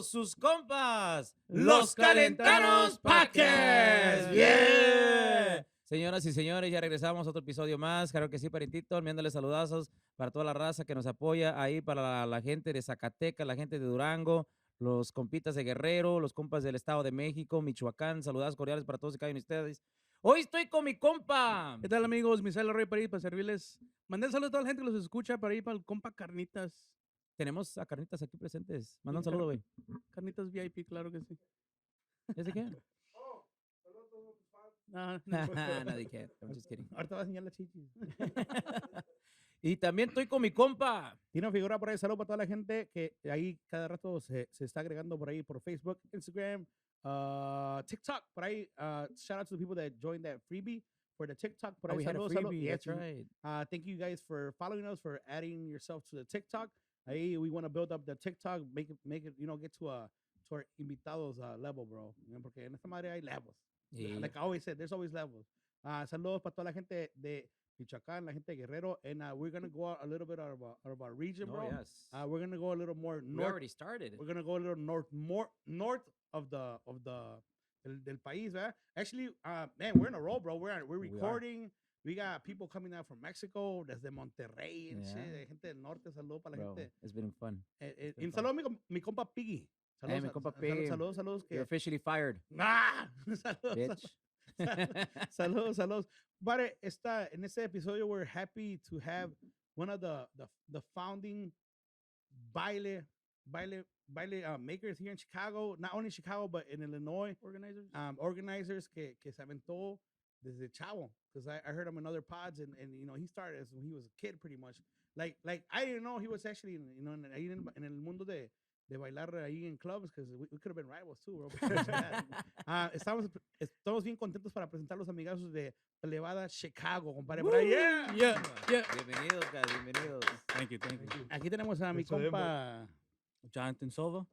sus compas, los Calentanos Podcast. ¡Bien! Señoras y señores, ya regresamos a otro episodio más. Claro que sí, Paritito, enviándole saludazos para toda la raza que nos apoya ahí, para la gente de Zacatecas, la gente de Durango, los compitas de Guerrero, los compas del Estado de México, Michoacán. Saludazos cordiales para todos y cada uno de ustedes. Hoy estoy con mi compa. ¿Qué tal, amigos? Misael, Arroyo para ir para servirles. Mandé saludos a toda la gente que los escucha para ir para el compa Carnitas. Tenemos a Carnitas aquí presentes. Manda un Sí, saludo, güey. Carnitas VIP, claro que sí. ¿Ya sé qué? No, Nadie quiere. I'm just kidding. ahorita va a enseñar la chichi. Y también estoy con mi compa. Tino Figueroa por ahí. Saludos para toda la gente que ahí cada rato se está agregando por ahí por Facebook, Instagram, TikTok. Por ahí, shout out to the people that joined that freebie for the TikTok. Por ahí, We had a saludos, freebie. Yes, That's right. thank you guys for following us, for adding yourself to the TikTok. Ahí, we want to build up the TikTok, make it, get to our invitados level, bro. Porque en esta madre hay levels. Y Like I always said, there's always levels. Saludos para toda la gente de Michoacán, la gente de Guerrero, and we're gonna go out a little bit out of our region, bro. Oh, yes. We're gonna go a little more We north. already started. We're gonna go a little north of del país, ¿verdad? Actually, man, we're in a roll, bro. We're recording. We got people coming out from Mexico, desde Monterrey and shit. De gente del norte, saludos para la Bro, gente. it's been fun. Y saludos a mi compa Piggy. Hey, mi compa Piggy. Saludos. You're officially fired, Saludos. bitch. Saludos. But in este episodio, we're happy to have one of the founding baile makers here in Chicago, not only Chicago, but in Illinois. Organizers que se aventó desde chavo. Because I heard him in other pods, and he started as when he was a kid, pretty much. Like I didn't know he was actually, en el mundo de bailar ahí en clubs, because we could have been rivals too, bro. Estamos bien contentos para presentar los amigazos de Plebada Chikago, compadre. Yeah. Bienvenidos, guys. Bienvenidos. Thank you. Aquí tenemos a mi compa Jonathan Silva.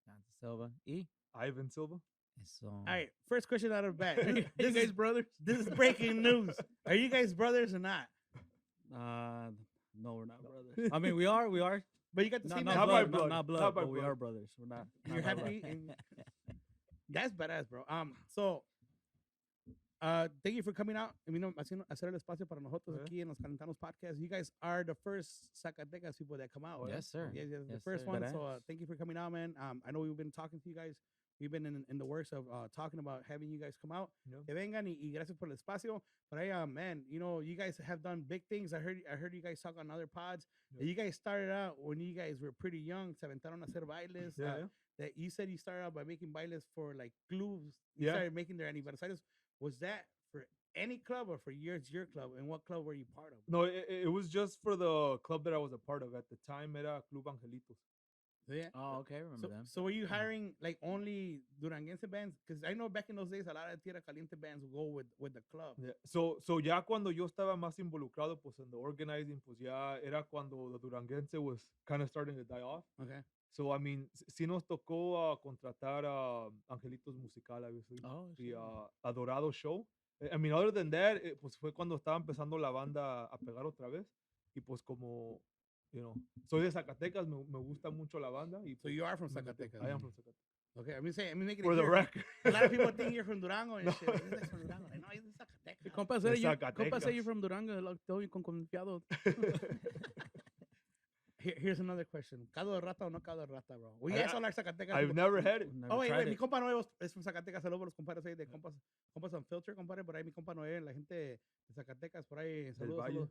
Jonathan Silva. Y Ivan Silva. eso. All right, first question out of the bat. Are you guys brothers? This is breaking news. Are you guys brothers or not? No, we're not brothers. I mean, we are. But you got the No, same not name. blood, But not blood, but we are brothers. We're not. You're not happy. blood. And that's badass, bro. So, thank you for coming out. Hacer el espacio para nosotros aquí en los Calentanos Podcast. You guys are the first Zacatecas people that come out. Right? Yes, sir. Yes, the Yes, first sir. one. Badass. So, thank you for coming out, man. I know we've been talking to you guys. We've been in the works of talking about having you guys come out. Yeah. Que vengan y gracias por el espacio. But man, you guys have done big things. I heard you guys talk on other pods. Yeah. You guys started out when you guys were pretty young. Se aventaron a hacer bailes. Yeah. That you said you started out by making bailes for like clubs. You Yeah. started making their aniversarios. Was that for any club or for your club? And what club were you part of? No, it was just for the club that I was a part of at the time. Era Club Angelitos. Yeah. Oh, okay. I remember them. So were you hiring like only Duranguense bands? Because I know back in those days, a lot of Tierra Caliente bands would go with the club. Yeah. So ya cuando yo estaba más involucrado pues en the organizing, pues ya era cuando the Duranguense was kind of starting to die off. Okay. So I mean, sí nos tocó contratar a Angelitos Musical, obviously. Oh, Y a Dorado Show. I mean, other than that, pues fue cuando estaba empezando la banda a pegar otra vez. Y pues como, soy de Zacatecas, me gusta mucho la banda. Y So you are from me metí. Zacatecas. I am from Zacatecas. Okay. I mean, making For it the clear. record. A lot of people think you're from Durango and shit. Like, "This guy's from Durango." Like, no, he's in Zacatecas. Compa say you're from Durango. Estoy confiado. Here's another question. ¿Caldo de rata o no caldo de rata, bro? We guys all are Zacatecas. I've never had it. Never Oh, wait, tried mi it. compa Noé es from Zacatecas. Saludos a los compadres ahí de compas on Filter, compadre. Por ahí mi compa Noé, la gente de Zacatecas, por ahí. Saludos. Valle.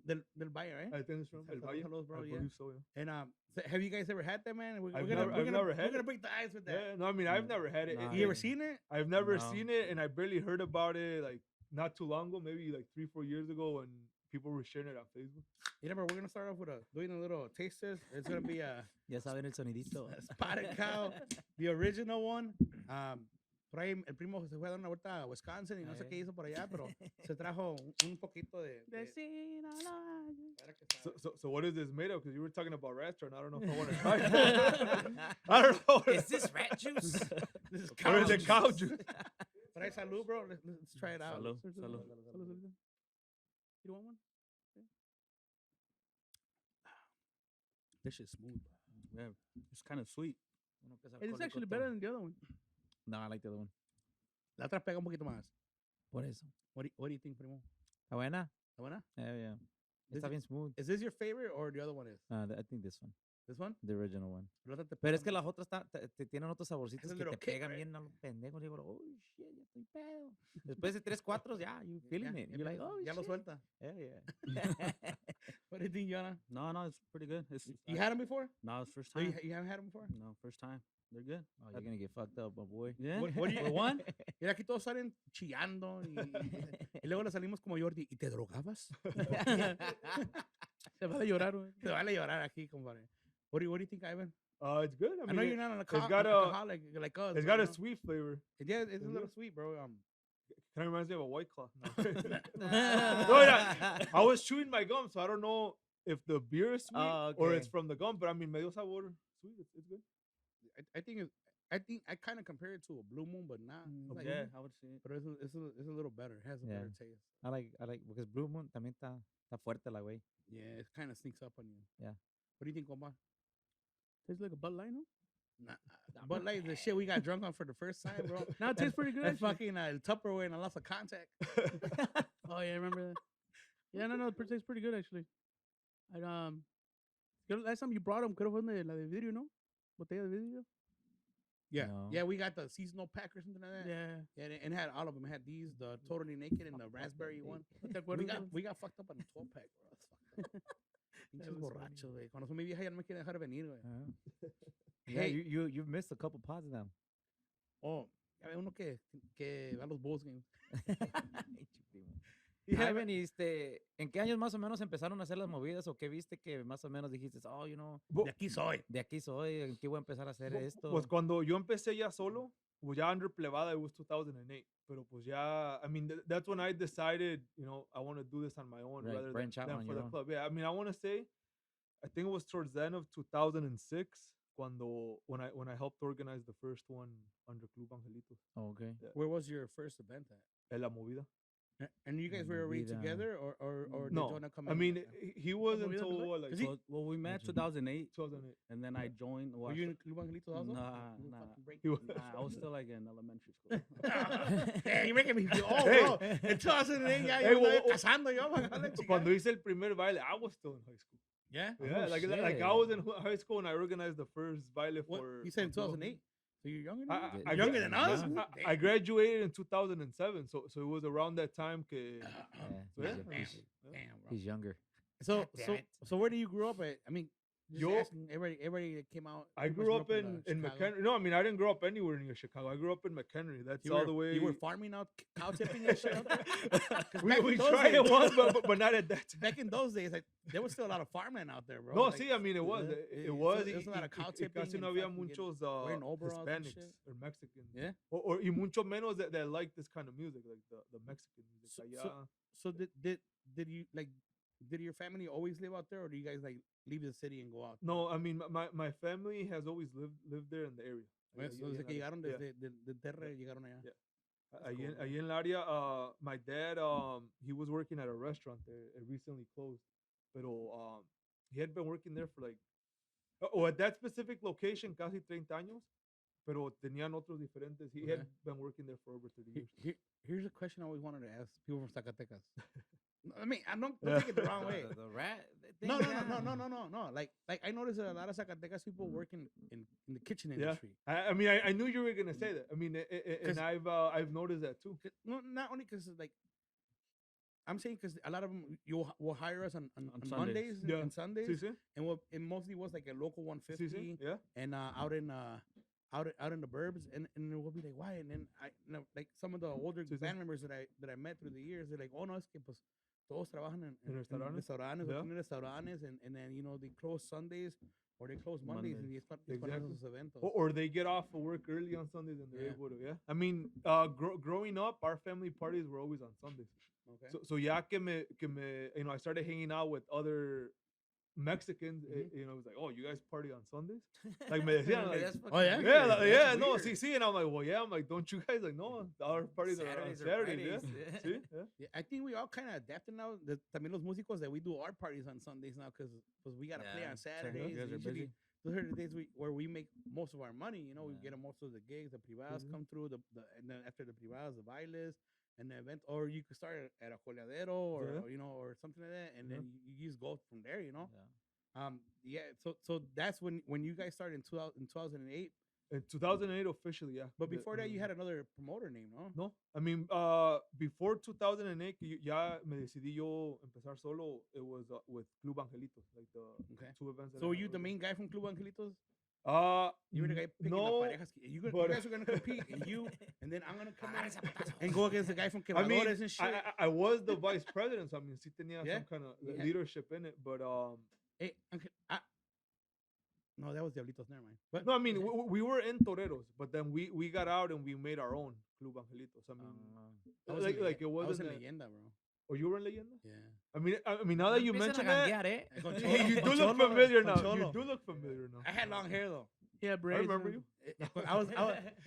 Del Valle, right? I think it's from El Valle. Saludos, bro, I yeah. believe so, yeah. And so have you guys ever had that, man? We're I've gonna never had it. break the ice with that. Yeah, no, I mean, I've never had it. Nah, You ever seen it? I've never No. seen it, and I barely heard about it, like, not too long ago, maybe like 3-4 years ago, when people were sharing it on Facebook. You know, we're gonna start off with doing a little taste test. It's gonna be Ya saben el sonidito. a spotted cow, the original one. Por ahí el primo se fue a dar una vuelta a Wisconsin y no sé qué hizo por allá, pero se trajo un poquito de So what is this made of? Because you were talking about restaurant. I don't know if I want to try it. I don't know. Is this rat juice? This is Or cow is it juice. cow juice? But I salud, bro. Let's try it out. Salud, Salud. salud. You want one? This shit's smooth. Yeah, it's kind of sweet. Uno que es It's alcohólico actually todo. better than the other one. No, I like the other one. La otra pega un poquito más. Por eso. What do you think, primo? ¿Está buena? ¿Está buena? Yeah. Is Está it- bien smooth. Is this your favorite or the other one is? I think this one. This one? The original one. La otra te Pero pega es que más. las otras te tienen otros saborcitos Has a que little te kick, pegan right? bien a los pendejos. Digo, oh, shit, ya estoy pedo. Después de 3, 4, ya, you feeling it. You're like, oh, ya lo shit. suelta. Yeah. What do you think, Jonah? No, it's pretty good. It's You had them before? no, it's first No, time. you haven't had them before? No, first time. They're good. Oh, you're gonna get fucked up, my boy. Yeah. What do you- For one, Mira, aquí todos salen chillando y luego le salimos como Jordi. ¿Y te drogabas? Se va a llorar, güey. Te vale llorar aquí, compadre. What do you think, Ivan? It's good. I I mean, know you're not an it's got a- alcoholic like us. it's but, got you a know, sweet flavor. Yeah, it's a Mhm. little sweet, bro. Kind of reminds me of a White Claw. No. No, yeah, I was chewing my gum, so I don't know if the beer is sweet Oh, or okay. it's from the gum. But I mean, medio sabor sweet. It's good. I think I kind of compare it to a Blue Moon, but not. Mm, like- yeah, I would say it. But it's a little better. It has a Yeah. better taste. I like, because Blue Moon también está fuerte la güey. Yeah, it kind of sneaks up on you. Yeah. What do you think, compa? Tastes like a Bud Light, no? Nah, but like the shit we got drunk on for the first time, bro. No, it tastes pretty good. That actually. fucking Tupperware and I lost a contact. Oh yeah, I remember that. Yeah, no, it tastes pretty good actually. I last time you brought them, creo fue la de vidrio, ¿no? Botella de vidrio. Yeah, No. yeah, we got the seasonal pack or something like that. Yeah. Yeah, and it had all of them. It had these, the totally naked and the raspberry one. ¿Te acuerdas? We got fucked up on the 12 pack, bro. That's fucked up. Pinches was funny. borrachos, güey. Cuando son mi vieja ya no me quiere dejar venir, güey. Yeah, Hey. you've missed a couple pods now. Oh, ya ve uno que va a los Bulls games. Ivan, y ¿en qué años más o menos empezaron a hacer las movidas o qué viste que más o menos dijiste, oh, De aquí soy. de aquí soy, ¿en qué voy a empezar a hacer esto? Pues cuando yo empecé ya solo, pues ya under Plebada, it was 2008. Pero pues ya, I mean, that's when I decided, I want to do this on my own Right, rather branch out than on for your the own. club. Yeah, I mean, I want to say, I think it was towards the end of 2006 when I helped organize the first one under Club Angelitos, Oh, okay. Where was your first event at? en La Movida. And you guys were already Movida. together, or did No, Jonah come I in? mean, he was Movida until Milay? what, like Is he- Well, we met Imagine. 2008, 2008. and then I joined. Were you in Club Angelito also? Nah, You were nah. fucking breaking- He was, I was still like in elementary school. Hey, you're making me feel old, Hey. bro. En 2008 ya Hey, yo well, estaba casando yo. me acabo de chingar. cuando hice el primer baile, I was still in high school. Yeah? Yeah, Oh, like shit. I was in high school and I organized the first baile What? for. You said in for Club 2008? So you're younger than I- us? I- You're younger than us? yeah. I graduated in 2007, so it was around that time. Que, Yeah, so yeah, Damn, bro. he's younger. So, damn it. so where do you grow up at? I mean, just Yo- asking, everybody that came out. I pretty much grew up in Chicago. McHenry. No, I mean I didn't grow up anywhere near Chicago. I grew up in McHenry. That's You all were, the way. You were farming out, cow tipping and shit out there? 'Cause we back in we those tried days- it once, but not at that time. Back in those days, like there was still a lot of farmland out there, bro. No, like, see, I mean it was. yeah, It was. There's a lot of cow tipping Casi and no había fucking getting- muchos wearing overalls and Hispanics shit. or Mexicans. Yeah. Or y mucho menos that like this kind of music, like the Mexican music. So- allá. So did you like? Did your family always live out there, or do you guys like leave the city and go out? No, I mean my family has always lived there in the area. Pues, Ahí- so ahí desde en que la área. llegaron Yeah. de Terre, llegaron allá. Yeah. That's Ahí, cool, ahí en el área, my dad, he was working at a restaurant there. It recently closed. Pero he had been working there for like, at that specific location, casi 30 años. Pero tenían otros diferentes. He had Okay. been working there for over 30 years. Here's a question I always wanted to ask people from Zacatecas. I mean, I don't take it the wrong way. The rat No. Like I noticed that a lot of Zacatecas people work in the kitchen Yeah. industry. I mean, I knew you were gonna say that. I mean, and 'Cause- I've noticed that too. No, not only because like I'm saying because a lot of them will hire us on Sundays. Mondays Yeah. and Sundays, Sí, sí. and what it mostly was like a local Sí, 150 sí. Yeah. and out in the burbs, and we'll be like, why? And then like some of the older Sí, sí. band members that I met through the years, they're like, oh no, es que pues todos trabajan en restaurantes. restaurantes, Yeah. o tienen restaurantes, and then they close Sundays or they close Mondays, and Mondays. es cuando hacen Exactly. sus eventos. Or they get off of work early on Sundays and they're Yeah. able to. Yeah. I mean, growing up, our family parties were always on Sundays. Okay. So ya que me, I started hanging out with other Mexicans, Mhm. you know, it was like, oh, you guys party on Sundays? Like, me decían, Okay, like, that's Oh, yeah? fucking yeah, weird. like, That's yeah, no, weird. see, and I'm like, well, yeah, I'm like, don't you guys like, no, our parties are on Saturdays or Saturdays, yeah, Fridays, see, yeah. Yeah, I think we all kind of adapted now. También los músicos that we do our parties on Sundays now because we gotta play Yeah, on sure. Saturdays. You guys are Usually, busy. those are the days where we make most of our money. You know, we Yeah. get most of the gigs. The privadas Mhm. come through. And then after the privadas, the bailes and the event. Or you could start at a coleadero or, Yeah. or, you know, or something like that, and Yeah. then you just go from there. You know. Yeah. Yeah. So that's when you guys started in 2008. In 2008 officially, yeah. But before that, you had another promoter name, no? No, I mean, before 2008, que ya me decidí yo empezar solo, it was with Club Angelitos, like the Okay. 2 events. that So I were had you the organized. main guy from Club Angelitos? Uh, You were the guy picking no, the parejas. You but- guys are gonna compete, and then I'm gonna come in Agárrense a putazos. and go against the guy from I mean, Quemadores and shit. I was the vice president, so I mean, sí tenía Yeah? some kind of Yeah. leadership in it, but Hey, no, that was Diablitos. Never mind. But no, I mean, we were in Toreros, but then we got out and we made our own Club Angelitos. I mean, I was like it I was wasn't. in Leyenda, bro. Oh, you were in Leyenda? Yeah. I mean, now that you Empiezan mention a that, ganguear, eh? Con hey, you do con look Cholo, familiar con now. Cholo. You do look familiar now. I had long hair though. Yeah, I braids. remember you. I was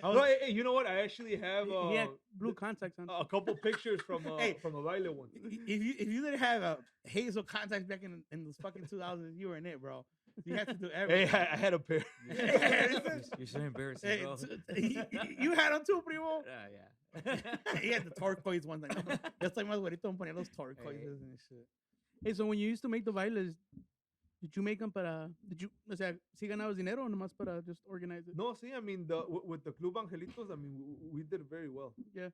No, hey, you know what? I actually have He had blue contacts on. a couple pictures from Hey. from a baile one. if you didn't have a hazel contacts back in those fucking 2000s, you were in it, bro. You had to do Hey, everything. I had a pair. You're so embarrassing, Hey, bro. you had them too, primo. Yeah. He had the turquoise ones. Like, no, yo estoy más güerito, me ponía los turquoises and shit. Hey, so when you used to make the bailes, did you make them o sea, sí ganabas dinero o nomás para just organize it? No, see, I mean, with the Club Angelitos, I mean, we did very well. Yeah.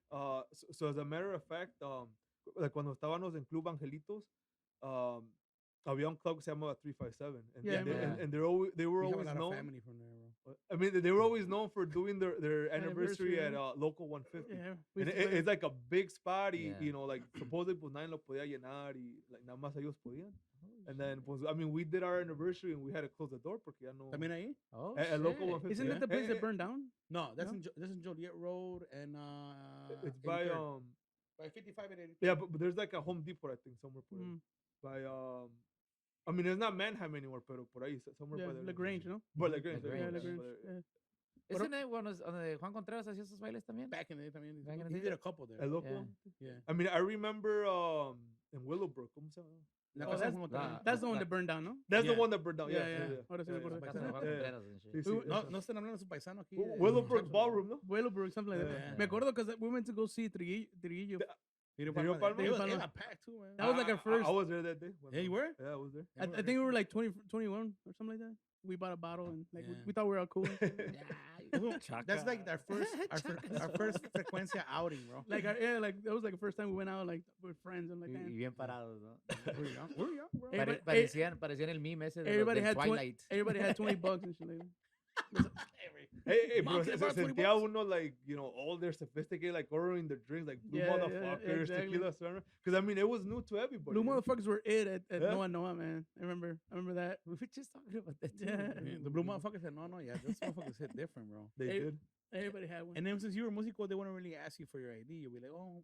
So as a matter of fact, like cuando estábamos en Club Angelitos, había un club que se llamaba 357, and Yeah, and they were We have a always lot of known. family from there, bro. I mean, they were always known for doing their anniversary Anniversary, at local 150. Yeah. we And used to play- it's like a big spot, y, Yeah. you know, like supposedly pues nadie lo podía llenar y like nada más ellos podían. And then pues I mean we did our anniversary and we had to close the door porque ya no. También ahí? Oh, At local shit. 150. Isn't yeah. that the place Eh, that eh, burned down? No, that's No? that's in Joliet Road and It's by 55 and 83. yeah, but there's like a Home Depot I think somewhere por ahí. Mm. By I mean it's not Manheim anymore, pero por ahí somewhere Yeah, by there. LaGrange, no? But LaGrange, LaGrange. Yeah, Grange, LaGrange. by there. Yeah. ¿Isn't it donde Juan Contreras hacía esos bailes también? Back in the day, también. Back in the He day? did a couple there. El local. Yeah. Yeah. I mean I remember in Willowbrook, ¿cómo se llama? La Oh, casa de that's- Juan Contreras. That's the one la- that burned down, no? That's Yeah. the one that burned down. Yeah, Yeah, yeah. yeah. Ahora sí me acuerdo. La casa de Juan Yeah. Contreras and shit. Sí, sí, No, esa. no están hablando de su paisano aquí. Willowbrook muchacho. Ballroom, ¿no? Willowbrook, something like that. Yeah. Me acuerdo because we went to go see Triguillo. Tiro Tiro Palma. Palma? It was Tiro in Palma. a pack too, man. That was like our first. I was there that day. Yeah, you were? Yeah, I was there. I think we were like 20, 21 or something like that. We bought a bottle and like Yeah. we thought we were all cool. That's like our first frecuencia outing, bro. Like like that was like the first time we went out like with friends and like Y that. bien parados, ¿no? We're young, bro. Everybody- Parecían el meme ese de everybody del had Twilight. Everybody had 20 bucks and shit like that. Hey, Mom, bro, can I se borrow 20 sentía bucks? uno like, you know, all their sophisticated, like ordering their drinks, like blue Yeah, yeah, motherfuckers, exactly. tequila, because I mean, it was new to everybody. Blue you know? motherfuckers were it at Yeah. Noah Noah, man. I remember that. We were just talking about that too. Yeah. The blue motherfuckers said, no, yeah, those motherfuckers hit different, bro. They Hey, did. Everybody had one. And then since you were músico, they wouldn't really ask you for your ID. You'll be like, oh,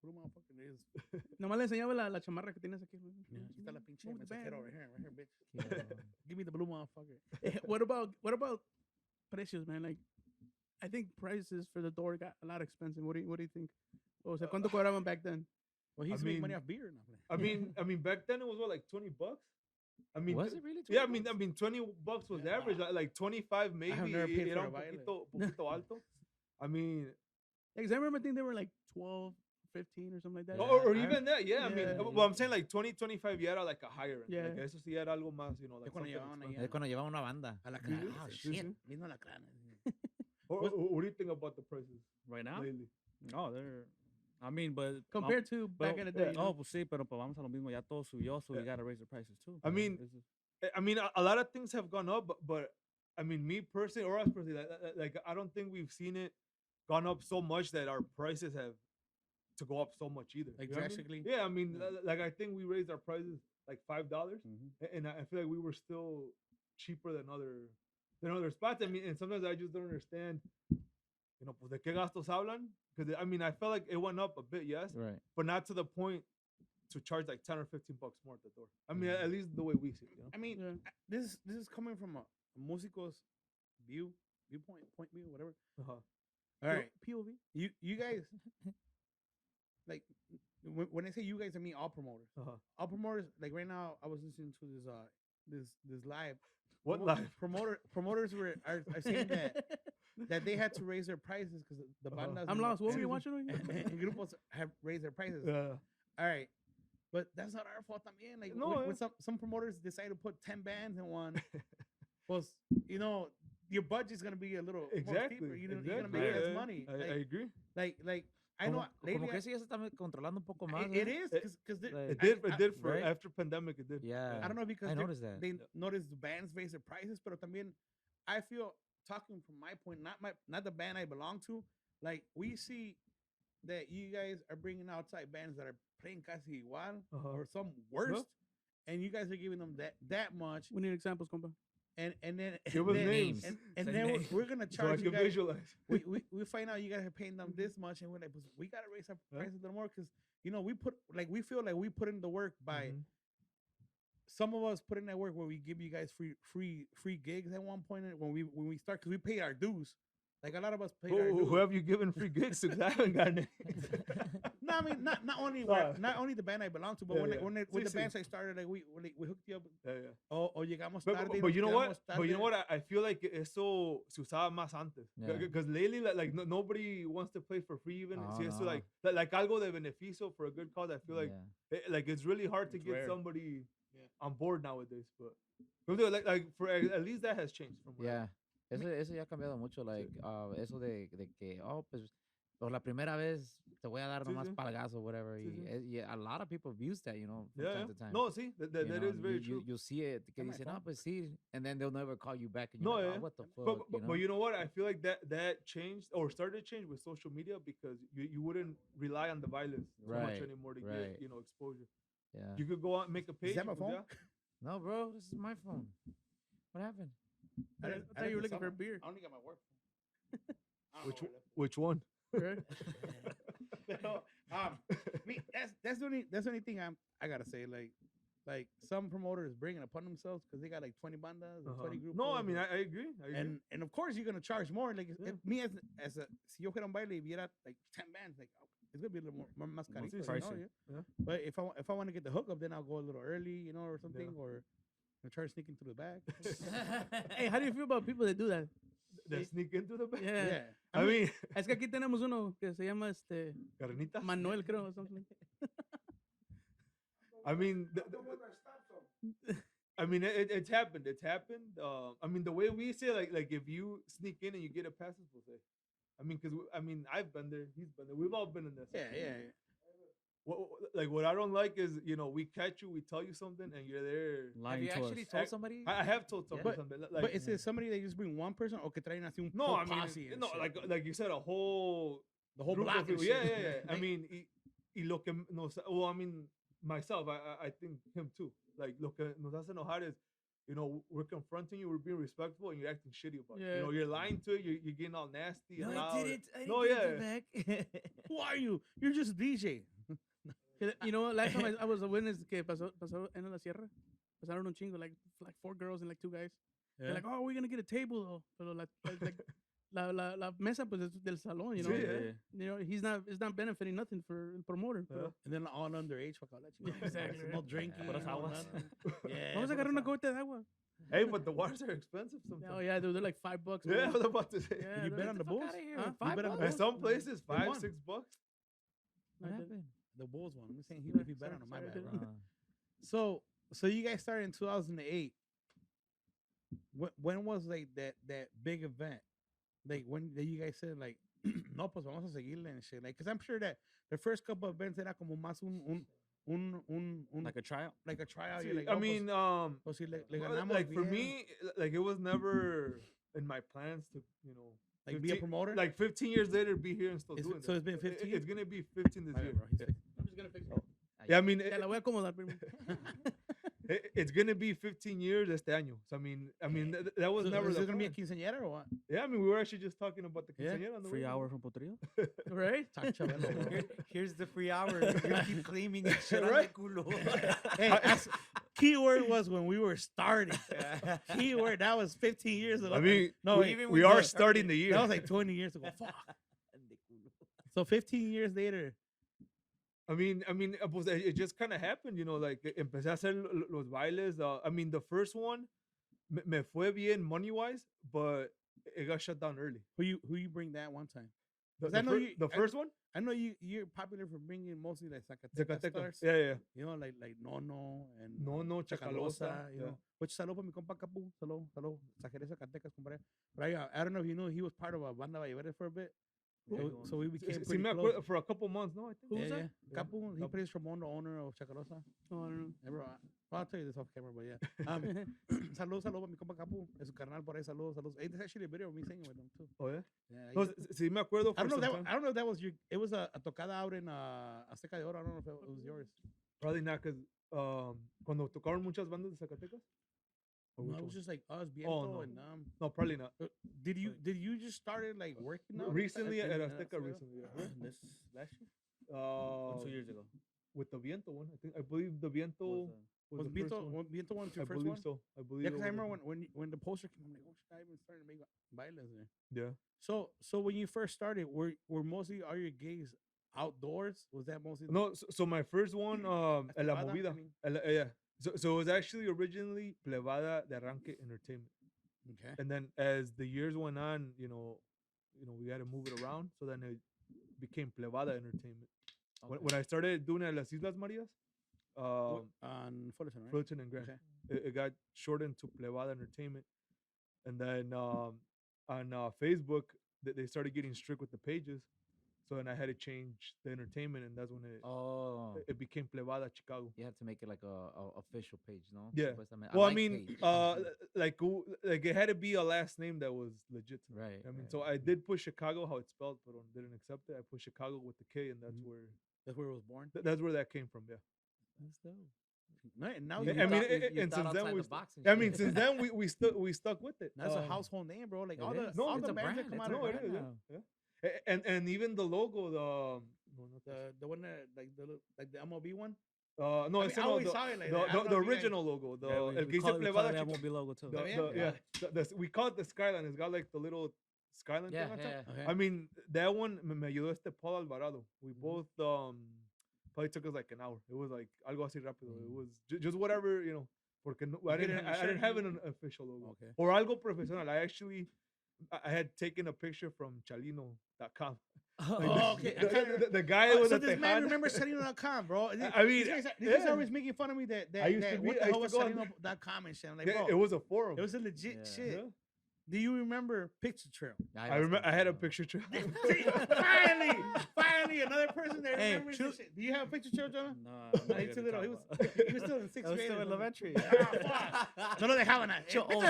blue motherfucker is. Nomás le enseñaba la chamarra que tienes aquí. Yeah, aquí está la pinche Move the mensajera band. right here, bitch. Yeah. Give me the blue motherfucker. What about precios, man? Like, I think prices for the door got a lot expensive. What do you think? O sea, ¿cuánto cobraban back then? Well, he I used to make money mean- off beer. No, I mean, back then it was what, like $20. I mean, Was it really? yeah, 20 bucks? I mean, $20 was the Yeah. average, like 25 maybe. never paid Era for un a baile. poquito alto. I mean, Because I remember I think they were like 12, 15 or something like that. Yeah. or I- even that, yeah. I mean, Yeah. well, I'm saying like 20, 25 ya era like a higher end. Yeah. Like eso sí era algo más, you know, like cuando something llevaban expensive. ahí Es cuando llevaba una banda. a la Sí, crana. sí, Ah, sí, shit. sí. Vino a la crana. What do you think about the prices Right now? lately? Oh, they're. I mean, but Compared to back in the day. you know? Oh, pues sí, pero pues vamos a lo mismo. Ya todo subió, so we Yeah. gotta raise the prices too. I mean, This is- I mean, a lot of things have gone up, but I mean, me personally or us personally, like I don't think we've seen it gone up so much that our prices have to go up so much either. Like you know what I mean? drastically? Yeah, I mean, like I think we raised our prices like $5, Mhm. and I feel like we were still cheaper than other spots. I mean, and sometimes I just don't understand, you know, pues de qué gastos hablan? Because I mean, I felt like it went up a bit, yes, Right. but not to the point to charge like 10 or 15 bucks more at the door. I mean, at least the way we see it, you know? I mean, Yeah. this is coming from a musico's viewpoint, point view, whatever. Uh-huh. All right, POV. you guys, like when I say you guys, I mean all promoters. Uh-huh. All promoters, like right now, I was listening to this live. What Promo- live? promoters are saying that they had to raise their prices because the Uh-huh. bandas I'm and- lost. What were you and- watching? again? and grupos have raised their prices. Yeah. All right. But that's not our fault también. Like No, when some promoters decide to put 10 bands in one, well, you know, your budget's gonna be a little more Exactly. steeper. You're gonna exactly. make Yeah, less yeah, money. I agree. Like I know lately Como que eso ya se está controlando un poco más. it ¿eh? is because like- It did for right? after pandemic. It did. Yeah. I don't know because I noticed that. they noticed the bands raise their prices, but también I feel talking from my point, not the band I belong to. Like we see that you guys are bringing outside bands that are playing casi igual Uh-huh. or some worst, and you guys are giving them that much, We need examples, compa. and then Give us then- names. and Say then names. we're gonna So I charge you can guys. visualize. we find out you guys are paying them this much, and we're like, "Pues, we gotta raise our Yeah. prices a little more because you know we feel like we put in the work by. Mhm. Some of us put in that work where we give you guys free gigs at one point when we start because we pay our dues. Like a lot of us pay our dues. Who have you given free gigs to? 'Cause I haven't gotten it. No, I mean not only not only the band I belong to, but Yeah, when yeah. when Sí, the sí. bands I started, like we hooked you up. Yeah, yeah. O llegamos But, tarde. but, y but nos you know what? quedamos But you know tarde. what? I feel like eso se usaba más antes. Yeah. Because lately, like nobody wants to play for free even. Oh, Si eso no. like algo de beneficio for a good cause. I feel like like it's really hard to It's get rare. somebody Yeah. on board nowadays. But like for at least that has changed from what I- Yeah. Eso ya ha cambiado mucho, like, eso de que, pues, por la primera vez te voy a dar Sí, nomás sí. palgazo, whatever. Sí, sí. Yeah, a lot of people abuse that, you know, from Yeah, time yeah. to time. No, see, that you that know, is very true. You see it, que On my dicen, phone. no, pues sí, and then they'll never call you back, and No, you're like, yeah. oh, what the fuck, But you know what? I feel like that changed or started to change with social media because you wouldn't rely on the violence too much Right, anymore to right. get exposure. Yeah. You could go out and make a page. that my pues, phone? ya. No, bro, this is my phone. What happened? I thought you were looking for a beer. I only got my work. Which one? Right? Pero, me, that's the only thing I gotta say. Like some promoters bring it upon themselves because they got like 20 bandas or 20 groups. No, I mean I agree. and of course you're gonna charge more. Like Yeah. me as a si yo fuera un baile y viera like 10 bands, like it's gonna be a little more más carito, sí, you know, pricey. yeah. Yeah. But if I want to get the hookup, then I'll go a little early, you know, or something, or I'll try sneaking through the back. Hey, how do you feel about people that do that? They sneak into the back. Yeah. Yeah. I mean, Es que aquí tenemos uno que se llama Carnita. Manuel, creo. or something. I mean, I mean, it's happened. It's happened. I mean, the way we say, like if you sneak in and you get a passes, we'll say. I mean, because I've been there. He's been there. We've all been in this. Yeah. What I don't like is we catch you, we tell you something, and you're there. Have Lying you to actually us. told somebody? I have told somebody But- something. But is it somebody that just bring one person, or que traen así un No, whole I mean, posse and no, shit? like you said, a whole the whole group of block and people. shit. Yeah. I mean, y lo que nos, well, I mean, myself, I think him too. Like, lo que nos hace enojar is, we're confronting you, we're being respectful, and you're acting shitty about it. Yeah. You're lying to it, you're getting all nasty. No, and I loud. did it. I No, didn't yeah. get it back. Who are you? You're just a DJ. You know what? Last time I was a witness que pasó en la sierra. Pasaron un chingo, like 4 girls and like 2 guys. They're like, oh, we're gonna get a table though. Pero la mesa pues es del salón, you know. Sí, yeah. You know, it's not benefiting nothing for el promoter. Pero And then all underage, fuck all that shit. Yeah, exactly, No right. drinking. Puras no aguas. nothing. Yeah. vamos a agarrar una cubeta de agua. Hey, but the waters are expensive sometimes. Oh yeah, they're like $5. Yeah, I man. was about to say. Yeah, You they're bet like, on the Fuck Bulls? outta here. Huh? $5 bet on the At Bulls? some places, They $5, won. $6. What I did. happened? The Bulls one. I'm saying he Sorry, if he bet on sorry, him, my sorry, bad, I bro. Uh, So you guys started in 2008. When was like that big event? Like when that you guys said like, no, pues vamos a seguirle and shit. Like, cause I'm sure that the first couple of events era como más un Like a tryout. like a tryout. See, You're like, I oh, mean, pues si le well, ganamos like for bien. me, like it was never in my plans to, like be a 15 promoter. like 15 years later, be here and still Is it- doing so that. it's been 15? It's gonna be 15 this My year. bad, bro. He's Yeah. fixing- I'm just gonna fix it. Yeah, I mean, Ya la voy a acomodar primero. It's gonna be 15 years este año. So I mean, that was So, never is the it gonna be a plan. quinceañera or what? Yeah, I mean, we were actually just talking about the Yeah. quinceañera on the Free way. hour from Potrillo. Right? Talk Chabelo, bro. Here's the free hour. You keep claiming it. Shit on Right? the culo. Hey, keyword was when we were starting. Keyword, that was 15 years ago. I mean, no, we, wait, even we when are you starting the year. that was like 20 years ago. Fuck. De culo. So 15 years later. I mean, pues, it just kind of happened, you know, like empecé a hacer los bailes. I mean, the first one me fue bien money wise, but it got shut down early. Who you bring that one time? The, 'Cause I know the first one, I know you're popular for bringing mostly like Zacatecas Zacatecas. stars. Yeah. You know, like Nono and Nono, Chacalosa, you yeah. know. Which salud para mi compa Capu. Salud. Zacatecas, Zacatecas, compadre. But I don't know if you know, he was part of a banda Beverages for a bit. So we became Sí, pretty me close. acuerdo, for a couple months, no, I think. Yeah, Who's that? yeah. Capu, he Capu. plays Ramon, the owner of Chacalosa. Oh, I don't know. Yeah, bro. Well, I'll tell you this off camera, but yeah. Salud para mi compa Capu. Es su carnal por ahí. Salud. Hey, there's actually a video of me singing with them too. Oh, yeah? Yeah, No, he- sí me acuerdo. I don't for know. some time. I don't know if that was your. It was a tocada out in Azteca de Oro. I don't know if it was yours. Probably not, because cuando tocaron muchas bandas de Zacatecas. Or No, which it was one? just like us, Viento, no. and No, probably not. Did you just started like working out Recently in at Azteca? Azteca, recently. Yeah. This last year? Uh, 2 years ago. with the Viento one, I believe the Viento Was, was Was the first Viento one. Viento one your I first believe one? so. I believe. Yeah, because it I was remember the- when the poster came, I'm like, oh shit, I even started to make bailes there. Yeah. So when you first started, were mostly all your gigs outdoors? Was that mostly No, so my first one, Hasta La Plebada, I Movida. mean. Yeah. So it was actually originally Plebada de Arranque Entertainment. Okay. And then as the years went on, you know, we had to move it around. So then it became Plebada Entertainment. When I started doing it at Las Islas Marias, On Fullerton, right? Fullerton and Grand, Okay. it got shortened to Plebada Entertainment. And then on Facebook, they started getting strict with the pages. So then I had to change the entertainment, and that's when Oh, it became Plebada Chikago. you have to make it like a official page, no? Yeah. Supuestamente. Well, I like mean, page. like it had to be a last name that was legit. To me. Right, I mean, right, so I did put Chicago how it's spelled, but didn't accept it. I put Chicago with the K, and that's Mhm. where That's where it was born. that's where that came from. Yeah. That's dope. No, and now You I mean, thought- you and thought since then outside we the box and I mean, shit. since then we stuck with it. that's a household name, bro. Like It all is. the all It's the a bands that brand. come It's out a of No, it brand is. now. Yeah. And even the logo, the one that like the MLB one. no, I mean, it's I no, always the, saw it like the, that. I the, don't the know if you guys- original logo, the Yeah, el que we dice call it Plebada that Chicago. MLB logo too. The- Yeah, yeah, we call it the Skyline. It's got like the little Skyline Yeah, thing on top. yeah. Okay. I mean, that one me ayudó Paul Alvarado. We both probably took us like an hour. It was like algo así rápido. It was just whatever, you know. Porque no, I You get it didn't on the I didn't shirt, have you- an official logo Okay. or algo profesional. I had taken a picture from Chalino.com. Oh, okay. I kinda- The guy was so at this man Tejada. remembers Salino.com, bro. I mean, these guys yeah. always making fun of me that I used to that be- what I the hell was used to go on Salino.com and shit. I'm like, Yeah, bro, it was a forum. it was a legit Yeah. shit. Yeah. Do you remember Picture Trail? I remember I had a picture trail. finally, another person that Hey, remembers this shit. Do you have a Picture Trail, Jonah? No, No, he's too little. He was still in sixth I was grade. still or in something. elementary. Ah, fuck. No lo dejaban. Yo, old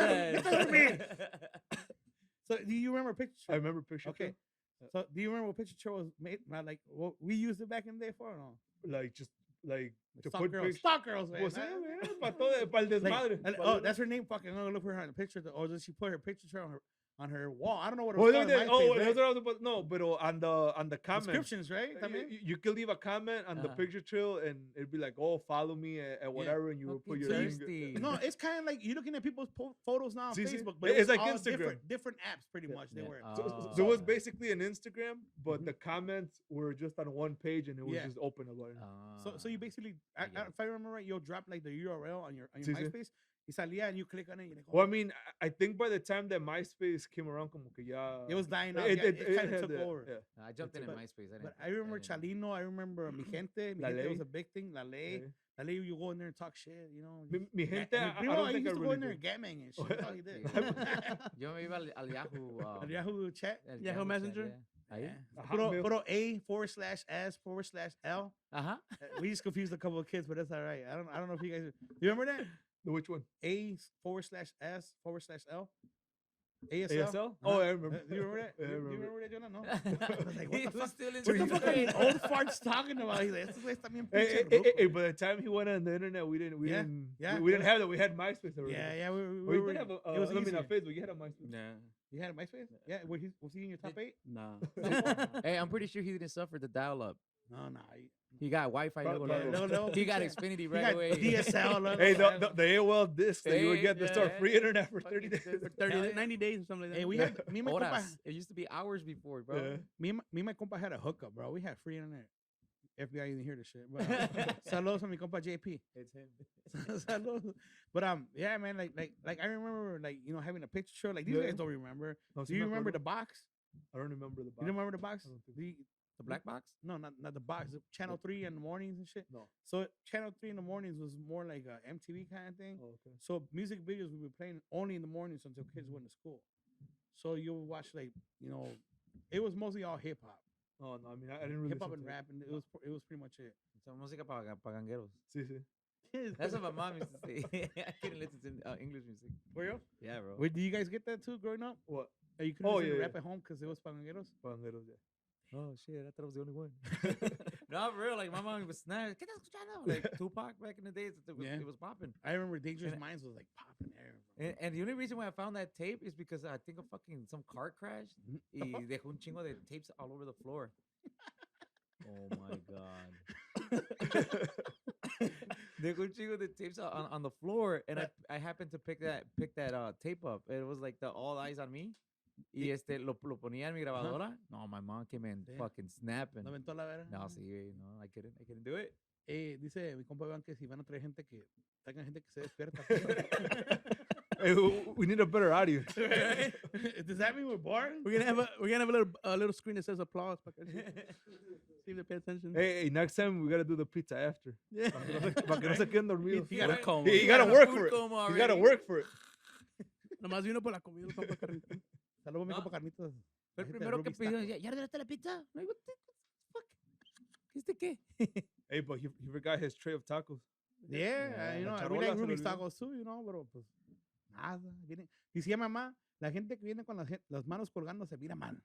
So, do you remember Picture I Trail? remember picture Okay. trail. So, do you remember what Picture Trail was made? Not like what we used it back in the day for, or no? Like just like to Stock put girls. pictures. Stock girls, man. Pues sí, Nah, man, para el desmadre. Like, oh, that's her name. Fucking, I'm gonna look for her on the picture. Or does she put her picture trail on her wall? I don't know what it Oh, was yeah, called. yeah, in oh, MySpace, that's right? what I was about. No, but on the comment, Descriptions, right? También? you can leave a comment on the Uh-huh. picture trail, and it'd be like, "Oh, follow me at whatever," and you would put your So you- link. No, it's kind of like you're looking at people's photos now on Sí, sí. Facebook, but It's was like all Instagram. different apps, pretty Yeah. much. They Yeah. were. So it was Oh. basically an Instagram, but Mhm. the comments were just on one page, and it was Yeah. just open about it. So you basically, yeah. if I remember right, you'll drop like the URL on your Sí, sí. MySpace. Y salía, and you click on it. You're like, Well, I mean, I think by the time that MySpace came around, como que ya it was dying out. it, yeah, it, kind had of took the- over. yeah. I jumped in But- MySpace. But I remember didn't- Chalino. I remember Mi Gente. Mi La Gente Ley. was a big thing. La Ley. Yeah. La Ley, you go in there and talk shit, you know. Mi gente, Mi I primo, don't he think used I to go really in there did. and get man and shit. Oh, That's all he did. Yo me iba al Yahoo. Al Yahoo chat. el Yahoo chat, Messenger? yeah. Ahí. Yeah. Hotmail. Puro A/S/S/L. Ajá. We just confused a couple of kids, but that's all right. I don't know if you guys. You remember that? Which one? A/S/S/L. ASL? ASL? Oh, I remember. Do you remember that? Yeah, I Do you remember. remember that, Jonah? No. I was like, what He the was fuck? still in What the sixth fucking grade. old farts talking about? He's like, estos güeyes también Hey, pinche hey, hey, rucos. by the time he went on the internet, we didn't, Yeah, we didn't yeah. have that. We had MySpace already. Yeah, Or you did have a, it was I mean, easier. on Facebook, you had a MySpace. Yeah. You had a MySpace? Yeah, was he in your top 8? Nah. Hey, I'm pretty sure he didn't suffer the dial-up. No, no. He got Wi-Fi. Probably. Luego, He got pinche- Xfinity he right got away. DSL. luego, Hey, luego. the AOL disc that you would Hey, get to start yeah. free internet for 30 Fucking days. says- For 30, Hell yeah. 90 days or something like that. Hey, we had me and my compa, Horas. It used to be hours before, bro. Yeah. me and my compa had a hookup, bro. We had free internet. FBI didn't hear this shit. But, saludos a mi compa JP. It's him. Saludos. But yeah, man, like I remember having a picture show. Like these Yeah. guys don't remember. No, Do sí you me remember the acuerdo. box? I don't remember the box. You don't remember the box? I don't think The, The black box? no, not the box. The Channel 3 in the mornings and shit. No. So Channel 3 in the mornings was more like a MTV kind of thing. Oh, okay. So music videos we were playing only in the mornings until kids went to school. So you would watch it was mostly all hip hop, Oh, no, I mean, I didn't really hip hop listen and to it. rap, and it was pretty much it. So música para gangueros. Sí, sí. That's what my mom used to say. I couldn't listen to English music. For real? Yeah, bro. Wait, did you guys get that too growing up? What? Or you couldn't Oh, listen to yeah, rap yeah. at home because it was pangueros? Panderos, yeah. Oh shit, I thought I was the only one. No, for real, like my mom was snapping. ¿Qué estás escuchando? Like Tupac back in the days, Yeah. it was popping. I remember Dangerous And- Minds was like popping there. Bro. And the only reason why I found that tape is because I think some car crashed y dejó un chingo de tapes all over the floor. Oh my god. Dejó un chingo de tapes on the floor, and I happened to pick that tape up. It was like the All Eyes on Me. Y lo ponía en mi grabadora. No, my mom came in Damn. fucking snapping. ¿No aventó la vera? No, sí, güey, no, I couldn't do it. Dice mi compa Iván que si van a traer gente que traigan gente que se despierta. Hey, we need a better audience. Does that mean we're boring? We're gonna have a little screen that says applause. See if they pay attention. Hey, next time we gotta do the pizza after. Yeah. Para que no se queden dormidos. You gotta- Welcome. You gotta work food for it. coma You gotta already. work for it. Nomás vino por la comida, el compa Carlitos. Saludos mi No. compa Carnitos. Fue el La gente de primero que Rubik's pidió. Taco. ¿Ya ordenaste la pizza? No, what the fuck? ¿Este qué? Hey, but he forgot his tray of tacos. Yeah, Yeah, you la know, we charola like se le Rubik's olvidó. tacos too, you know, pero pues nada. Decía mamá, la gente que viene con las manos colgando se mira mal.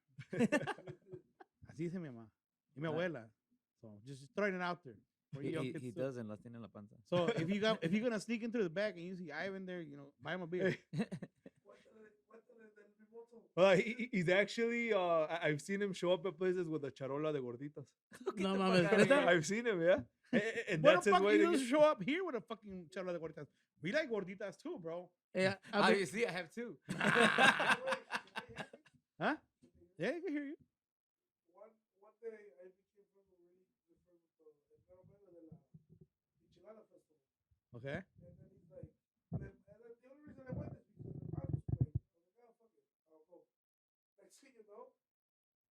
Así dice mi mamá. Y mi abuela. So just throwing it out there. for you young He kids too. doesn't, las tiene en la panza. So if you're gonna sneak into the back and you see Ivan there, you know, buy him a beer. Well, he's actually, I've seen him show up at places with a charola de gorditas. No the mames, fuck outta ¿neta? here. I've seen him, yeah. And What that's the his fuck way to you get... show up here with a fucking charla de gorditas? We like gorditas too, bro. Yeah, Obviously, I have two. Huh? Yeah, I can hear you. One day I became friends with the environmental de la Michelada Festival. Okay. And then he's like, and then the only reason I went is because the band was playing. I was like, oh, fuck it, I'll go. Next thing you know,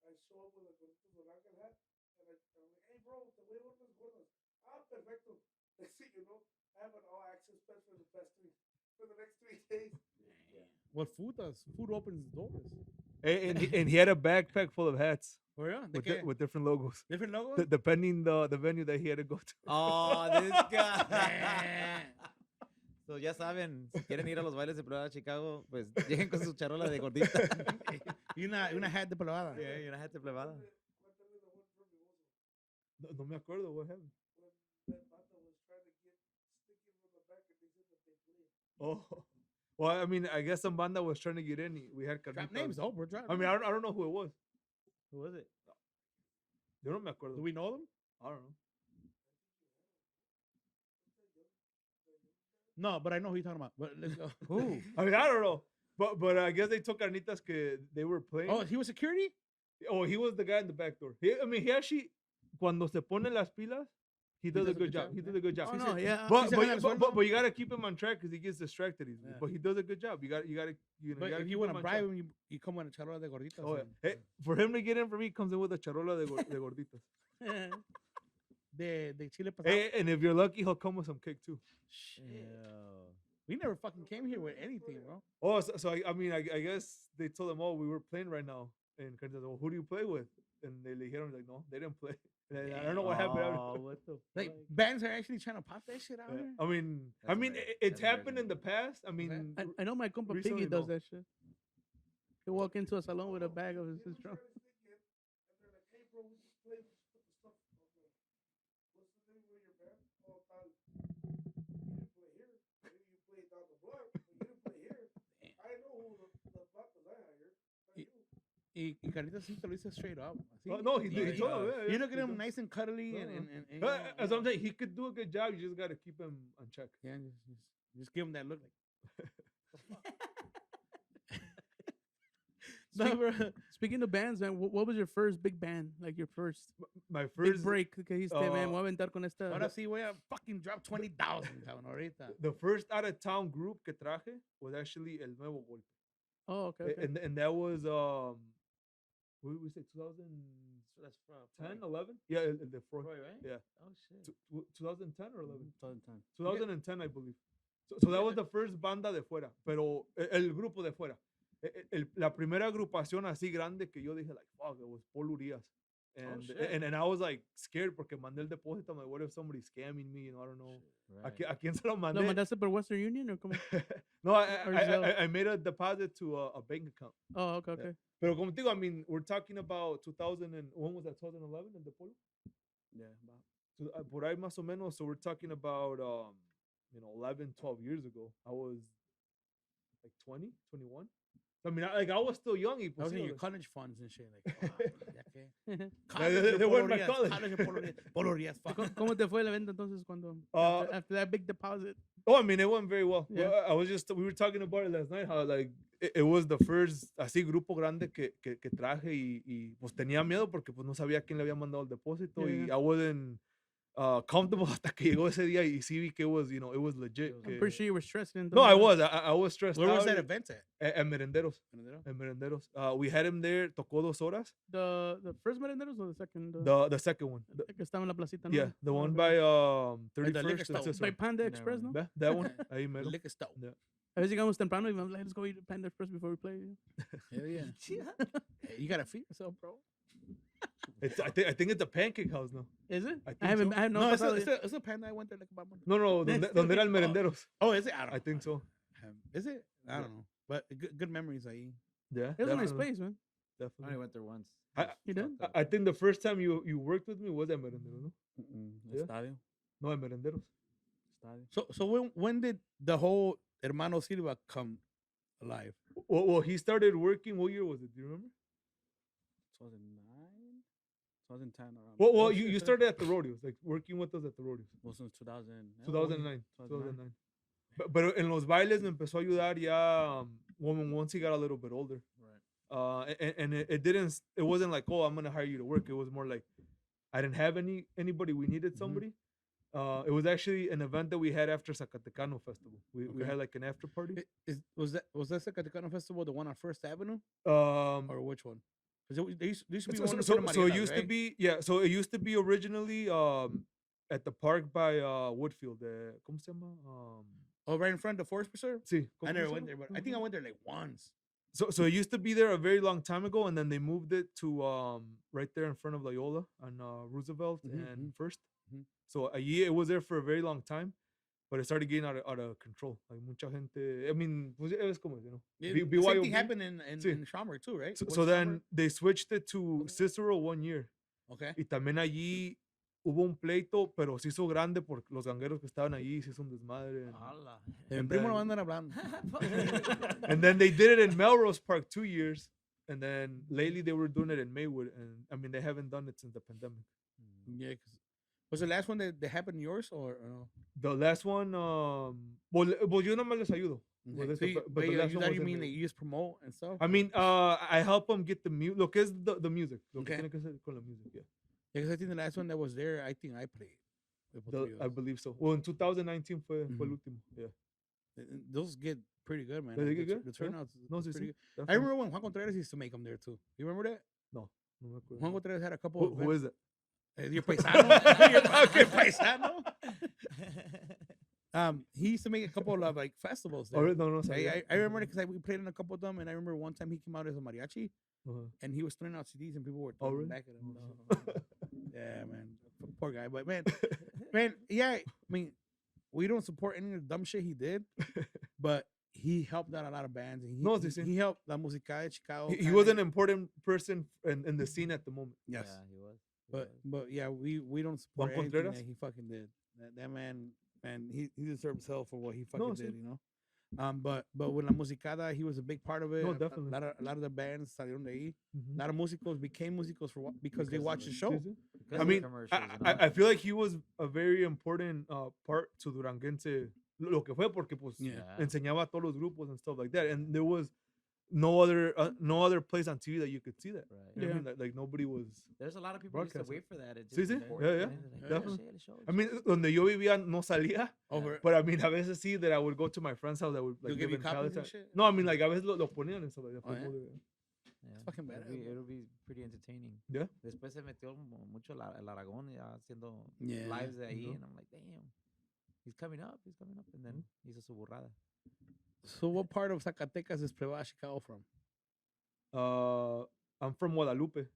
I show up with a Gorditas Blanca hat, and I'm like, hey, bro, te voy a llevar unas gordas. Ah, perfecto. Next thing you know, I have an all-access pass for the next 3 days. What food does? Food opens doors. And he had a backpack full of hats For real? with, with different logos, different logos? depending the venue that he had to go to. Oh, this guy. So ya saben, si quieren ir a los bailes de Plebada Chicago, pues lleguen con su charola de gordita. y una hat de pelada. Yeah, y una gente plebada. Cuéntale the one from Mimoso. No me acuerdo what happened. When that banda was trying to get sticky from the back and they said that they played. Oh, well, I mean, I guess some banda was trying to get in. We had Drop carnitas. names, though, bro. Drop I mean, I don't know who it was. Who was it? Yo no me acuerdo. Do we know them? I don't know. No, but I know who you're talking about. But let's go. Who? I mean, I don't know. But I guess they took carnitas que they were playing. Oh, he was security? Oh, he was the guy in the back door. I mean, he actually, cuando se pone las pilas, he does a good job. He did a good job. Oh no, yeah. But, se gana el sueldo. but you gotta keep him on track because he gets distracted easily. Yeah. But he does a good job. You gotta you But gotta if keep you want to on bribe track. him, you come with a charola de gorditas. Oh, yeah. and- Hey, for him to get in for me, he comes in with a charola de gorditas. de chile pasado. Hey, and if you're lucky, he'll come with some cake too. We never fucking came here with anything, bro. Oh, so I mean, I guess they told them, oh, we were playing right now. And Carnitas, well, who do you play with? And they dijeron, like, no, they didn't play. And I don't know what happened. Oh, what the Like fuck? bands are actually trying to pop that shit out Yeah. here. I mean, That's it's embarrassing. happened That's in the past. I mean, I know my compa recently, Piggy does no. that shit. He'll walk into a salon with a bag of his drum. And they're like, hey, bro, we just play, just put the stuff. Okay. What's the name of your band? Oh, tal. You didn't play here. Maybe you played down the block, but you didn't play here. I know who the blancos I hired. Not you. Y Carita sí te lo dice straight up. Así. No, he did. He told him, You yeah, look at he him told- nice and cuddly and you Uh, know, As I'm saying, he could do a good job. You just gotta keep him on check. yeah, just give him that look. No, bro. Speaking of bands, man, what was your first big band? Like your first My big first break que dijiste, man, uh, voy a aventar con esta. Ahora sí voy a fucking drop 20,000, cabrón, ahorita. the first out of town group que traje was actually El Nuevo Golpe. Oh, okay. Okay. And that was what did we say 2010, So that's from 11? Yeah, the fourth. Troy, right? Yeah. Oh shit. 2010 or 11? 2010. 2010, I believe. So that was the first banda de fuera, pero el grupo de fuera. La primera agrupación así grande que yo dije, like, fuck, it was Paul Urias. And, shit. and I was like scared porque mandé el depósito. I'm like, what if somebody's scamming me? You know, I don't know. Right. ¿A quién se lo ¿Lo mandé? mandaste por Western Union o cómo? No, Or Zelle? I made a deposit to a bank account. Oh, okay, okay. Pero como te digo, I mean, we're talking about 2000 and when was that? 2011 in the Polo? Yeah, about. So, por ahí más o menos. So we're talking about 11, 12 years ago. I was like 20, 21. I mean, I was still young. Y I pues, was sí, in your like- college funds and shit. Like, oh, ya que. They were in my Polo college. Díaz, college and Polo Díaz. Polo Díaz, fuck. ¿Cómo te fue el evento entonces cuando Uh, after that big deposit? Oh, I mean, it went very well. Yeah. Well, we were talking about it last night, how like it was the first así grupo grande que traje y pues tenía miedo porque pues no sabía quién le había mandado el depósito Yeah, y I wasn't comfortable hasta que llegó ese día y sí vi que it was legit. I'm pretty sure you were stressed. No, I was. I was stressed Where out. was that event at? At Merenderos. Merendero? At Merenderos. We had him there, tocó 2 horas. The first Merenderos or the second? The second one. Que estaba en la placita, ¿no? Yeah, the Oh, one okay. by the liquor 31st store. and Cicero. By Panda Express, ¿no? That one. Ahí mero. Liquor store. A veces llegamos temprano y vamos, let's go eat at Panda Express before we play. Hell yeah. Hey, you gotta feed yourself, bro. I think it's a pancake house now. Is it? I think I haven't. so. I have no. No, pasado yet. it's a panda. I went there like about month. No, donde era el Merenderos. Oh, is it? I don't I think so. Is it? I don't know. But good memories ahí. Yeah. It was a nice definitely, place, man. I Definitely. only went there once. You did? I think the first time you worked with me was at Merenderos, no? Yeah. Estadio. No, at Merenderos. Estadio. So when did the whole Hermano Silva come alive? Well, he started working. What year was it? Do you remember? 2009? 2010 around. Well, Oh, you shit, started at the rodeos, like working with us at the rodeos. Well, since 2000. 2009. 2009. 2009. But en los bailes me empezó a ayudar ya once he got a little bit older. Right. And it wasn't like, oh, I'm gonna hire you to work. It was more like I didn't have anybody. We needed somebody. It was actually an event that we had after Zacatecano Festival. We Okay. had like an after party. Was that Zacatecano Festival the one on First Avenue Um, or which one? Because there used to be so, one in so, front of so it Marielas, used to right? be So it used to be originally at the park by Woodfield. ¿Cómo se llama? Oh, right in front of the Forest Preserve. Sí. I ¿cómo never se went llama? there, but I think I went there like once. So it used to be there a very long time ago, and then they moved it to right there in front of Loyola on Roosevelt and First. Mhm. So it was there for a very long time, but it started getting out of control. Like mucha gente. I mean, pues, es como, Yeah, B- the same BYOB. thing happened in Sí. Schaumburg too, right? So, Was so it then Schaumburg? they switched it to Cicero 1 year. Okay. Y también allí hubo un pleito, pero se hizo grande por los gangueros que estaban allí, se hizo un desmadre. Hola. En And primo no then- andan hablando. And then they did it in Melrose Park 2 years. And then lately they were doing it in Maywood. And I mean, they haven't done it since the pandemic. Yeah. 'Cause- was the last one that happened yours or no? The last one, well, yo nomás les ayudo. Okay, Well, so you, but but the you, last you, one that was you in mean that Maywood. you just promote and stuff? I mean, I help them get the music. Lo que es the music. Lo que Okay. tiene que hacer con la music, yeah. Yeah, because I think the last one that was there, I think I played. with both of you I guys. believe so. Well, in 2019 fue el Mhm. último. Yeah. Those get pretty good, man. They Like, get the good? The Yeah. turnouts. No, is sí, pretty sí. good. I definitely. remember when Juan Contreras used to make them there too. You remember that? No me acuerdo. Juan Contreras had a couple. Who, of who is it? Your paisano. Your paisano. He used to make a couple of like festivals there. Oh, no, sabía. I remember because we played in a couple of them, and I remember one time he came out as a mariachi, Uh-huh. and he was throwing out CDs, and people were Oh, throwing really? back at him. Yeah, man, poor guy. But man, yeah. I mean, we don't support any of the dumb shit he did, but he helped out a lot of bands. And No, sí, sí. he helped La Música de Chicago. He kinda- was an important person in the scene at the moment. Yes. Yeah, he was. He was. But yeah, we don't support Juan anything Contreras? that he fucking did. That man, he deserves hell for what he fucking No, did, sí. you know. But with La Musicada, he was a big part of it. No, A definitely. lot of the bands salieron de ahí. Mhm. A lot of músicos became músicos because they Because of watched the it. show. Sí, sí. Because I of the mean, commercials and all I that. feel like he was a very important part to Duranguense, lo que fue, porque pues Yeah. enseñaba a todos los grupos and stuff like that. And there was no other place on TV that you could see that. Right. You know what I Yeah. mean? Like nobody was. There's a lot of people who used to Broadcasting. wait for that. It Sí, just sí. before Yeah, it, yeah. man. Like, Definitely. "Oh, shit, show, I mean, donde yo vivía no salía, Over but I mean, a veces sí that I would go to my friend's house that would like They'll give live you in copies and Calentanos. shit? No, I mean like a veces lo ponían and stuff like that. Oh, yeah? Yeah, fucking it'll badass, be, bro. it'll be pretty entertaining. Yeah. Después se metió mucho el Aragón ya haciendo Yeah. lives de ahí, Ujú. and I'm like, damn, he's coming up, and then hizo su burrada. So what part of Zacatecas is Plebada Chikago from? I'm from Guadalupe.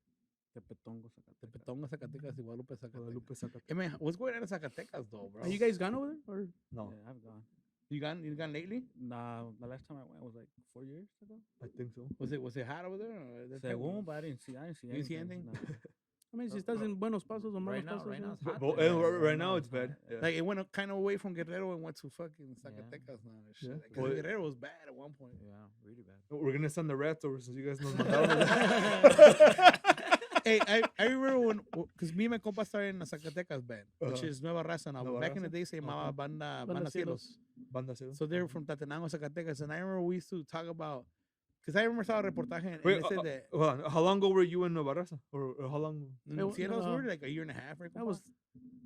Tepetongo, Zacatecas. Tepetongo, Zacatecas, y Guadalupe, Zacatecas. Guadalupe, Zacatecas. Hey man, what's going on in Zacatecas though, bro? Are you guys gone over there? Or No, Yeah, I've gone. you gone lately? Nah, the last time I went was like 4 years ago. I think so. Was it hot over there? Or that type of- Según, but I didn't see You didn't see anything? Nah. I mean, si estás en Buenos Pasos o Malos Right now, Pasos. right now it's yeah. hot. But, there, right now it's bad. hot. Yeah. Like it went kind of away from Guerrero and went to fucking Zacatecas now. And shit. Yeah. Like, Well, Guerrero was bad at one point. Yeah, really bad. We're gonna send the rats over since you guys know mandaron. Hey, I remember when, because me and my compa started in a Zacatecas band, which Uh-huh. is Nueva Raza now. But Nueva back in the Raza? day, se llamaba Banda Banda Cielos. Banda Cero. So they were from Tatenango, Zacatecas. And I remember we used to talk about, because I remember saw a reportaje and Wait, it said that hold on. How long ago were you in Nueva Raza? Or how long? in It wa- Cielos, we uh, were like a year and a half, right? That compa? was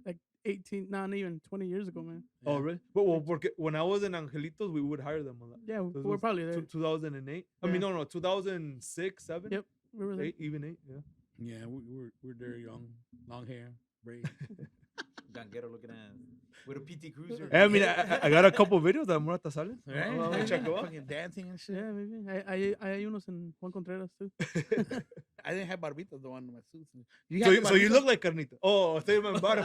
like 18, not even 20 years ago, man. Oh, Yeah. really? Well, porque when I was in Angelitos, we would hire them a lot. Yeah, This we're was probably there. 2008. I Yeah. mean, no, 2006, 7, Yep, we were there. 8, even 8. Yeah. Yeah, we're there young, long hair, braids. Ganguero looking at with a PT Cruiser. I mean, I got a couple videos that Murata salen. Right? I'll check them out. Fucking dancing and shit. Yeah, maybe. Hay unos en Juan Contreras too. I didn't have barbitas though on my suits. So you look like Carnita. Oh, estoy en bottom.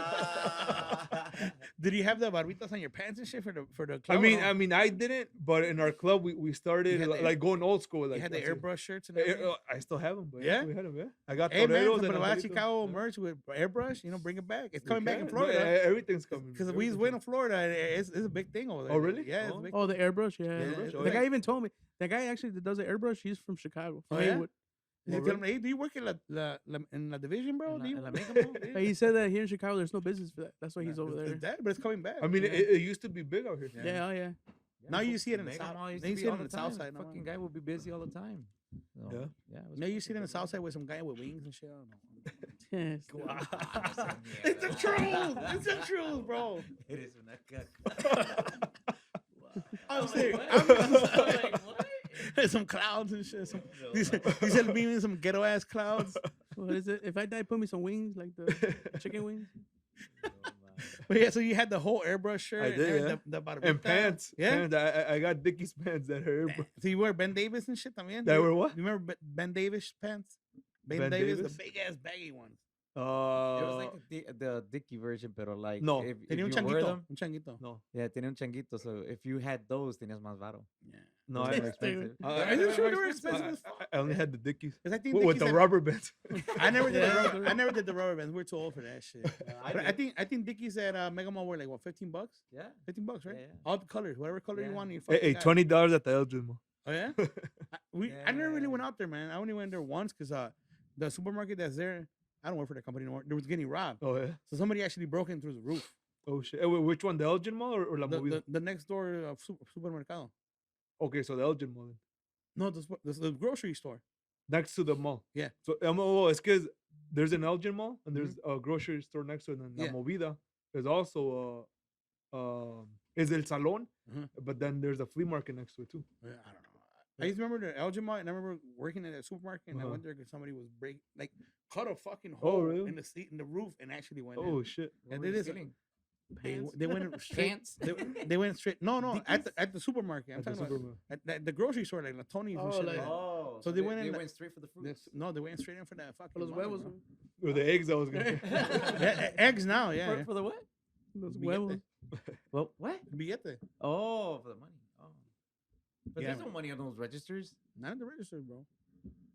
Did you have the barbitas on your pants and shit for the I club? mean, or no? I didn't, but in our club we started had the- like going old school. You Like had the let's see. airbrush shirts and Eh, everything. I still have them, but Yeah? we had them. Yeah, I got Hey man, Toreros the and Plebada Angelitos. Chicago Yeah. merch with airbrush, bring it back. It's We coming back in can. No, Florida. everything's coming. Because we Everything's went to Florida, and it's a big thing over there. Oh, really? Yeah, it's Oh. a big. Oh, the airbrush, yeah. Yeah, airbrush, it's oh, The like- guy even told me. The guy actually that does the airbrush, he's from Chicago. From Oh, yeah? Haywood. He Oh, tell really? me, hey, do you work in in la division, bro? En Do you- la Mega Mall, But he said that here in Chicago, there's no business for that. That's why he's over It's there. that, but it's coming back. I mean, Yeah. it used to be big out here. Yeah, oh yeah. Now you see it in the Mega south. Mall used Now to you be see it all on the the south time. side now, Fucking man. guy would be busy all the time. So, Yeah. Yeah. it was Now you fucking see it in the good. south side with some guy with wings and shit. I don't know. Yes. It's the truth. It's the truth, bro. Eres una caca. I'm serious. Some clouds and shit. Some, these are being some ghetto ass clouds. What is it? If I die, put me some wings, like the chicken wings. But yeah, so you had the whole airbrush shirt. I and did, everything, yeah. the barbita. And pants. Yeah. Pants. I got Dickies pants that are. So you wear Ben Davis and shit también? That were what? You remember Ben Davis pants? Ben, Ben Davis, Davis? the big ass baggy ones. It was like the Dickie version, pero like No. if Tenía un you wear changuito. them, Un changuito. No. yeah, tenía un changuito. So if you had those, tenías más varo. Yeah. No, Those I, were more expensive. Are you sure they were expensive I, as fuck? I only had the Dickies. 'Cause I think With Dickies the had- rubber bands. I never did. Yeah. The rubber, I never did the rubber bands. We're too old for that shit. But I think Dickies at Mega Mall were like what, $15? Yeah. $15, right? Yeah, yeah. All the colors, whatever color you Yeah. want. You Hey, fucking got it. $20 at the Eldridge Mall. Oh yeah. I never really Yeah. went out there, man. I only went there once because the supermarket that's there, I don't work for that company anymore. There was getting robbed, Oh yeah. so somebody actually broke in through the roof. Oh shit. Which one? The Elgin Mall or La Movida? The next door supermercado. Okay, so the Elgin Mall. Then. No, the grocery store. Next to the mall. Yeah. So it's because there's an Elgin Mall and there's a grocery store next to it, and Yeah. La Movida is also is El Salón, Mhm. but then there's a flea market next to it too. Yeah, I don't know. I used to remember the Elgin Mall, and I remember working at that supermarket, and I Uh-huh. went there because somebody was cut a fucking hole really? in the seat in the roof, and actually went in. Oh shit. Yeah, What they were you did. stealing? They went straight. Pants? They went straight. No, at the supermarket. I'm At the talking about supermarket. at the grocery store, like La Tony's and Oh, shit. like- Like that. Oh, So they went in They the- went straight for the fruits. No, they went straight in for that fucking. For los money, huevos. bro. Or the eggs I was gonna. Yeah, eggs now, yeah. For the what? Los Billete. huevos. Well, what? Billete. Oh, for the money. Oh. But Yeah, there's man. no money on those registers. Not in the register, bro.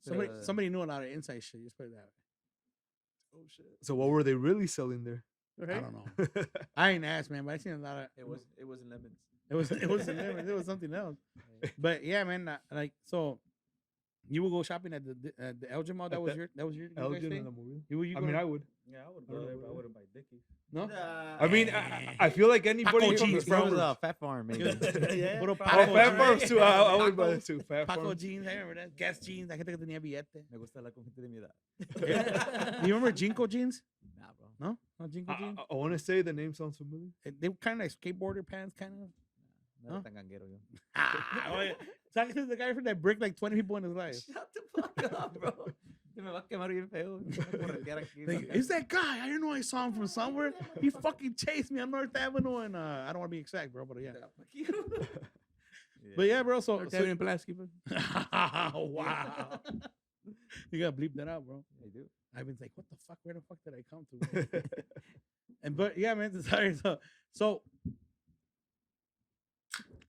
But, Somebody knew a lot of inside shit. Just put it that way. Oh shit. So what were they really selling there? Right? I don't know. I ain't asked, man, but I seen a lot of. it was lemons. It was it was something else. But yeah, man, like so, you would go shopping at the Elgin Mall. That At was the your you guys Elgin stay? and the movie. You I mean, I would. Yeah, I would I don't go there, know but I where. wouldn't buy Dickies. no. I mean, I feel like anybody Paco from jeans, the bro. suburbs. Fat Farm, maybe. Yeah. Puro Oh, Paco Fat jeans. Farms too. I would buy Paco- that too. Fat Paco Farms. jeans, I remember that. Gas jeans, la gente que tenía billete. Me gusta la con gente de mi edad. You remember Jinko jeans? Nah, bro. No, not Jinko jeans. I want to say the name sounds familiar. They were kind of like skateboarder pants, kind of. No era Huh? tan ganguero yo. Talking to the guy from that brick like 20 people in his life. Shut the fuck up, bro. Se me va a quemar bien feo. Me van a corretear aquí, Like, sacar. is that guy? I didn't know I saw him from somewhere. He fucking chased me on North Avenue, and I don't want to be exact, bro, but yeah. Fuck you. But yeah, bro. So, Or Kevin Pulaski, but wow, you gotta bleep that out, bro. I do. I've been like, what the fuck? Where the fuck did I come to? And but yeah, man. Sorry. So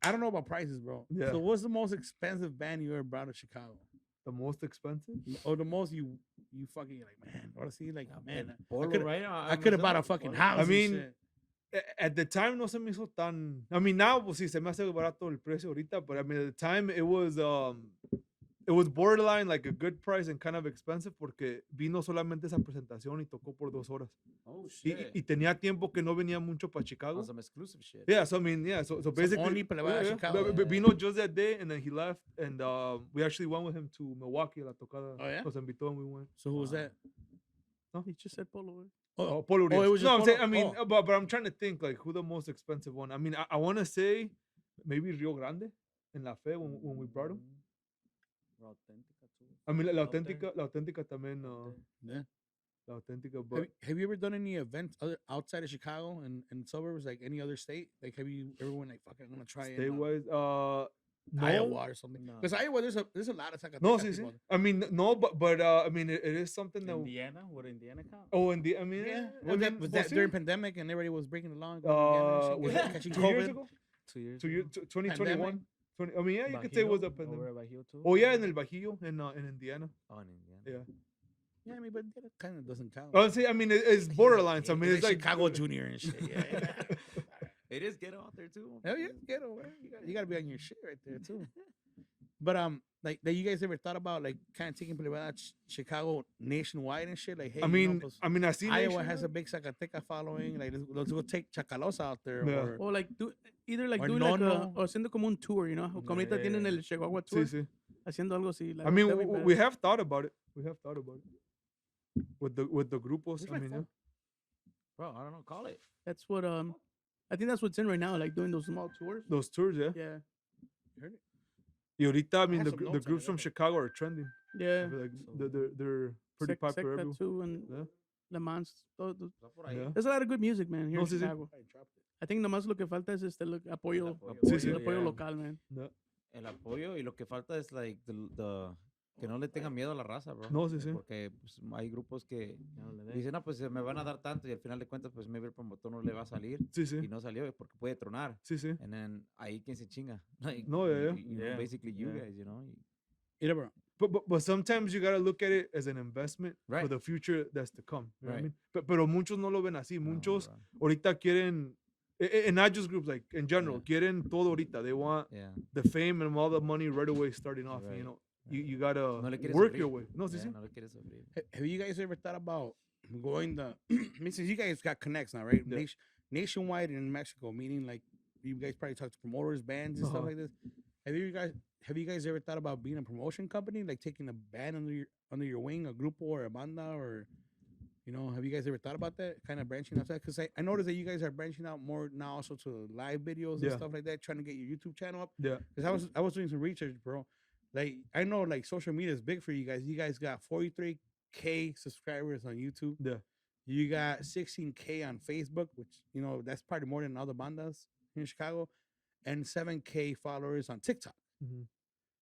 I don't know about prices, bro. Yeah. So what's the most expensive band you ever brought to Chicago? The most expensive? Or the most you fucking you're like, man, I want to see like, man, Polo, coulda- right? I could have bought a fucking house. I and mean, shit. At the time no se me hizo tan. I mean, now pues sí se me hace barato el precio ahorita, but I mean at the time it was borderline like a good price and kind of expensive porque vino solamente esa presentación y tocó por 2 horas. Oh, Y, y tenía tiempo que no venía mucho para Chicago. On some exclusive shit. Yeah, so I mean, yeah, so basically, only Plebada Chikago. Vino just that day, and then he left, and we actually went with him to Milwaukee, la tocada. Oh, yeah? Nos invitó and we went. So who was that? he just said Polo. Güey. Oh, Polo oh, Urias. it was No, just I'm saying, Polo? I mean, Oh. but I'm trying to think like who the most expensive one. I mean, I want to say maybe Rio Grande in La Fe when we brought him. La auténtica, too. I mean, Out there. la auténtica también. Yeah. La auténtica, but Have you ever done any events outside of Chicago and suburbs, like any other state? Like, have you ever went like, fuck, I'm gonna try it? state wise, no. Iowa or something. No. Because Iowa, there's a lot of Zacatecas No, sí, sí. people. I mean, no, but I mean, it is something that. Indiana? Would Indiana count? Oh, and I mean, Yeah. I Was mean, that well, sí. during pandemic and everybody was breaking the law? and going to Indiana and Was shit, it catching 2 years COVID? ago? 2 years. 2 years, 2021. 20, I mean, yeah, you could say it was a pandemic. Over at Bajío, too. Oh yeah, in El Bajío, in Indiana. Oh, in Indiana. Yeah. Yeah, I mean, but that kind of doesn't count. Oh, see, I mean, it's borderline. So I mean, It's it's like Chicago Junior and shit. Yeah. It is ghetto out there too. Hell yeah, get over. You gotta be on your shit right there too. But like, that you guys ever thought about like kind of taking Plebada Chicago nationwide and shit? Like, hey, I you mean, know, pues, I see Iowa has a big Zacateca following. Like, let's go take Chacalosa out there. Yeah. Or, Or like either like Or doing like no. o haciendo como un tour, you know, como ahorita tienen el Chihuahua tour, Sí, sí. haciendo algo así. Like, I mean, that'd be we badass. have thought about it. We have thought about it with the grupos. Where's I my mean, yeah. phone? Bro, I don't know. Call it. That's what I think that's what's in right now, like doing those small tours. Those tours, yeah. Yeah, Y ahorita, I mean, have the some the notes on groups it, from okay. Chicago are trending. I yeah. feel like they're pretty popular everywhere. too and Yeah. Le Mans. Está por ahí. Yeah. There's a lot of good music, man, here No, in sí, sí. Chicago. I think nomás lo que falta es apoyo, Sí, sí. el apoyo Yeah. local, man. Yeah. El apoyo y lo que falta es like que no le tengan miedo a la raza, bro. No, sí, sí. Porque pues, hay grupos que Ya no le den. dicen, no, pues me van a dar tanto y al final de cuentas, pues maybe el promotor no le va a salir Sí, sí. y no salió porque puede tronar. Sí, sí. And then ahí quien se chinga. Like, No, yeah, yeah. you know, Yeah, basically you yeah. guys, you know. Yeah, bro. But sometimes you gotta look at it as an investment for Right. the future that's to come. You know what I Right. mean? Pero muchos no lo ven así. No, Muchos bro. ahorita quieren, and not just groups, like in general, quieren todo ahorita. They want Yeah. the fame and all the money right away starting off. Right, You know, you gotta No le quieres work sufrir. your way. No, sí, Yeah, sí. no le quieres sufrir. Have you guys ever thought about going the? I mean, since you guys got connects now, right? Yeah. Nationwide in Mexico, meaning like you guys probably talk to promoters, bands, and stuff Uh-huh. like this. Have you guys ever thought about being a promotion company, like taking a band under your wing, a grupo or a banda, or you know, have you guys ever thought about that kind of branching outside? Because I noticed that you guys are branching out more now, also to live videos and Yeah. stuff like that, trying to get your YouTube channel up. Yeah. Because I was doing some research, bro. Like I know like social media is big for you guys. You guys got 43K subscribers on YouTube. Yeah. You got 16K on Facebook, which you know that's probably more than all the bandas here in Chicago, and 7K followers on TikTok. Mhm.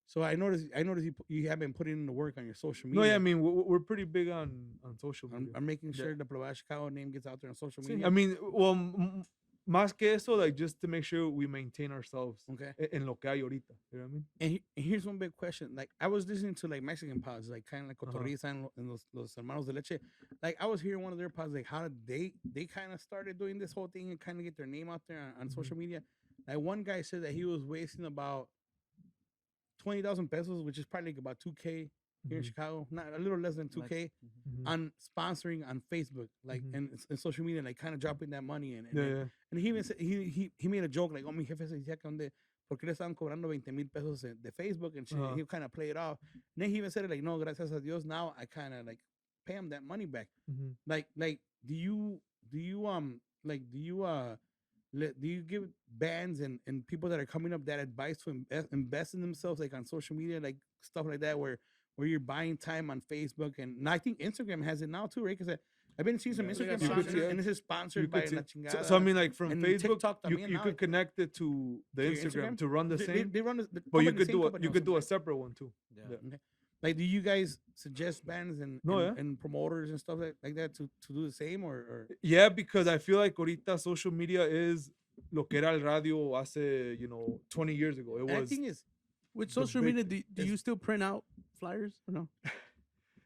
So I noticed you have been putting in the work on your social No, media. yeah, I mean, we're pretty big on social media. I'm making Yeah. sure the Plebada Chikago name gets out there on social Sí, media. I mean, well, más que eso, like just to make sure we maintain ourselves Okay. en lo que hay ahorita. You know what I mean? And here's one big question. Like, I was listening to like Mexican pods, like kind of like Cotorriza and los Hermanos de Leche. Like, I was hearing one of their pods, like how did they kind of started doing this whole thing and kind of get their name out there on social media. Like, one guy said that he was wasting about 20,000 pesos, which is probably like about 2K here in Chicago, not a little less than 2K, on sponsoring on Facebook, like and social media, like kind of dropping that money in. And he even said, he made a joke like, "Oh, mi jefe se decía que donde, porque le estaban cobrando 20,000 pesos de Facebook and shit." He kind of played it off. And then he even said it like, "No, gracias a Dios, now I kind of like pay him that money back." Like, do you give bands and people that are coming up that advice to invest in themselves, like on social media, like stuff like that, where you're buying time on Facebook, and I think Instagram has it now too, right? Because I've been seeing some Instagram sponsors, and this is sponsored by La Chingada. So I mean, like from and Facebook, TikTok you también now, could connect it to the your Instagram to run the same. They run the But you company, could same do company you could also, do a right? separate one too. Yeah. Okay. Like, do you guys suggest bands and No, and promoters and stuff like that to do the same or? Yeah, because I feel like ahorita social media is lo que era el radio hace 20 years ago. It And I was. think it's With the social big- media, do you still print out flyers or no?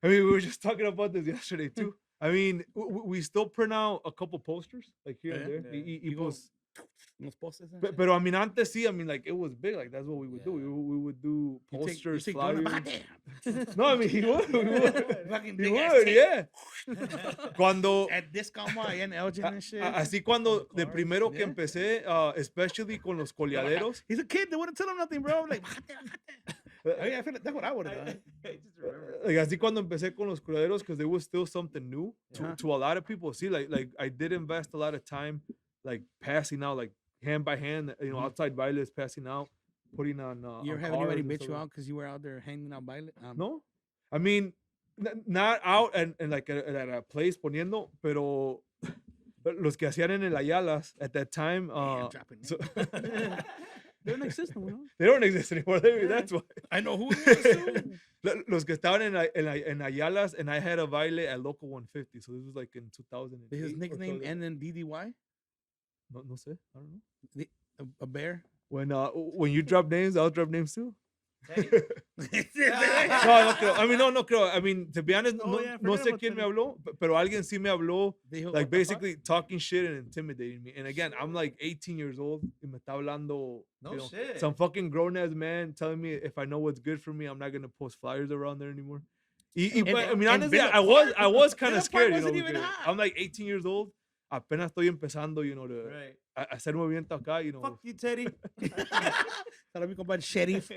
I mean, we were just talking about this yesterday too. I mean, we still print out a couple posters like here and Yeah. there. Yeah. Y pues, unos postes and But, shit? pero I mean, antes sí, I mean, like it was big. Like that's what we would do. Yeah. We would do You posters, take flyers. donut- No, I mean, he would. He would. Fucking He big ass would, tape. yeah. Cuando, At discount mall allá en Elgin and shit. así cuando de Cars, primero que yeah. empecé, especially con los coleaderos. He's a kid. They wouldn't tell him nothing, bro. Like, I feel like that's what I would have done. Like así cuando empecé con los coleaderos, because there was still something new Yeah. to a lot of people. See, like I did invest a lot of time, like passing out, like hand by hand, outside bailes, passing out, putting on. You on ever have cars anybody and bitch stuff you like- out because you were out there hanging out baile? No, I mean, not out and like at a place poniendo, pero los que hacían en el Ayalas at that time, Damn, dropping so, They don't exist no more. they don't exist anymore. That's why. I know who it was too. Los que estaban en Ayalas, and I had a baile at Local 150, so this was like in 2008. His or nickname so. and then DDY, No sé, I don't know. a bear. When you drop names, I'll drop names too. no, No creo. I mean, no creo. I mean, to be honest, Oh, no, yeah, I no forgot sé about quién me Teddy. habló, pero alguien sí me habló, Dijo, like "What the fuck?" basically talking shit and intimidating me. And again, I'm like 18 years old. Y me está hablando, No shit. some fucking grown ass man telling me if I know what's good for me, I'm not gonna post flyers around there anymore. But, I mean, and honestly, Villa I was kind Villa of Park scared. wasn't even because hot. I'm like 18 years old. Apenas estoy empezando, to Right. hacer movimiento acá, Fuck you, Teddy. Saludos, mi compadre Sheriff.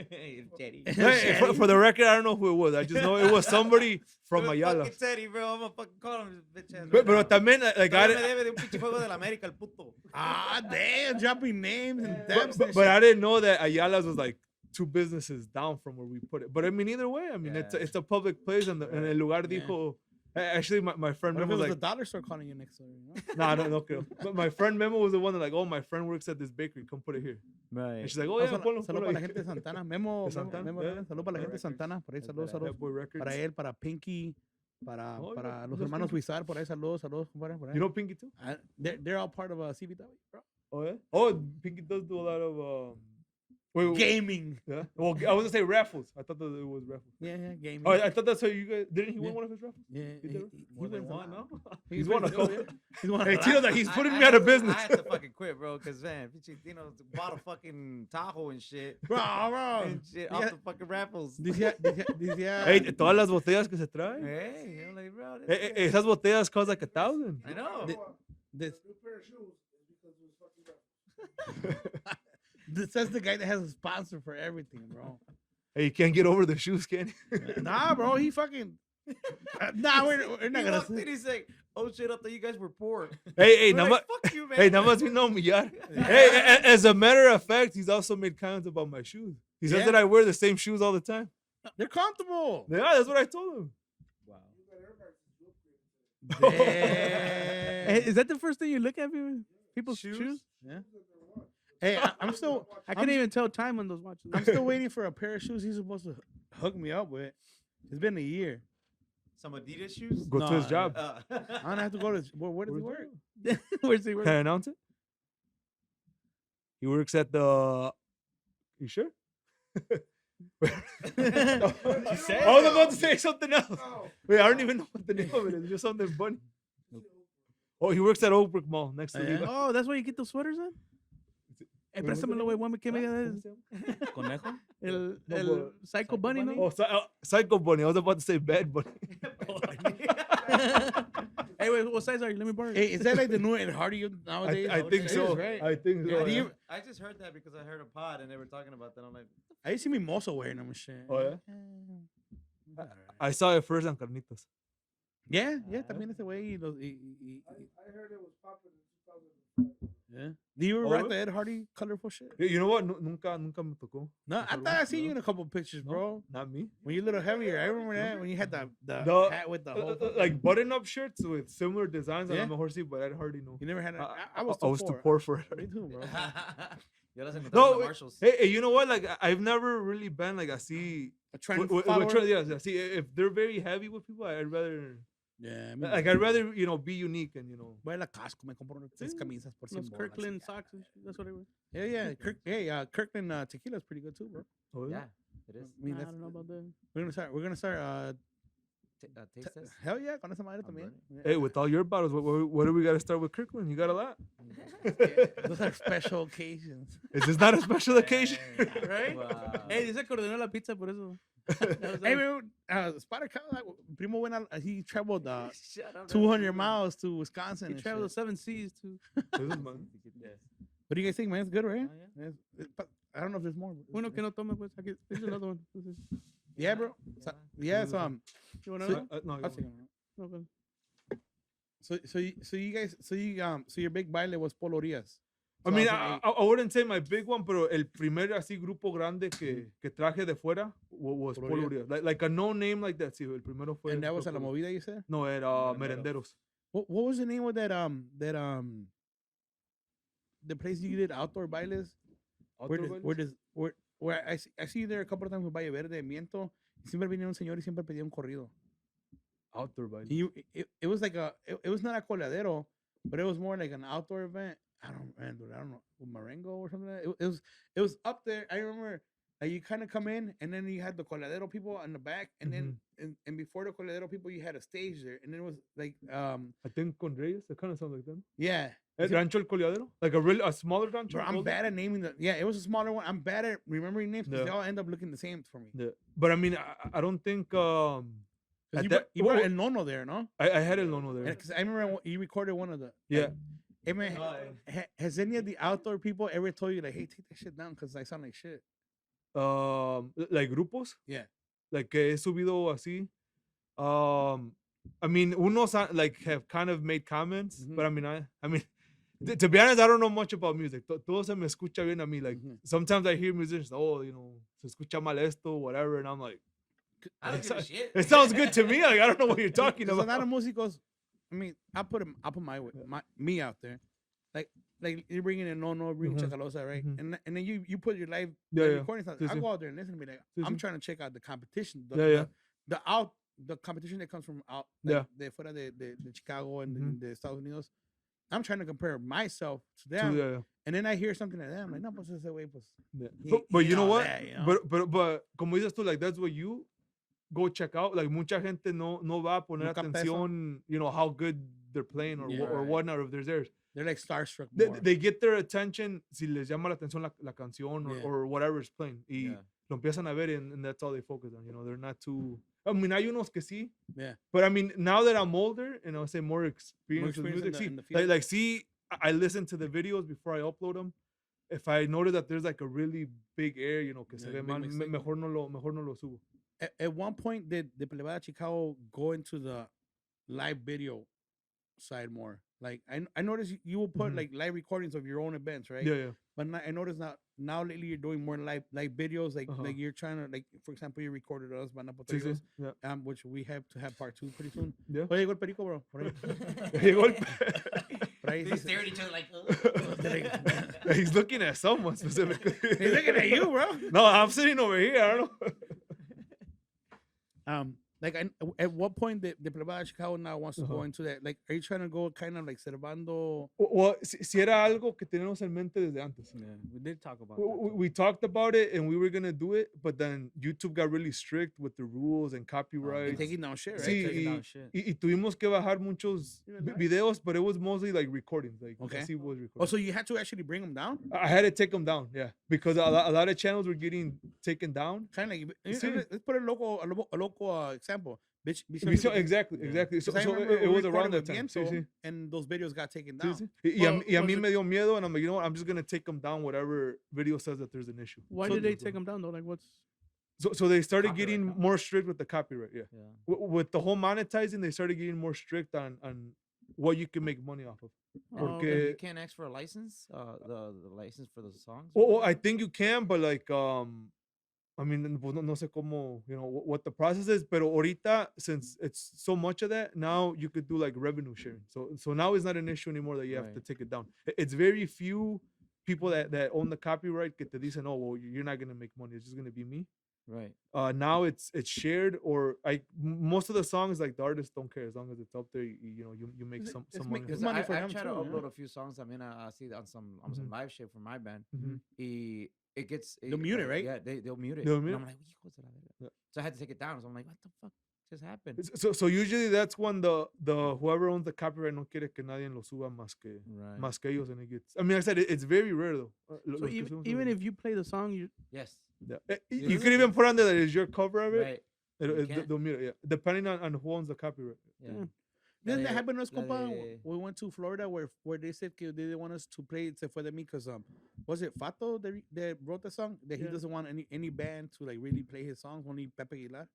Teddy. Hey, for the record, I don't know who it was. I just know it was somebody from Ayala. Fucking Teddy, bro. I'm gonna fucking call him bitch ass. Pero también, like, I Todavía me didn't- debe de un pinche juego de la América, el puto. Ah, damn, dropping names and dabs and but shit. I didn't know that Ayala's was like 2 businesses down from where we put it. But I mean, either way, I mean, Yeah. it's a public place, and el lugar dijo. Actually, my friend What if Memo it was was like, the dollar store calling you next door? You know? nah, no creo. But my friend Memo was the one that like, oh, my friend works at this bakery. Come put it here. Right. And she's like, oh yeah, Saludos ponlo para la ahí. gente de Santana. Memo, De Santana, Memo, yeah. saludos para la gente de Records. Santana. Por ahí, saludos, Bad saludos. Boy Records. Para él, para Pinky, para Oh, para yeah, los that's hermanos Pinky. Huizar, por ahí, saludos, compadre, por ahí. You know Pinky too? They're all part of CBW, bro. Oh yeah. Oh, Pinky does do a lot of wait, Gaming. yeah. Well, I was gonna say raffles. I thought that it was raffles. Yeah, gaming. Oh, I thought that's how you guys didn't he Yeah. win one of his raffles? Yeah, He did? he More than wins a one, lot. no? He's won a wins- oh, couple. yeah. He's won a Hey, lot. Tino's like, he's putting me I out of had to- business. I had to fucking quit, bro, because man, pinche Tino bought a fucking Tahoe and shit. Bro, And shit Yeah. off the fucking raffles. Decía, Hey, todas las botellas que se traen. Hey, I'm like, bro. this shit- Esas botellas cost like 1,000. I know. The- The this, new pair of shoes is because it was fucking rough. this says the guy that has a sponsor for everything, bro. Hey, you can't get over the shoes, can you? Nah, bro, he fucking. Nah, we're not He gonna. walked in, he's like, oh shit, I thought you guys were poor. Hey, We're nada like, más. fuck you, man. Hey, nada más vino a humillar. Hey, as a matter of fact, he's also made comments about my shoes. He says Yeah. that I wear the same shoes all the time. They're comfortable. Yeah, that's what I told him. Wow. You got Air Max is upgraded today. Hey, Damn. is that the first thing you look at, people's shoes? Yeah. Shoes that they're watch. Hey, I'm still. I couldn't even tell time on those watches. I'm still waiting for a pair of shoes he's supposed to hook me up with. It's been a year. Some Adidas shoes? Go to his No, job. Uh, I'm gonna have to go to. Where does he work? Where's he Can I working? announce it? He works at the. You sure? No. I was about to say something else. Oh, Wait, I don't even know what the name of it is. It's just something funny. Oh, he works at Oak Brook Mall next to Oh, yeah? Levi. Oh, that's where you get those sweaters, then? Hey, Wait, what's the préstamelo, güey. One que me ¿Cómo se llama? Conejo. El No, Psycho Bunny, ¿no? Oh, Psycho Bunny. I was about to say Bad Bunny. Hey, wait, what size are you? Let me borrow it. Hey, is that like the new Ed Hardy nowadays? I think It so. is, right? I think so. do yeah. you- I just heard that because I heard a pod and they were talking about that. I'm like, I used to see Mimoso wearing them and shit. Oh, yeah? Alright. I saw it first on Carnitas. Yeah, también ese güey. I heard it was popular in 2005. Yeah. Do you ever Oh, rock really? the Ed Hardy colorful shit? You know what? Nunca me tocó. No, I thought I seen you in a couple pictures, No, bro. Not me. When you're a little heavier, I remember that when you had the The- hat with the whole. Like button-up shirts with similar designs. Yeah. I'm a horsey, but I hardly know. You never had. I was too poor for it. Me too, bro. yo las encontré en No, la Marshalls. hey, you know what? Like I've never really been like así. A trend with follower? trend, yes, I see. If they're very heavy with people, I'd rather Yeah, like I'd rather be unique and Voy a la Casco, me compro unas tres Sí, camisas por 100 Los bolas. Kirkland socks. And shit. That's what I wear. Yeah. Kirkland tequila is pretty good too, bro. Oh, Yeah, it is. I mean, Nah, I that's, don't know about that. we're gonna start. Taste test. Hell yeah, con esa madre I'm también. Hey, with all your bottles, what do we got to start with Kirkland? You got a lot. Those are special occasions. Is this not a special occasion? Right? Wow. Hey, dice que ordenó la pizza por eso. Hey, man, Spider Primo went out. He traveled Shut up, 200 miles to Wisconsin. He and traveled the shit. 7 seas too. This is mine. Yes. What do you guys think, man? It's good, right? Oh, Yes. But I don't know if there's more. but Uno it's- que no toma, pues. Aquí, there's another one. Entonces, Yeah, bro. Yeah, so you want So- another one? No, I'll take it. No, pues. So you guys, so your big baile was Polorías. I mean, I wouldn't say my big one, pero el primer así grupo grande que traje de fuera was Polo Polo Díaz. Like a no name like that. Sí, el primero fue. And that was fue a la Polo. movida, you said? No, era Merenderos. What was the name of that the place you did outdoor bailes? Where I see you there a couple of times with Valle Verde, Miento. Siempre venía un señor y siempre pedía un corrido. Outdoor baile. It was like it was not a coladero, but it was more like an outdoor event. I don't know, Marengo or something. It was up there. I remember you kind of come in and then you had the coladero people in the back, and then and before the coladero people you had a stage there, and then it was like I think con Reyes. It kind of sounds like them. yeah. El Rancho El Coleadero? Like a smaller rancho? Bro, I'm bad at naming it was a smaller one. I'm bad at remembering names because Yeah. they all end up looking the same for me. Yeah. But I mean, I don't think. 'Cause at you that- brought well, El Nono there, no? I had El Nono there. Because I remember you recorded one of the. Yeah. Hey man, has any of the outdoor people ever told you like, hey, take that shit down because I sound like shit? Like grupos. Yeah. Like que he subido así. I mean, unos like have kind of made comments, but I mean, I mean, to be honest, I don't know much about music. Todo se me escucha bien a mí. Like sometimes I hear musicians, oh, se escucha mal esto, whatever, and I'm like, I don't give a shit. it sounds good to me. Like I don't know what you're talking There's a about. lot of músicos. I mean, I'll put me out there. Like you're bringing in No, bring Chacalosa, right? And then you put your live Yeah, yeah. recordings out. Sí, I'll sí. go out there and listen and be like, Sí, I'm sí. trying to check out the competition. The competition that comes from out, Yeah. de fuera de Chicago and the Estados Unidos. I'm trying to compare myself to them, Yeah. and then I hear something like that. I'm like, no, pues ese güey, pues. Yeah. He- But he you know all what? that, you know? But como dices tú, like that's what you go check out. Like mucha gente no va a poner No capta eso. atención, how good they're playing or Yeah. or Right. whatnot, or if there's theirs. They're like starstruck. They, more. they get their attention si les llama la atención la canción Yeah. or whatever is playing. Y Yeah. lo empiezan a ver and that's all they focus on. They're not too. I mean, hay unos que sí. Yeah. But I mean, now that I'm older and I'll say more experienced with experience music, in the see, field. like see, I listen to the videos before I upload them. If I notice that there's like a really big air, que se Yeah, ve big mal, mistake. mejor no lo subo. At one point, did the Plebada Chikago go into the live video side more? Like I noticed you will put like live recordings of your own events, right? Yeah. But I noticed now lately you're doing more live videos, like Uh-huh. like you're trying to for example you recorded us Banda Sí, sí, Potatoes, yeah. which we have to have part 2 pretty soon. Yeah. Oye, llegó el perico, bro. Por ahí. Llegó el- Por ahí They dice- stare at each other like, He's looking at someone specifically. He's looking at you, bro. No, I'm sitting over here. I don't know. At what point the Plebada Chikago now wants to go into that? Like, are you trying to go kind of like Servando? Well, si era algo que teníamos en mente desde antes. Yeah, we did talk about We, that. we, too. we talked about it and we were gonna do it, but then YouTube got really strict with the rules and And copyright. taking down shit, right? Sí, taking down y, shit. y tuvimos que bajar muchos videos, but it was mostly like recordings. Like, Okay. así was recording. Oh, so you had to actually bring them down? I had to take them down, yeah, because a lot of channels were getting taken down. Kind of like, Sí. let's put a local example. Exactly. So, 'Cause I so remember it we was around recorded that time. with Sí, Viento, sí. and those videos got taken Sí, down. sí. Y a was mí it- me dio miedo, and I'm like, you know what? I'm just gonna take them down. Whatever video says that there's an issue. Why So- did they take them down though? Like, what's So they started Copyright, getting huh? more strict with the copyright. Yeah. Yeah. With the whole monetizing, they started getting more strict on what you can make money off of. Oh, Porque, okay. You can't ask for a license, the license for the songs. well, I think you can, but like, I mean, pues no sé cómo, you know, what the process is, pero ahorita, since it's so much of that, now you could do like revenue sharing. So now it's not an issue anymore that you have to Right. take it down. It's very few people that own the copyright que te dicen, oh, well, you're not going to make money. It's just going to be me. Right. Now it's shared, or most of the songs, like the artists don't care as long as it's up there. You know, you make It's- some it's money. It's Because money I for them tried to too, yeah. upload a few songs. I mean, I see on some live shit from my band. Mhm. It gets They'll mute it, right? Yeah, they'll mute it. They'll And mute I'm it? like, hijos de la verga. Yeah. So I had to take it down. So I'm like, what the fuck just happened? So usually that's when the whoever owns the copyright no quiere que nadie lo suba Right. más que ellos, and it gets. I mean, like I said it's very rare though. So even if you play the song, you Yes. yeah. you You know could even put on there that is your cover of it. Right. You can. They'll mute it, yeah. Depending on who owns the copyright. Yeah. Yeah. Didn't La that happen to us, la compa? de- We went to Florida where they said they didn't want us to play Se Fue de Mi because was it Fato that wrote the song that he Yeah. doesn't want any band to like really play his songs, only Pepe Aguilar.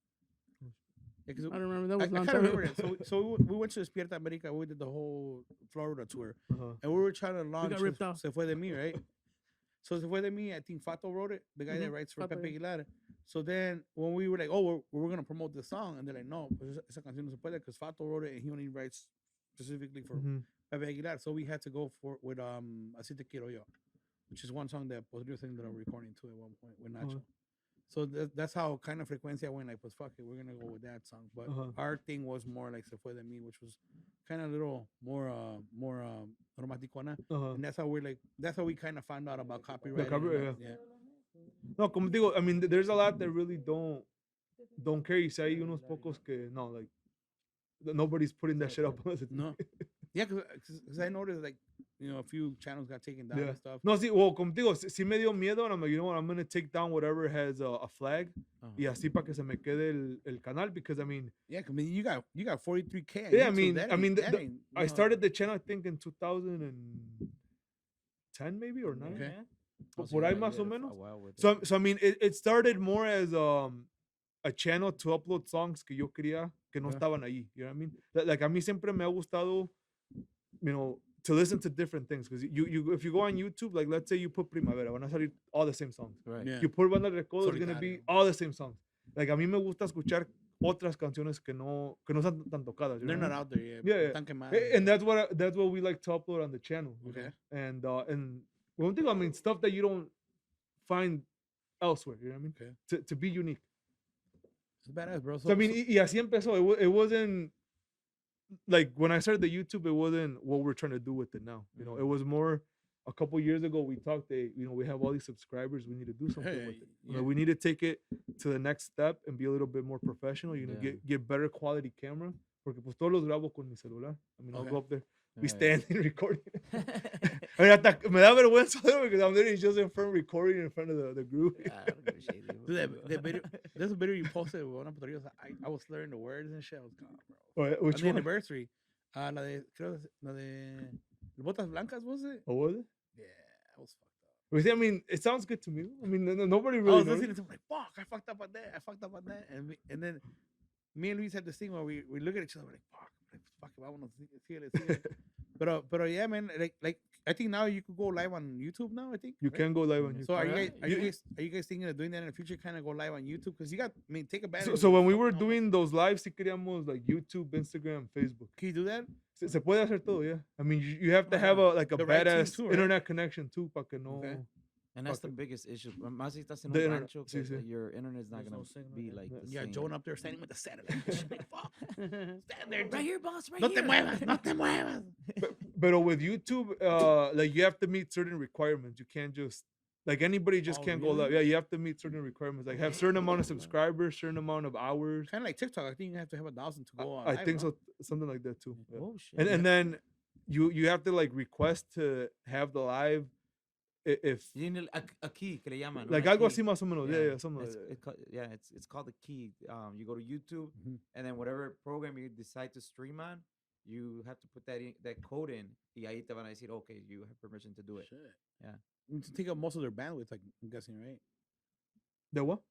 Yeah, 'cause I don't remember that I was a long kind of time remember ago. that. So we went to Despierta America. We did the whole Florida tour, Uh-huh. and we were trying to launch ripped off. Se Fue de Mi, right? So Se Fue de Mi, I think Fato wrote it, the guy that Mhm, writes for Fato, Pepe yeah. Aguilar. So then when we were like, oh, we're gonna promote the song, and they're like, no, pues esa canción no se puede because Fato wrote it and he only writes specifically for Mhm. Pepe Aguilar. So we had to go with Así Te Quiero Yo, which is one song that Podrido thing that I'm recording to at one point with Nacho. Uh-huh. So that's how kind of Frecuencia went like, pues fuck it, we're gonna go with that song. But Uh-huh. our thing was more like Se Fue de Mi, which was kind of a little more romanticona. Uh-huh. And that's how we kind of found out about copyright. and copyright, all that, yeah. No, como digo, I mean, there's a lot that really don't care. Y si hay unos pocos que no, like nobody's putting that shit up. unless it's- No. Yeah, because I noticed like a few channels got taken down Yeah. and stuff. No, sí, well, como digo, sí me dio miedo, and I'm like, you know what, I'm gonna take down whatever has a flag, Uh-huh. y así para que se me quede el canal, because I mean, Yeah, I mean you got 43K. on Yeah, I YouTube. mean- That I mean, ain't- that ain't, I started the channel I think in 2010 maybe or 9. Okay. Oh, so Por you ahí got- más you o did a menos. while with it. So I mean, it started more as a channel to upload songs que yo quería que no Yeah. estaban ahí. You know what I mean? Like a mí siempre me ha gustado, you know, to listen to different things, because you if you go on YouTube, like let's say you put Primavera, van a salir all the same songs. Right. Yeah. You put Banda Recodo, it's gonna be Solitario. all the same songs. Like a mí me gusta escuchar otras canciones que no están tan tocadas. you They're know what I not mean? out there yet. Yeah, yeah. Están quemadas. And that's what we like to upload on the channel. you Okay. know? And one thing, I mean, stuff that you don't find elsewhere. You know what I mean? Okay. To be unique. It's badass, bro. So I mean, y así empezó. It wasn't like when I started the YouTube, it wasn't what we're trying to do with it now. You know, it was more. A couple years ago, we talked. We have all these subscribers. We need to do something with it. You know, we need to take it to the next step and be a little bit more professional. You know, Yeah. get better quality camera. Porque pues todos los grabo con mi celular. I mean, I'll Okay. go up there, be Right. standing recording. I mean, hasta me da vergüenza because I'm literally just in front recording in front of the group. Yeah, I don't give a shit, dude. Dude, that video, there's a video you posted with one of Podridos. I was slurring the words and shit. I was gone, bro. Which On the one? anniversary. La de Botas Blancas, was it? Oh, was it? Yeah, I was fucked up. But see, I mean, it sounds good to me. I mean, nobody I really was knows. listening to it, like, fuck, I fucked up on that. I fucked up on that. And then me and Luis had this thing where we look at each other, we're like, fuck, I want to see it. But yeah, man, like I think now you could go live on YouTube now, I think. You right? can go live on YouTube. So are Yeah. you guys thinking of doing that in the future? Kind of go live on YouTube because you got, I mean, take advantage. So of when we fucking were all- doing those lives, sí queríamos like YouTube, Instagram, Facebook. can you do that? Se puede hacer todo, yeah. I mean, you have to Oh, have yeah. a The right team badass too, right? internet connection too, para que no. Okay. And that's the fucking- biggest issue. Más si estás en The un internet, rancho, sí, que sí. your internet's not There's gonna no signal, be yeah. like the Yeah, same. Joan up there standing with the satellite. Fuck. Stand there. Right here, boss. Right No here. te muevas, no te muevas. But with YouTube, like you have to meet certain requirements. You can't just like anybody just Oh, can't go really? live. Yeah, you have to meet certain requirements. Like have certain amount of subscribers, certain amount of hours. Kind of like TikTok. I think you have to have 1,000 to go on. I live, think no? so, something like that too. Yeah. Oh shit. And then you have to like request to have the live if You need a key que le llaman. like una algo key. así más o menos. Yeah, something like It's, that. it's called the key. You go to YouTube, Mhm. and then whatever program you decide to stream on, you have to put that code in. Y ahí te van a decir, okay, you have permission to do it. Shit. Yeah. To take up most of their bandwidth, like I'm guessing, right? The what?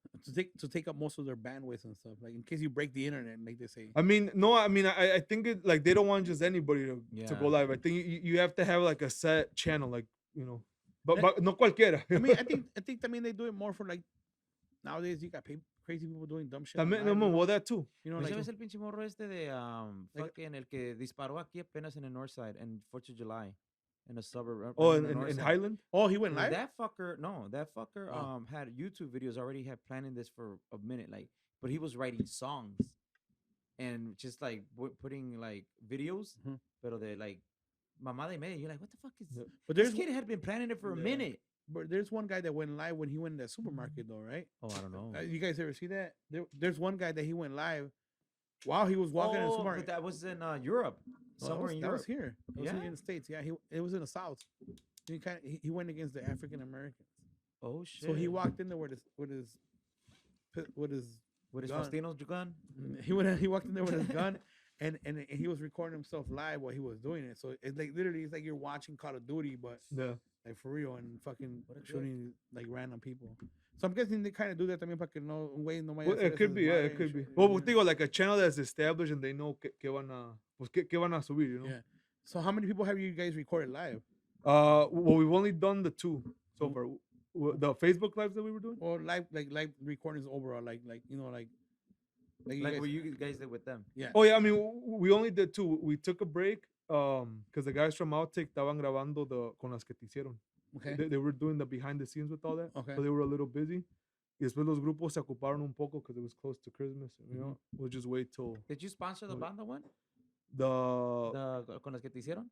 To take up most of their bandwidth and stuff, like in case you break the internet, like they say. I mean, no, I think it like they don't want just anybody to go Yeah. live. I think you have to have like a set channel, like but Eh, but no cualquiera. I mean, I think they do it more for like nowadays. You got crazy people doing dumb shit. También, online, no, you know? well, that too. You know, Pues like ya ves el pinche morro este de Like- fucking el que disparó aquí apenas en el north side en 4th of July in a suburb. Oh, in the in north side. Highland. oh, he went Well, live. that fucker Oh. had YouTube videos already had planning this for a minute, like, but he was writing songs and just like putting like videos, Mhm. pero de like mamada y media. You're like, what the fuck is Yeah. But this there's kid had been planning it for a Yeah. minute. but there's one guy that went live when he went to the supermarket though, right? Oh, I don't know. You guys ever see that? There's one guy that he went live while he was walking in the But supermarket. that was in Europe, No, somewhere in that Europe. was here. It was Yeah? in the States. Yeah, it was in the South. He went against the African Americans. Oh shit! So he walked in there with his with his gun. Faustino's gun. He walked in there with his gun and he was recording himself live while he was doing it. So it's like literally it's like you're watching Call of Duty, but Yeah. like for real and fucking What a dick. shooting like random people. So I'm guessing they kind of do that también para que no wait no Well, it could be, yeah, it could be. Well, digo, like a channel that's established and they know que van a, pues que van a subir, you know. Yeah. So how many people have you guys recorded live? Well, we've only done the 2 so Mm. far. The Facebook lives that we were doing. Or live recordings overall, like you know like you Like guys- what you guys did with them. yeah. Oh yeah, I mean we only did 2. We took a break because the guys from Outtake estaban grabando con las que te hicieron. Okay. They were doing the behind the scenes with all that. Okay. So they were a little busy. Y después los grupos se ocuparon un poco because it was close to Christmas. You know, we'll just wait till Did you sponsor the Wait. banda one? the. Con las que te hicieron?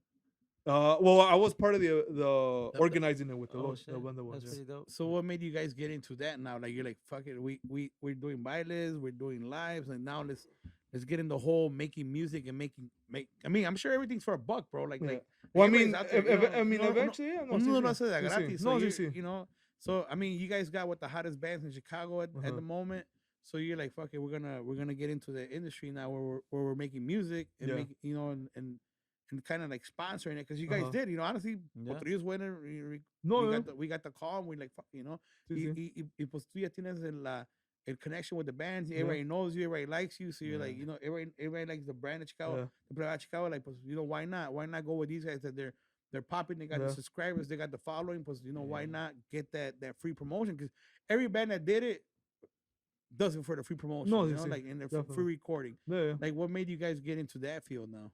Well, I was part of the organizing it with the Oh, los, shit. the banda ones. That's Yeah. pretty dope. So what made you guys get into that now? Like you're like, fuck it, we're doing bailes, we're doing lives, and now let's get in the whole making music and make. I mean, I'm sure everything's for a buck, bro. Like Yeah. like. Well, I everybody's mean, out there, you know, I mean, uno- eventually, yeah. No, uno sí, no sí, lo hace de sí, sí. gratis. No, So sí, you're- sí. you know. So I mean, you guys got what the hottest bands in Chicago at Uh-huh. the moment. So you're like, fuck it, we're gonna get into the industry now where we're making music and Yeah. make and kind of like sponsoring it because you guys Uh-huh. did, you know. Honestly, Yeah. Potrillo's winner. No, we yeah. got the call. And we like, fuck, you know. Sí, sí. Y pues tú ya tienes el connection with the bands. Yeah. Everybody knows you. Everybody likes you. So you're like, Yeah. you know, everybody likes the brand of Chicago. Yeah. The Plebada Chikago. Like, pues, you know, why not? Why not go with these guys that they're popping? They got Yeah. the subscribers. They got the following. Pues, you know, why Yeah. not get that free promotion? Because every band that did it does it for the free promotion. No, you sí, know, sí, like in the definitely. free recording. Yeah, yeah. Like, what made you guys get into that field now?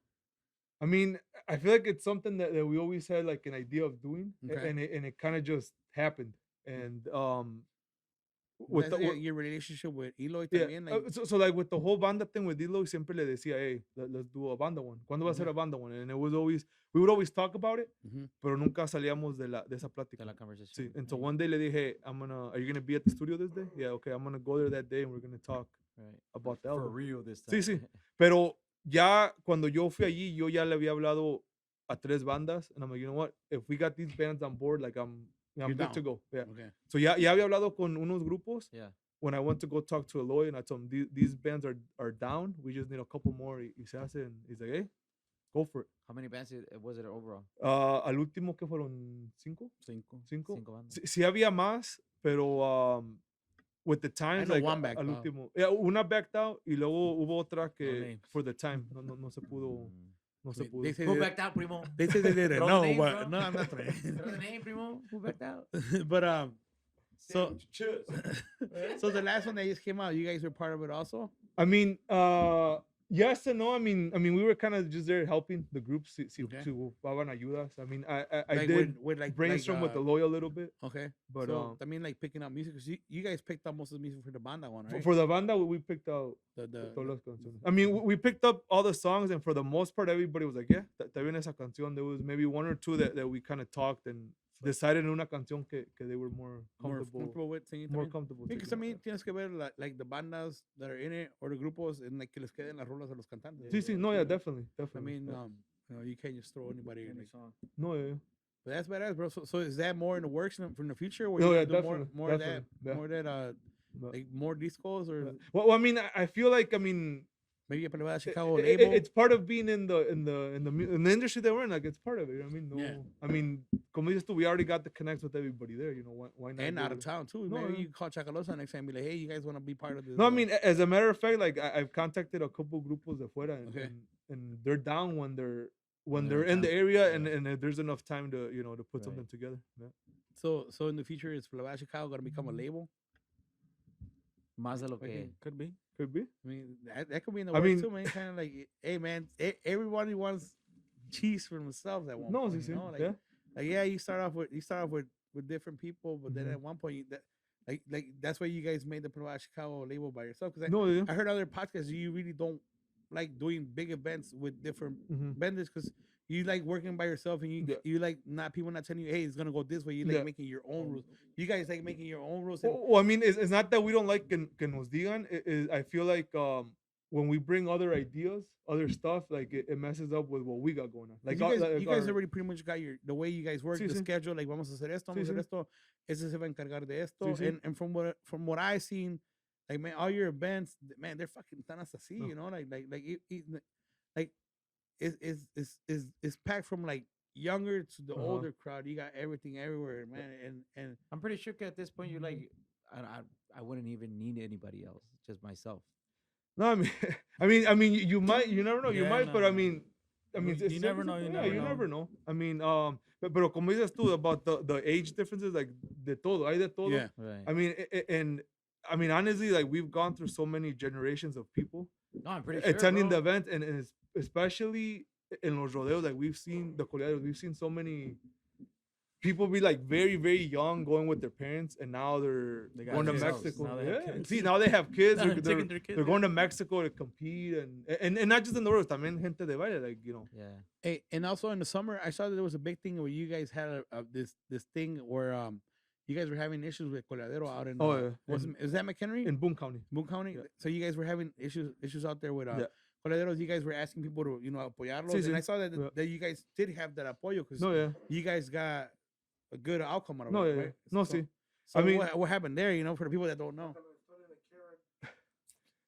I mean, I feel like it's something that we always had like an idea of doing, Okay. and it kind of just happened. And with That's the, your relationship with Eloy yeah, también. Like, so like with the whole banda thing with Dilo, siempre le decía, hey, let's do a banda one. ¿Cuándo va a ser a banda one? And it was always, we would always talk about it, Mhm. pero nunca salíamos de esa plática. De la conversation. Sí, and so one day le dije, hey, are you gonna be at the studio this day? Yeah, okay, I'm gonna go there that day and we're gonna talk Right. about the For album. real this time. Sí, sí. Pero ya cuando yo fui allí, yo ya le había hablado a 3 bandas, and I'm like, you know what? If we got these bands on board, like I'm You're good to down. go. Yeah. okay. So ya había hablado con unos grupos. Yeah. When I went to go talk to Eloy, and I told him these bands are down. We just need a couple more. Y se hace, and he's like, hey, go for it. How many bands was it overall? Al último que fueron 5. 5. 5. Cinco bandas. Sí había más, pero with the times, know like one backed al out. último, yeah, una backed out y luego hubo otra que names. for the time no se pudo, no se pudo. They say Who they, backed out, primo? they say they didn't Throw the know, names, but bro. no, I'm not trying. Throw the name, primo. Who backed out? But so so the last one that just came out, you guys were part of it also. I mean, Yes and no. I mean, we were kind of just there helping the group. Si Okay. ocupaban ayudas. I mean, I Like did with like brainstorm with the lawyer a little bit, Okay. but So I mean, like picking out music, because you guys picked up most of the music for the banda one, right? for the banda, we picked out the todas las canciones. I mean, we picked up all the songs, and for the most part, everybody was like, "Yeah, está bien esa canción." There was maybe one or two that we kind of talked and decided en una canción que they were more more comfortable, comfortable with singing. more también. comfortable. Because I mean, tienes que ver like the bandas that are in it or the grupos and like que les queden las rolas a los cantantes. Sí, sí, no, yeah, Yeah. definitely. I mean, yeah. you can't just throw anybody in. Any Like, song. No, yeah. but that's badass, bro. So is that more in the works from the future? Where No, you yeah, gonna do more definitely, more of that, definitely, yeah. more of that, But- like more discos or Well, I mean, I feel like, I mean, maybe a Plebada Chikago it- label? it's part of being in the industry that we're in. Like, it's part of it. I mean, no, Yeah. I mean, como dices tú, we already got the connects with everybody there. You know, why not? And do out of it? town too. No, Maybe yeah. you call Chacalosa next time and be like, hey, you guys want to be part of this? No, I mean, as a matter of fact, like I've contacted a couple grupos de fuera, and, Okay. and they're down when they're they're in the down. area, Yeah. and if there's enough time to to put Right. something together. Yeah. so in the future, is Plebada Chikago gonna become a label? Más de lo Like, que. could be. Could be. I mean, that could be in the I works mean- too, man. Kind of like, hey, man, everybody wants cheese for themselves at one No, point. sí, You sí, know? Like, yeah. like, yeah, you start off with different people, but then Mhm. at one point, like that's why you guys made the Plebada Chikago label by yourself. Because No, yeah. I heard other podcasts you really don't like doing big events with different Mhm. vendors because you like working by yourself and you Yeah. you like not people not telling you, hey, it's gonna go this way. You like Yeah. making your own rules. You guys like making your own rules. And, Well, I mean, it's not that we don't like que nos digan. I feel like when we bring other ideas, other stuff, like it messes up with what we got going on. Like, you guys, like you guys our- already pretty much got the way you guys work, Sí, the sí. schedule. Like, vamos a hacer esto, vamos Sí, a hacer sí. esto. Ese se va a encargar de esto. Sí, sí. And from what I seen, like, man, all your events, man, they're fucking tan hasta así, No. you know, like it's packed from like younger to the Uh-huh. older crowd. You got everything everywhere, man, and I'm pretty sure at this point you're like, I wouldn't even need anybody else, just myself. No, I mean, I mean, you might, you never know, you Yeah, might, but no, I no. mean, You it's never simple, know, you yeah, never you know. never know. I mean, pero como dices tú about the age differences, like de todo, hay de todo. yeah. Right. I mean, and I mean, honestly, like we've gone through so many generations of people No, I'm pretty sure. attending the bro. event, and especially in los rodeos, like we've seen the coleados, we've seen so many people be like very, very young going with their parents, and now they're They got going to kids. Mexico. Now they have Yeah, kids. see, now they have kids. Now They're, they're they're, taking their kids, they're yeah. going to Mexico to compete, and not just in the rodeos, también gente de baile, like Yeah. Hey, and also in the summer, I saw that there was a big thing where you guys had this thing where you guys were having issues with coladero out in Oh, yeah. is that McHenry? in Boone County. Boone County. Yeah. So you guys were having issues out there with Yeah. coladeros. You guys were asking people to apoyarlos, Sí, and sí. I saw that Yeah. that you guys did have that apoyo because No, yeah. you guys got a good outcome out of No, it, yeah. right? No, so, sí. So I mean- what happened there? You know, for the people that don't know.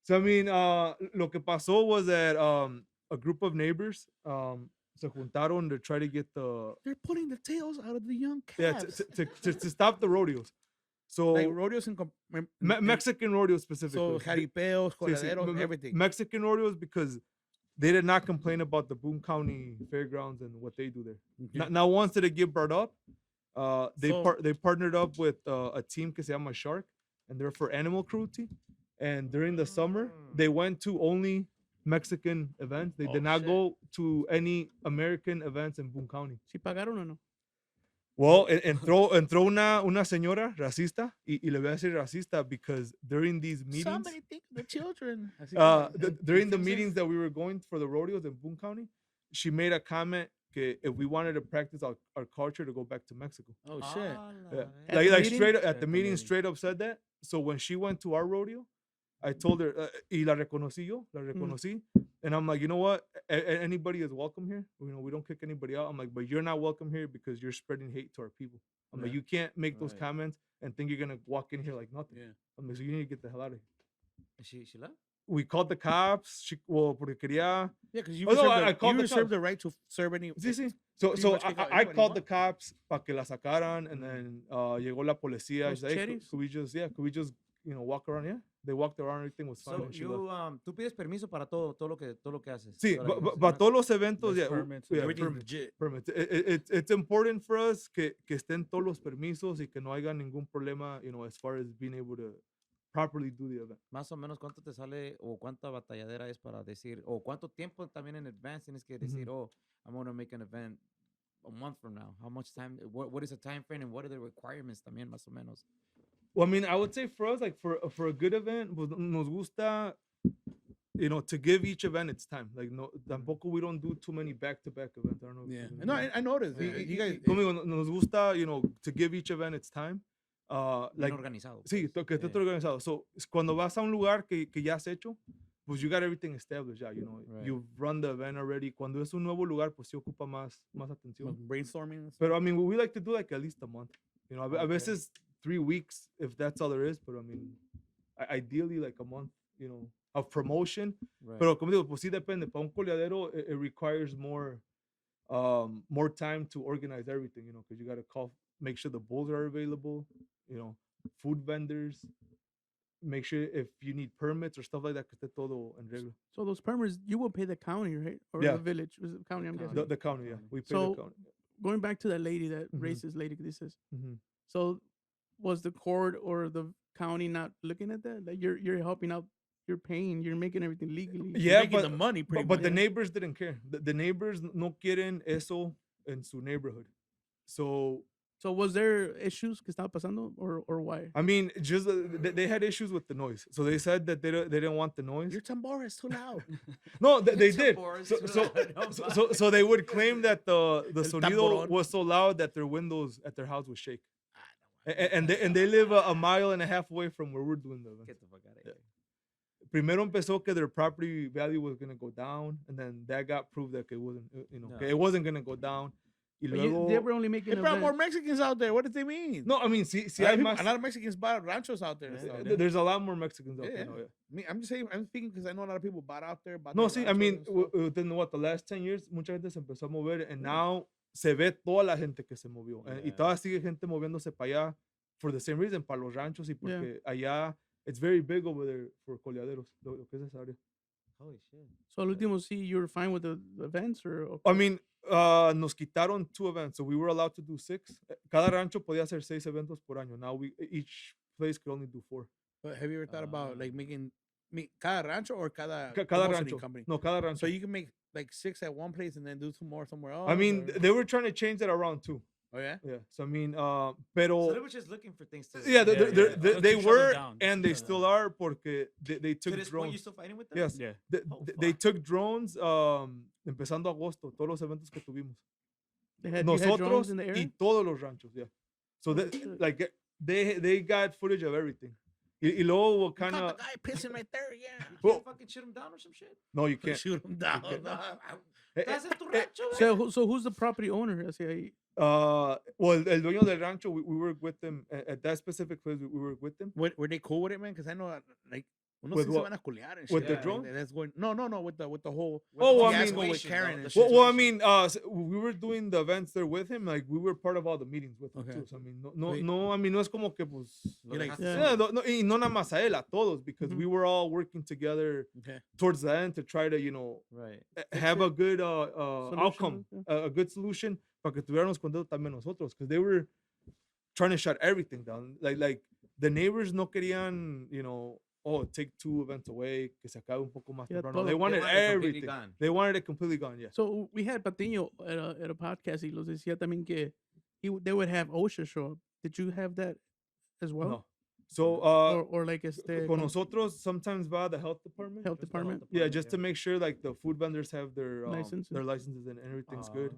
So I mean, lo que pasó was that a group of neighbors se juntaron to try to get the They're pulling the tails out of the young yeah calves. to stop the rodeos. So like rodeos in Mexican rodeos specifically. so jaripeos, Sí, sí, coladeros, everything. Mexican rodeos because they did not complain about the Boone County fairgrounds and what they do there. Okay. Not once did it get brought up. So- They partnered up with a team que se llama Shark, and they're for animal cruelty. And during the summer, they went to only Mexican events. They Oh, did not shit. go to any American events in Boone County. ¿Sí pagaron o no? Well, entró una señora racista, y le voy a decir racista because during these meetings, Somebody think of the children. Así como- during the meetings that we were going for the rodeos in Boone County, she made a comment que if we wanted to practice our culture to go back to Mexico. Oh shit. Yeah. At Like the like meeting? straight up, at At the the meeting meeting. straight up said that. So when she went to our rodeo, I told her y la reconocí yo, la Mm. reconocí, and I'm like, you know what? Anybody is welcome here. You know, we don't kick anybody out. I'm like, but you're not welcome here because you're spreading hate to our people. I'm like, Yeah. you can't make those Right. comments and think you're gonna walk in here like nothing. Yeah. I'm like, so you need to get the hell out of here. She left? We called the cops. Well, porque quería. Yeah, because you Oh, no, reserved, I the, called you the reserved cops. the right to serve any. Sí, sí. So, pretty so much kick out I anybody called you the cops para que la sacaran, and then llegó la policía. Those She's like, hey, cherries? could we just, walk around? Yeah. They walked around. Everything was fine. So and she left. tú pides permiso para todo lo que haces. Sí, toda la cosa, para ¿no? todos los eventos, There's yeah, permits, yeah, Everything's permits, legit. permits. It's important for us que estén todos los permisos y que no haya ningún problema, as far as being able to properly do the event. Más o menos cuánto te sale o cuánta batalladera es para decir, o cuánto tiempo también en advance tienes que decir, oh, I'm going to make an event a month from now. How much time, what is the time frame and what are the requirements también más o menos? Well, I mean, I would say for us, like for a good event, pues, nos gusta, you know, to give each event its time. Like, no, tampoco we don't do too many back-to-back events. I don't know. if Yeah. you're gonna No, do I noticed. Yeah. You guys. Conmigo, nos gusta, you know, to give each event its time. Bien Like, organizado. sí, pues. que esté todo organizado. So, cuando vas a un lugar que ya has hecho, pues you got everything established, ya, you know. Right. You've run the event already. Cuando es un nuevo lugar, pues sí ocupa más atención. Brainstorming. and stuff. Pero, I mean, we like to do like at least a month. You know, a Okay. veces 3 weeks, if that's all there is. But, I mean, ideally like a month, you know, of promotion. Right. Pero, como digo, pues sí depende. Para un coleadero, it requires more time to organize everything, you know, because you got to call, make sure the bowls are available, you know, food vendors, make sure if you need permits or stuff like that, que esté todo en regla. So those permits, you will pay the county, right? Or Yeah. the village? Was it county, I'm guessing. The county, yeah. We pay So- the county. Going back to that lady, that Mhm. racist lady, this is. Mhm. So was the court or the county not looking at that? Like you're helping out, you're paying, you're making everything legally. Yeah, Making but the money pretty but much. the neighbors didn't care. The neighbors no quieren eso en su neighborhood. So, So was there issues que estaba pasando or why? I mean, just they had issues with the noise. So they said that they didn't want the noise. Your tambor is too loud. No, they did. Boris, So they would claim that the El sonido tamborón. was so loud that their windows at their house would shake. And they live a mile and a half away from where we're doing the event. Get the fuck out of Yeah. here. Primero empezó que their property value was gonna go down, and then that got proved that it wasn't, you know, No. que it wasn't gonna go down. Y But they luego, were only making They brought more events. Mexicans out there. What did they mean? no, I mean, si a lot, hay of people, más, a lot of Mexicans bought ranchos out there. and Yeah. stuff. there's a lot more Mexicans out Yeah, there. yeah. now, yeah. Me, I'm just saying. I'm speaking because I know a lot of people bought out there. Bought No, their sí, I ranchos mean, and stuff. within what, the last 10 years, mucha gente se empezó a mover, and now se ve toda la gente que se movió. Y Yeah. todavía sigue gente moviéndose para allá for the same reason, para los ranchos, y porque allá, it's very big over there for coleaderos, lo que es esa área. Holy shit. So al último, sí, you were fine with the events or? I mean, nos quitaron 2 events, so we were allowed to do 6. Cada rancho podía hacer 6 eventos por año. Now each place could only do 4. But have you ever thought about like making cada rancho or cada Cada publicity rancho. company? No, cada rancho. So you can make like 6 at one place and then do 2 more somewhere else. I mean, or- they were trying to change that around too. oh yeah. Yeah. So I mean, So pero they were just looking for things to. yeah, they To shut were, it down. and they Shut it still down. are porque they To took this point, you drones. still fighting with them? Yes. Yeah. Oh, They fuck. took drones empezando agosto, todos los eventos que tuvimos. You had drones Nosotros in the y area? todos los ranchos, yeah. So Oh, shit. like they got footage of everything. Y luego You kind caught of the guy pissing right there. Yeah. You Well- can't fucking shoot him down or some shit. no, you can't. Shoot him down. Estás en tu rancho, güey. So who's the property owner? Así ahí. Well, el dueño del rancho, we work with them at that specific place. We work with them. Were they cool with it, man? Because I know like unos With sí se what? van a culiar and With shit. the like, drone? That's going. No, with the whole. Oh, I fiasco mean- with Karen. and Well, I shit. mean, we were doing the events there with him. Like we were part of all the meetings with him Okay. too. So I mean, no, Wait. no. I mean, no es como que pues. Lo You're like, dejaste yeah. Yeah, solo. no, y no nada más a él, a todos, because Mhm. we were all working together Okay. towards the end to try to, you know, Right. have a good Solution, outcome, a good solution, para que tuviéramos contento también nosotros, because they were trying to shut everything down. Like the neighbors no querían, you know, oh, take 2 events away, que se acabe un poco más Yeah, temprano. todo. They They wanted want it completely everything. gone. They wanted it completely gone, yeah. So we had Patiño at a podcast y los decía también que they would have OSHA show up. Did you have that as well? No. So, Or like con nosotros, sometimes va the health department. health department? Yeah, just to make sure like the food vendors have their Licenses. licenses and everything's good.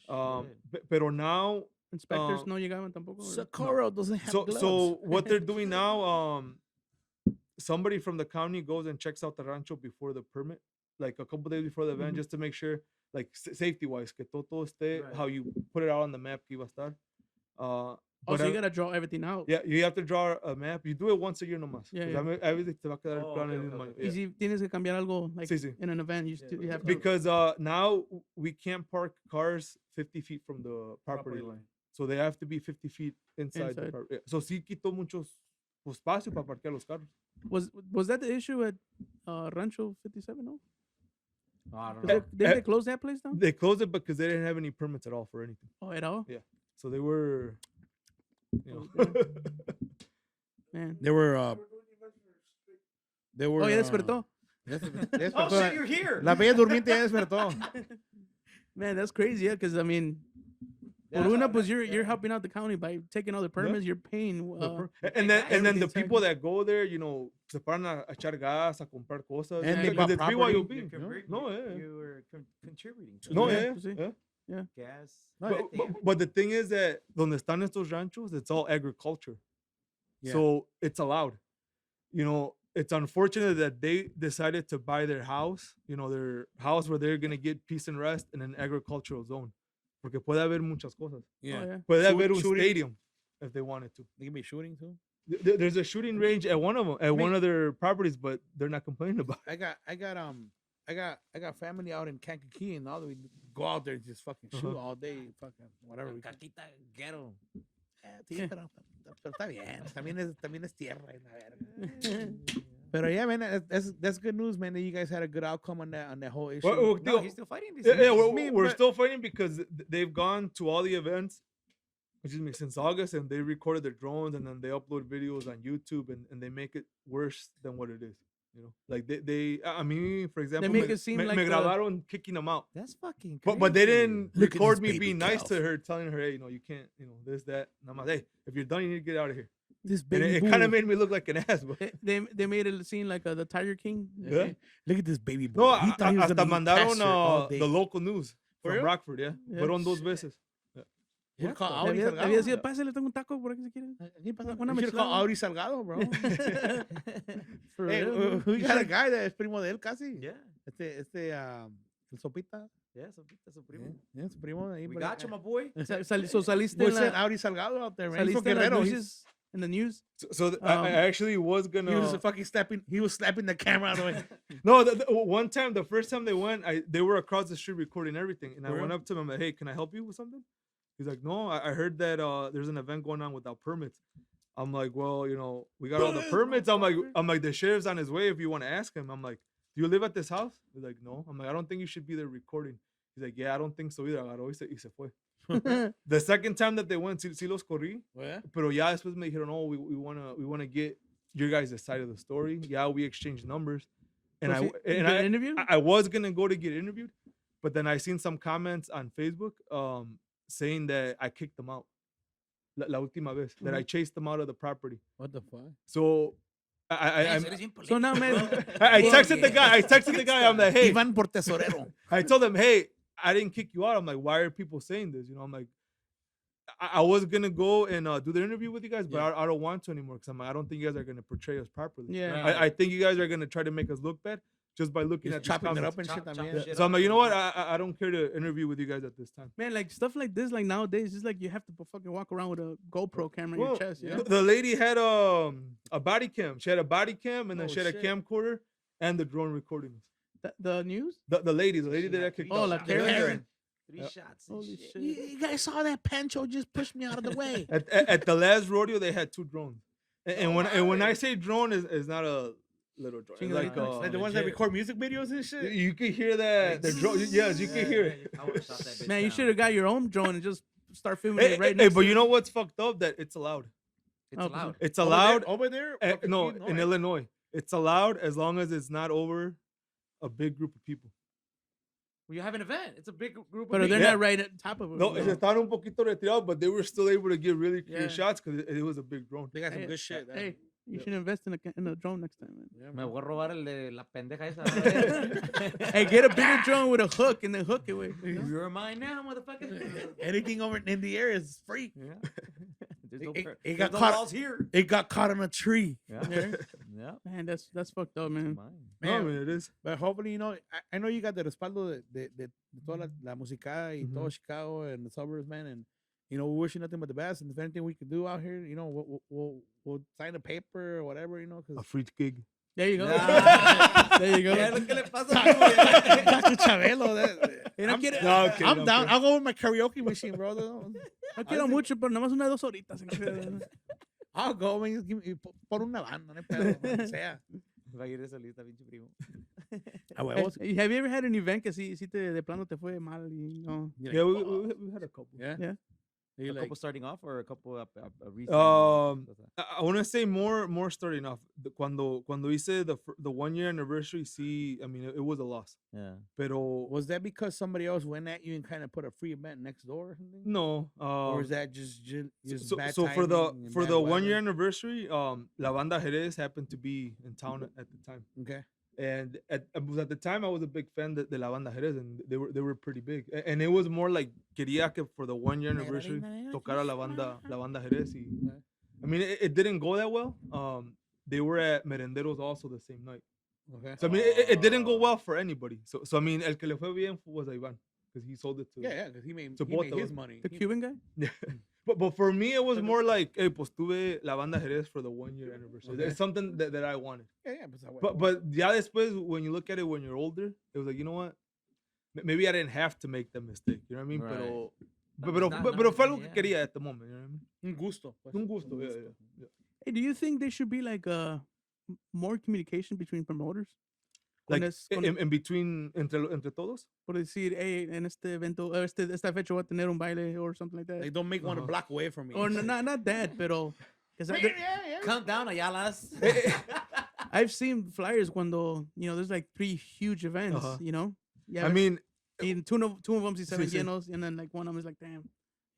Oh, shit. Pero now, Inspectors no llegaban tampoco. or- Socorro doesn't have so gloves. what they're doing now, somebody from the county goes and checks out the rancho before the permit, like a couple days before the event, Mhm. just to make sure, like safety wise, que todo esté Right. how you put it out on the map que iba a estar. Oh, But so you I- gotta draw everything out. yeah, you have to draw a map. You do it once a year nomás. Yeah, 'cause yeah. I mean, everything te va a quedar el Oh, plan okay, el okay, mismo okay. año, Y yeah. si tienes que cambiar algo, like Sí, sí. in an event, you Yeah, have to. Because now we can't park cars 50 feet from the property line. So they have to be 50 feet inside. The Inside. property. Yeah. So sí quitó muchos pues, espacio para parquear los carros. Was that the issue at Rancho 57? No, Oh, I don't 'Cause know. did they close that place down? They closed it because they didn't have any permits at all for anything. Oh, at all? So they were, you know. Man, They were We're doing events They were, Oh, ya despertó. ya Oh despertó. shit, you're here. La bella durmiente ya despertó. Man, that's crazy, yeah, because I mean, Yeah, por that's una, how- pues you're helping out the county by taking all the permits, you're paying. And then the everything's people taxed. that go there, you know, se paran a echar gas, a comprar cosas. And they because bought it's property. BYOB. You're you know? convert- No, you- yeah. You were contributing to No, it. yeah, pues sí. yeah. Gas. No, But, everything. but the thing is that donde están estos ranchos, it's all agriculture. Yeah. So it's allowed. You know, it's unfortunate that they decided to buy their house, you know, their house where they're going to get peace and rest in an agricultural zone. Porque puede haber muchas cosas. Yeah. Oh, yeah. Puede haber un shooting. stadium if they wanted to. They can be shooting too. There's a shooting range at one of them, at one of their properties, but they're not complaining about it. I got family out in Kankakee, and all we go out there and just fucking shoot all day, fucking whatever. We can. Caquita ghetto. Sí, pero está bien. También es tierra. Y la verga. Pero yeah, man, that's good news, man. That you guys had a good outcome on that whole issue. Well, No, he's still fighting this. Yeah, year. we're still fighting because they've gone to all the events, since August, and they recorded their drones, and then they upload videos on YouTube, and they make it worse than what it is. You know, like I mean, for example, make it seem like me the- grabaron kicking them out, That's fucking. but they crazy. didn't Look at record this me baby being nice calf. to her, telling her, hey, you know, you can't, you know, this, that. And I'm like, hey, if you're done, you need to get out of here. This And baby it kind of bull. made me look like an ass, but They made it seem like the Tiger King. yeah. Look at this baby bull. No, He thought he was hasta gonna eat mandaron pasture all day. the local news For from real? Rockford, yeah. Yeah. Fueron dos veces. You should call Le Audi había, Salgado. había sido, pásale, tengo un taco por aquí si quieren. You Una should call michelada. Audi Salgado, bro. For Hey, real, we man. got a guy that es primo de él casi. Yeah. El Sopita. Yeah, Sopita, su primo. Yeah, su primo. Ahí We por got ahí. you, my boy. So saliste We en sent la, Audi Salgado out there, man. He's from saliste en las Guerrero. He's- luces, in the news. I actually was gonna. He was fucking slapping. He was slapping the camera out of the way. No, one time, the first time they went, they were across the street recording everything, and I For went real? up to him. I'm like, hey, can I help you with something? He's like, no, I heard that there's an event going on without permits. I'm like, well, you know, we got all the permits. I'm like, the sheriff's on his way. If you want to ask him, I'm like, do you live at this house? He's like, no. I'm like, I don't think you should be there recording. He's like, yeah, I don't think so either. Agarró y se fue. The second time that they went, sí los corrí. Oh, yeah? Pero ya después me dijeron, no, we wanna get your guys' side of the story. Yeah, we exchanged numbers, and Was I he- and did I, an interview? I was gonna go to get interviewed, but then I seen some comments on Facebook saying that I kicked them out. La última vez that I chased them out of the property. What the fuck? So So now, man, I texted the guy. I'm like, hey, Ivan por tesorero. I told them, hey, I didn't kick you out. I'm like, why are people saying this? You know, I'm like, I was gonna go and do the interview with you guys, but I don't want to anymore because I'm like, I don't think you guys are gonna portray us properly. yeah. I think you guys are gonna try to make us look bad just by looking Just at these chopping it comments. up and shit. Chop también. shit So I'm like, you know what? up. I don't care to interview with you guys at this time. Man, like stuff like this, like nowadays, it's like you have to fucking walk around with a GoPro camera in Well, your chest. Yeah. The lady had a body cam. She had a body cam, and then Oh, she had a shit. camcorder and the drone recording us. The news? The lady that I kicked Oh, out. like Karen. Karen. Three shots. and Holy shit. shit. You guys saw that Pancho just pushed me out of the way. At the last rodeo, they had 2 drones. And when I say drone, is not a little drone. It's Chinga like de- Like the ones that record music videos and shit. you can hear that. The drone. Yes, you can hear it. I would've shot that bitch Man, you down. should have got your own drone and just start filming Hey, it right hey, next but to you know what's fucked up? That it's allowed. It's Oh, allowed. It's allowed. over there. fucking No, Illinois. in Illinois, it's allowed as long as it's not over a big group of people. Well, you have an event. It's a big group of But they're people. Yeah. not right at the top of it. No, you se know? estaban un poquito retirados, but they were still able to get really clear Yeah. shots because it was a big drone. They got some Hey, good shit. Hey, you should invest in a drone next time, man. Yeah, Me man. voy a robar el de la pendeja esa. Hey, get a bigger drone with a hook and then hook it with. You're mine now, motherfucker. Anything over in the air is free. Yeah. There's no, It- per- it there's got no caught- laws here. It got caught on a tree. Yeah. Yeah. Yeah. Man, that's fucked up, man. Mine. No, I Man, mean, it is. but hopefully, you know, I know you got the respaldo de toda la musicada y todo Chicago and the suburbs, man. And, you know, we wish you nothing but the best. And if anything we can do out here, you know, we'll sign a paper or whatever, you know, A because free gig. There you go. Ah. There you go. Ya, lo que le pasa a Hugo, ya. Dr. Chabelo. No quiero, No, okay, I'm no, down. okay. I'll go with my karaoke machine, bro. no quiero mucho, pero nomás unas 2 horitas. I'll go, man. Just give me, por una banda, no hay pedo, lo que sea. Va a ir de solista, pinche primo. A huevos. Hey, have you ever had an event que sí de plano te fue mal y no? Yeah, we had a couple. Yeah. Yeah. You A like, couple starting off or a couple recent? Um, I want to say more starting off. Cuando hice the 1 year anniversary, sí, I mean, it was a loss. Yeah. Pero Was that because somebody else went at you and kind of put a free event next door or something? no. Or was that just bad So for the timing and for bad the weather? 1 year anniversary, La Banda Jerez happened to be in town at the time. Okay. And at the time I was a big fan de La Banda Jerez, and they were pretty big. And it was more like quería que for the 1 year anniversary tocara La Banda Jerez. I mean, it didn't go that well. They were at Merenderos also the same night. Okay. So I mean, it didn't go well for anybody. So I mean, el que le fue bien was Ivan, because he sold it to. Yeah, because he made So both of his them. money. The He- Cuban guy? Yeah. But for me, it was more like, hey, pues tuve La Banda Jerez for the 1 year anniversary. Okay. It's something that I wanted. Yeah, pues, But ya después, when you look at it when you're older, it was like, you know what? Maybe I didn't have to make the mistake. You know what I mean? Right. Pero, No, pero, it's not- pero not fue really, algo que yeah. quería at the moment. You know what I mean? un gusto. Pues. Un gusto. Yeah. Hey, do you think there should be like more communication between promoters? Like Con in between, entre todos. por decir, hey, en este evento, esta fecha voy a tener un baile or something like that. Like, don't make one a Uh-huh. block away from me. Or not that, pero... 'cause Countdown, Ayalas. I've seen flyers cuando, there's like 3 huge events, Uh-huh. Yeah, I mean, and two of them sí se ven sí. llenos, and then like one of them is like, damn.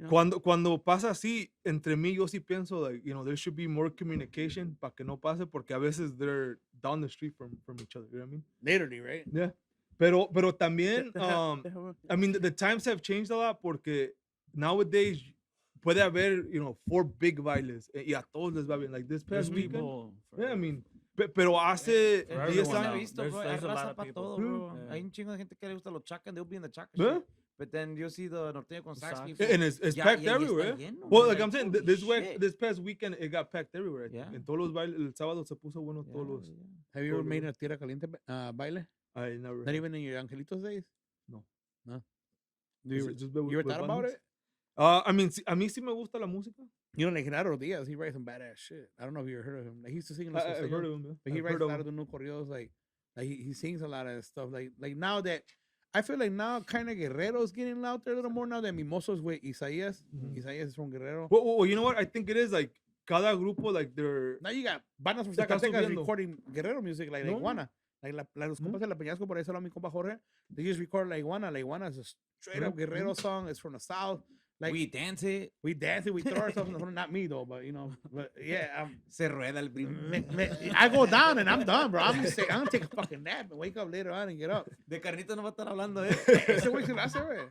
cuando pasa así, entre mí yo sí pienso, like, you know, there should be more communication para que no pase, porque a veces they're down the street from each other. You know what I mean? Literally, right? Yeah. Pero también, They have I mean, the times have changed a lot, porque nowadays puede haber, 4 big bailes y a todos les va bien. Like this past weekend. People for Yeah, I mean, pero hace For 10 everyone He now. años. visto, There's- bro. Hay there's a lot raza of pa' people. todo, bro. Yeah. Hay un chingo de gente que le gusta los chacas. They'll be in the chaka Yeah. shit. But then you see the norteño con sax. Sax. And it's Ya- packed ya está everywhere. lleno, Well, man. like I'm saying, holy shit. this past weekend it got packed everywhere. I think. Yeah. En todos los bailes, el sábado se puso bueno Yeah, todos los. yeah. Have you ever Totally. made a tierra caliente baile? I never. Not even in your Angelitos days? No. No. Just You ever thought about it? I mean, a mí sí me gusta la música. You know, like Gerardo Diaz, he writes some badass shit. I don't know if you ever heard of him. Like, he used to sing in Los I've heard Costeños, of him. Yeah. but he I've writes heard a of lot of him. the new corridos. Like he sings a lot of stuff. Like now that I feel like now kind of Guerrero's getting out there a little more now than Mimosos with Isaías. Mhm. Isaías is from Guerrero. Well, you know what? I think it is like cada grupo, like they're. Now you got bandas from Se está Zacatecas subiendo. recording Guerrero music like La No. Iguana. Like los compas de La Peñasco, por eso mi compa Jorge. They just record La Iguana. La Iguana is a straight up Yeah. Guerrero song. It's from the South. Like We dance it. we dance it, we throw ourselves in the front. Not me though, but but yeah. Se rueda el brin. I go down and I'm done, bro. I'm gonna take a fucking nap and wake up later on and get up. De carnita no va a estar hablando, eh. Ese güey se la hace, güey.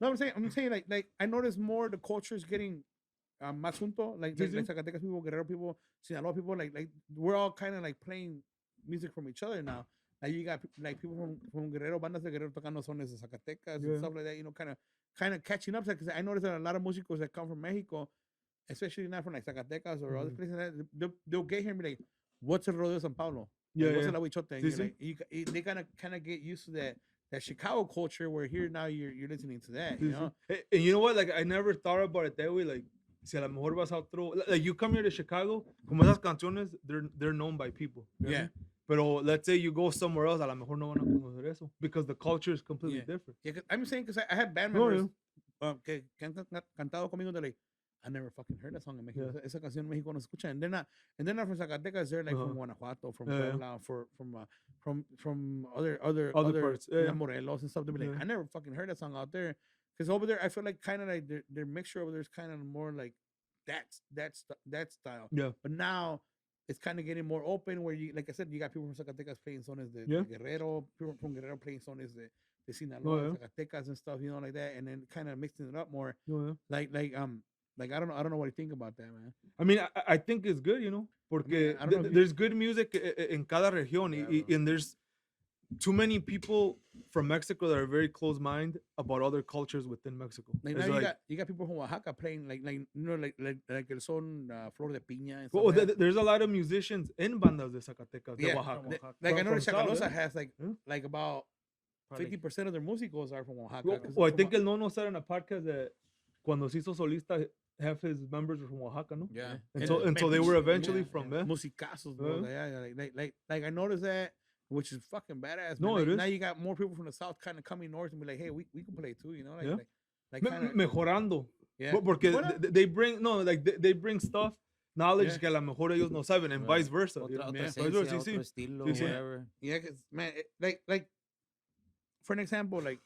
No, I'm saying like I notice more the culture is getting más junto, like Zacatecas people, Guerrero people, Sinaloa people, like we're all kind of like playing music from each other now. Like you got like people from Guerrero, bandas de Guerrero tocando sones de Zacatecas and stuff like that, kind of catching up. Because I noticed that a lot of músicos that come from Mexico, especially not from like Zacatecas or other places, they'll get here and be like, "What's el rodeo de San Paulo? Yeah, What's yeah. el aguichote?" And Sí, you're like, they kind of get used to that Chicago culture where here now you're listening to that, you know? And you know what? Like I never thought about it that way. Like, si a lo mejor vas a otro, like you come here to Chicago, como esas canciones, they're known by people. You know what I Yeah. mean? Pero let's say you go somewhere else, a lo mejor no van a conocer eso because the culture is completely Yeah. different. Yeah, I'm saying because I have band No, members que han cantado conmigo. They're like, I never fucking heard that song in Mexico. Yeah. Esa canción en México no se escucha. And they're not from Zacatecas. They're like from Guanajuato, from Yeah, yeah. Puebla, from other parts, yeah, yeah. Morelos and stuff. They'll be like, Yeah. I never fucking heard that song out there. Because over there, I feel like kind of like their mixture over there is kind of more like that style. Yeah. But now it's kind of getting more open where you, like I said, you got people from Zacatecas playing sones de Yeah. Guerrero, people from Guerrero playing sones de Sinaloa, yeah. Zacatecas and stuff, like that, and then kind of mixing it up more. Yeah. Like I don't know what you think about that, man. I mean, I think it's good, porque I don't know if you- there's good music in cada región, and there's too many people from Mexico that are very close-minded about other cultures within Mexico. Like It's now like, you got people from Oaxaca playing like like el son Flor de Piña and stuff. well, like that. there's a lot of musicians in bandas de Zacatecas, de Yeah, Oaxaca. Like I from know that South, Chacalosa yeah. has like Yeah. about Probably. 50% of their músicos are from Oaxaca. Well, 'cause well, I from think el Nono said in a podcast that cuando se hizo solista, half his members were from Oaxaca, no? yeah, And so they were eventually from there. musicazos, bro. Like I noticed that, which is fucking badass. No, man. it is. Now you got more people from the south kind of coming north and be like, hey, we can play too, like, Yeah. like kinda, Mejorando. yeah. Porque Bueno, they bring, no, like they bring stuff knowledge Yeah. que a lo mejor ellos no saben, and Right. vice versa. you Otra, know? otra Yeah. Pues, esencia, sí, sí. otro estilo, Sí, sí. whatever. Yeah, cause man, like for an example, like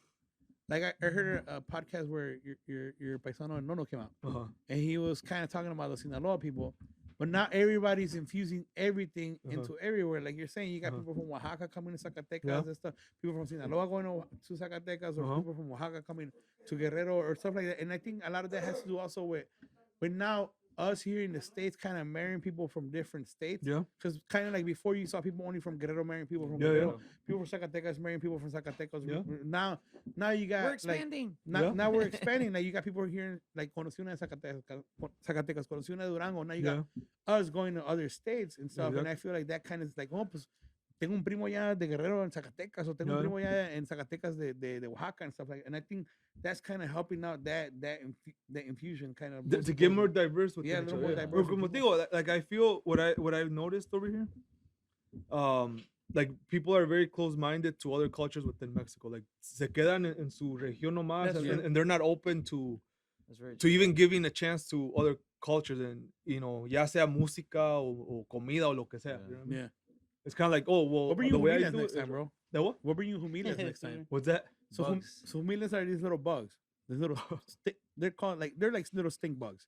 I heard a podcast where your paisano Nono came out, Uh-huh. and he was kind of talking about the Sinaloa people, but not everybody's infusing everything Uh-huh. into everywhere. Like you're saying, you got Uh-huh. people from Oaxaca coming to Zacatecas Yeah. and stuff. People from Sinaloa going to Zacatecas, or Uh-huh. people from Oaxaca coming to Guerrero or stuff like that. And I think a lot of that has to do also with now us here in the States kind of marrying people from different states. Yeah. Because kind of like before you saw people only from Guerrero marrying people from Yeah, yeah. Guerrero. People from Zacatecas marrying people from Zacatecas. Yeah. Now you got We're like expanding. Yeah. now we're expanding. Like you got people here like conocí una de Zacatecas, conocí una de Durango. Now you got Yeah. us going to other states and stuff. And I feel like that kind of is like, oh, pues tengo un primo ya de Guerrero en Zacatecas, o tengo un Yeah. primo ya en Zacatecas de Oaxaca and stuff like. And I think that's kind of helping out that infusion kind of To get more diverse with Yeah, a each little other. more Pero diverse with como people. digo, like I feel what I've noticed over here, like people are very close-minded to other cultures within Mexico. Like se quedan en su región nomás, That's and, true. and they're not open to That's very to even giving a chance to other cultures, and ya sea música o comida o lo que sea. Yeah. You know what I mean? Yeah. It's kind of like, oh well, What bring the you way I humiles do next it time, is- bro? The what? What bring you humiles next time? What's that? So Bugs. so humiles are these little bugs. These little they're called like little stink bugs.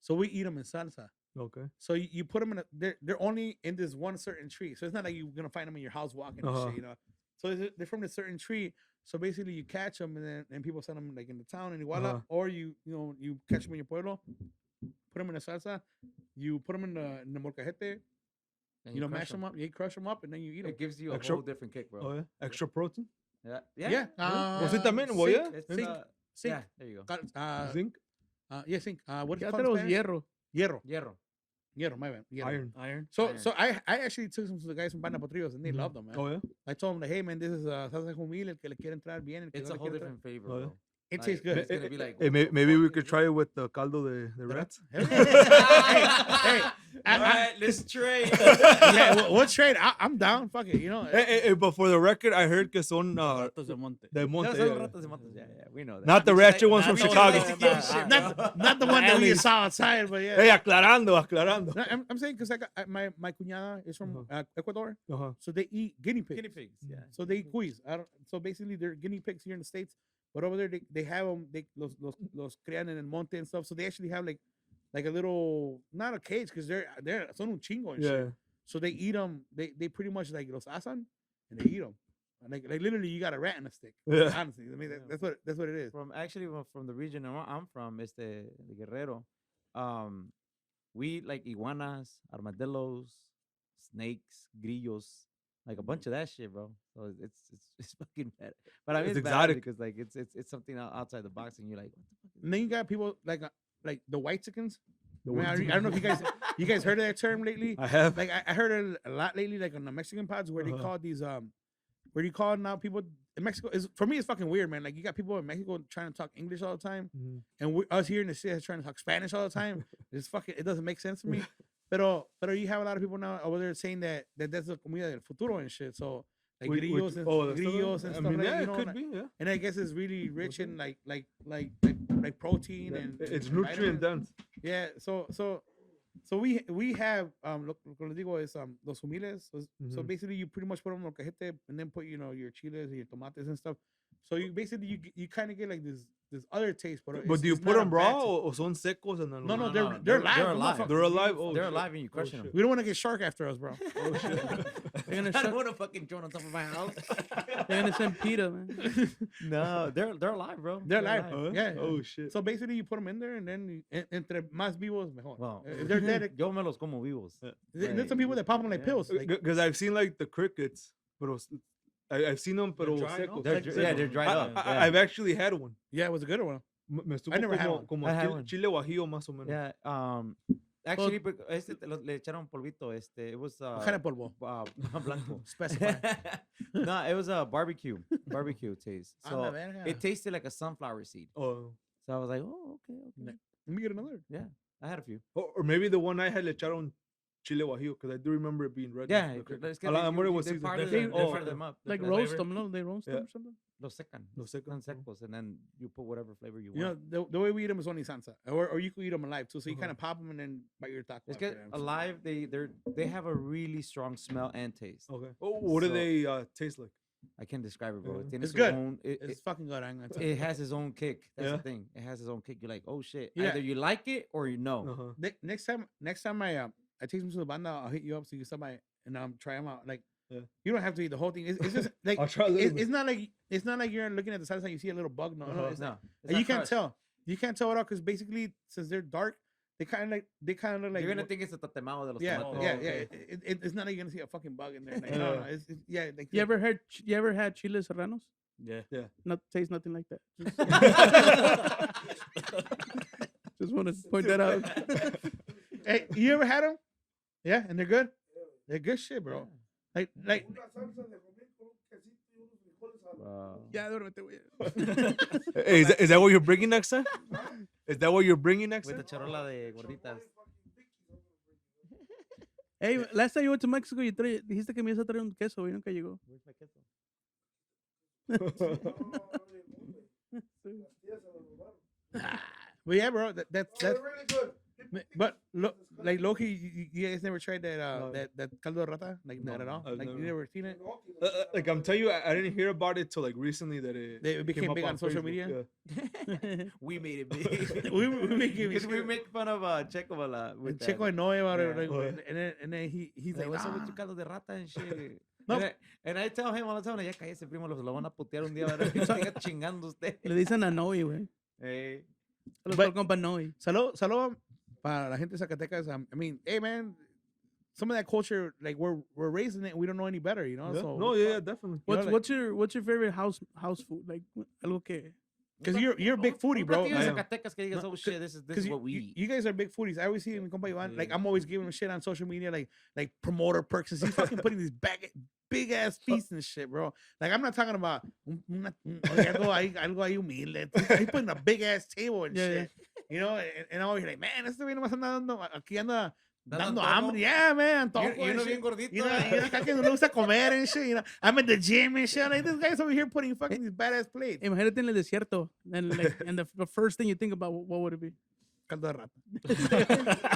So we eat them in salsa. Okay. So you put them in they're only in this one certain tree. So it's not like you're gonna find them in your house walking and Uh-huh. shit, you know. So they're from a certain tree. So basically you catch them and people send them like in the town in Iguala, Uh-huh. or you catch them in your pueblo, put them in a salsa, you put them in the molcajete, And you know, crush mash them 'em. up, you crush them up, and then you eat them. It gives you a Extra- whole different kick, bro. Oh yeah. Extra protein. Yeah. Yeah. Pues sí, también, güey, zinc, ¿eh? It's, zinc, zinc. yeah, there you go. Zinc. Yeah, zinc. What is Ya it te called in los Spanish? hierro. Hierro. Hierro. My bad. Hierro. Iron. Iron. So Iron. so I actually took some to the guys from Banda Potrillos and they Mhm. loved them, man. Oh yeah. I told them, like, hey man, this is salsa humil, el que le quiere entrar bien, el que It's no a le whole quiere different flavor, Oh, yeah. bro. It Like, tastes good. It's gonna be like, Hey, what the maybe fuck we is could this? try it with the caldo de rats. Hey, All right, let's trade. yeah, we'll trade. I'm down. Fuck it, you know. Hey, but for the record, I heard que son Ratos de monte. de Yeah, Monte. son yeah. ratas de montes. Yeah, we know that. Not the ratchet ones from not the Chicago. ones that skin shit, bro. Not the one that we saw outside, but yeah. Hey, aclarando. No, I'm saying because my cuñada is from Ecuador, Uh-huh. so they eat guinea pigs. Guinea pigs, yeah. So they eat cuis. So basically, they're guinea pigs here in the States, but over there they have them. They los crían en el monte and stuff. So they actually have like a little, not a cage, because they're son un chingo and Yeah. shit. So they eat them. They pretty much like los asan and they eat them. Like literally, you got a rat in a stick. Yeah. Honestly, I mean that's what it is. From the region I'm from, the Guerrero. We eat like iguanas, armadillos, snakes, grillos, like a bunch of that shit, bro. So it's fucking bad. But I mean, It's it's bad exotic. because like it's something outside the box, and you're like, what the fuck is And then you got people like the white chickens. The I mean, I don't know if you guys heard of that term lately. I have. Like I heard it a lot lately, like on the Mexican pods where they call these where you call now people in Mexico is for me it's fucking weird, man. Like you got people in Mexico trying to talk English all the time, Mhm. and us here in the city trying to talk Spanish all the time. It's fucking it doesn't make sense to me. Pero you have a lot of people now over there saying that that's the comida del futuro and shit. So like grillos and that's stuff I like mean, that. yeah, You it know, could like- be, yeah. and I guess it's really rich in like protein and It's and nutrient vitamins. dense. Yeah, so we have lo que les digo is los humiles. So Mhm. basically you pretty much put them en cajete and then put your chiles and your tomates and stuff. So you basically you kind of get like this other taste, but But do you it's put not a them bad raw taste. or son secos and then No, No, they're no, they're they're live. alive. motherfucker. They're alive. Oh, They're shit. alive and you crushing shit. them. We don't want to get shark after us, bro. Oh shit. They're gonna I don't shut, want to fucking join on top of my house. they're gonna send PETA, man. No, they're alive, bro. They're live. Huh? Yeah. Oh shit. So basically you put them in there and then entre más vivos mejor. Well, If they're dead, yo me los como vivos. there's some people that pop them like Yeah. pills. Like, Because I've seen like the crickets, pero I've seen them, pero dry, no? secos. They're, Like yeah, they're dried up. yeah. I've actually had one. yeah, it was a good one. Me estuvo I never had como, one. como I had chile, one. chile guajillo más o menos. Yeah, actually, le echaron polvito. It was What kind of polvo? blanco. Specify. No, it was a barbecue taste. A So la verga. it tasted like a sunflower seed. Oh. So I was like, oh, okay. Let me get another. Yeah, I had a few. Or maybe the one I had le echaron chile guajillo because I do remember it being red. Yeah, Okay. it's A la mejor it was they seasoned. parted They- them, oh, parted them up. Like the roast flavor. them, no? They roast Yeah. them or something. Los secan. Los secan, Están secos, and then you put whatever flavor you You know, want. the way we eat them is only salsa, or you could eat them alive too. So you Uh-huh. kind of pop them and then bite your taco. It's after good. that. Alive, they have a really strong smell and taste. Okay. Oh, what do So- they taste like? I can't describe it, bro. Yeah. It tiene It's su good. own- It's fucking good. I'm gonna tell it you. has its own kick. That's Yeah. the thing. It has its own kick. You're like, oh shit. Yeah. Either you like it or you know. Uh-huh. Next time I take them to the banda, I'll hit you up so you can stop by and try them out. Like, Yeah. you don't have to eat the whole thing. It's just like I'll try a little bit. it's not like you're looking at the salsa and you see a little bug. No, Uh-huh. it's No, not. it's And not you can't crushed. tell. You can't tell it all because basically since they're dark, they kind of look like You're gonna think it's a tatemado de los yeah, tomates. yeah, okay. yeah. It's not like you're gonna see a fucking bug in there. Like, Yeah. no, it's yeah. Like, You ever had chile serranos? Yeah. Not taste nothing like that. Just want to point that out. Hey, you ever had them? Yeah, and they're good. They're good shit, bro. Like Una salsa de comer con un quesito y unos frijoles al- Wow. Ya, duérmete, güey. Hey, is that what you're bringing next time? Is that what you're bringing next With the time? charola de gorditas. Hey, last time you went to Mexico, dijiste que me ibas a traer un queso, y nunca llegó. Where's my queso? But yeah, bro. That's They're really good. but like Loki, you guys never tried that No. that caldo de rata, like not at all. I've Like you never. never seen it. Like I'm telling you, I didn't hear about it till like recently that it They became came up big on social Facebook. media? Yeah. We made it big. we make Because we make fun of Checo a lot. With Checo that. and Noe about it, Yeah. like, Oh, yeah. and then he's Like, like, what's up with "Ah." your caldo de rata and shit? No. And I tell him all the time, ya cállese, primo, lo van a putear un día, ¿verdad? Que siga chingando usted. Le dicen a Noe, güey. Hey. Los But- compa Noe. Salud para la gente de Zacatecas. I mean, hey man, some of that culture, like we're raising it, and we don't know any better, you know. Yeah. So No, yeah, definitely. You know, like- What's your favorite house food? Like algo que because you're a big foodie, Un bro. platillo I de am. Zacatecas que digas, No, oh shit, this is Because what we eat. you guys are big foodies. I always see in compa Ivan, like Yeah. I'm always giving him shit on social media, like promoter perks. And he's fucking putting these big ass feasts and shit, bro. Like I'm not talking about algo ahí humilde. He's putting a big ass table and Yeah, shit. You know, and I'm always like, man, este güey nomás anda dando, aquí anda dando antojo. hambre. Yeah, man, Y antojo and uno shit. bien gordito. You know, acá que no le gusta comer and shit. You know, I'm at the gym and shit. Like this guy's over here putting fucking these badass plates. imagínate en el desierto, and like and the first thing you think about, what would it be? Caldo de rata.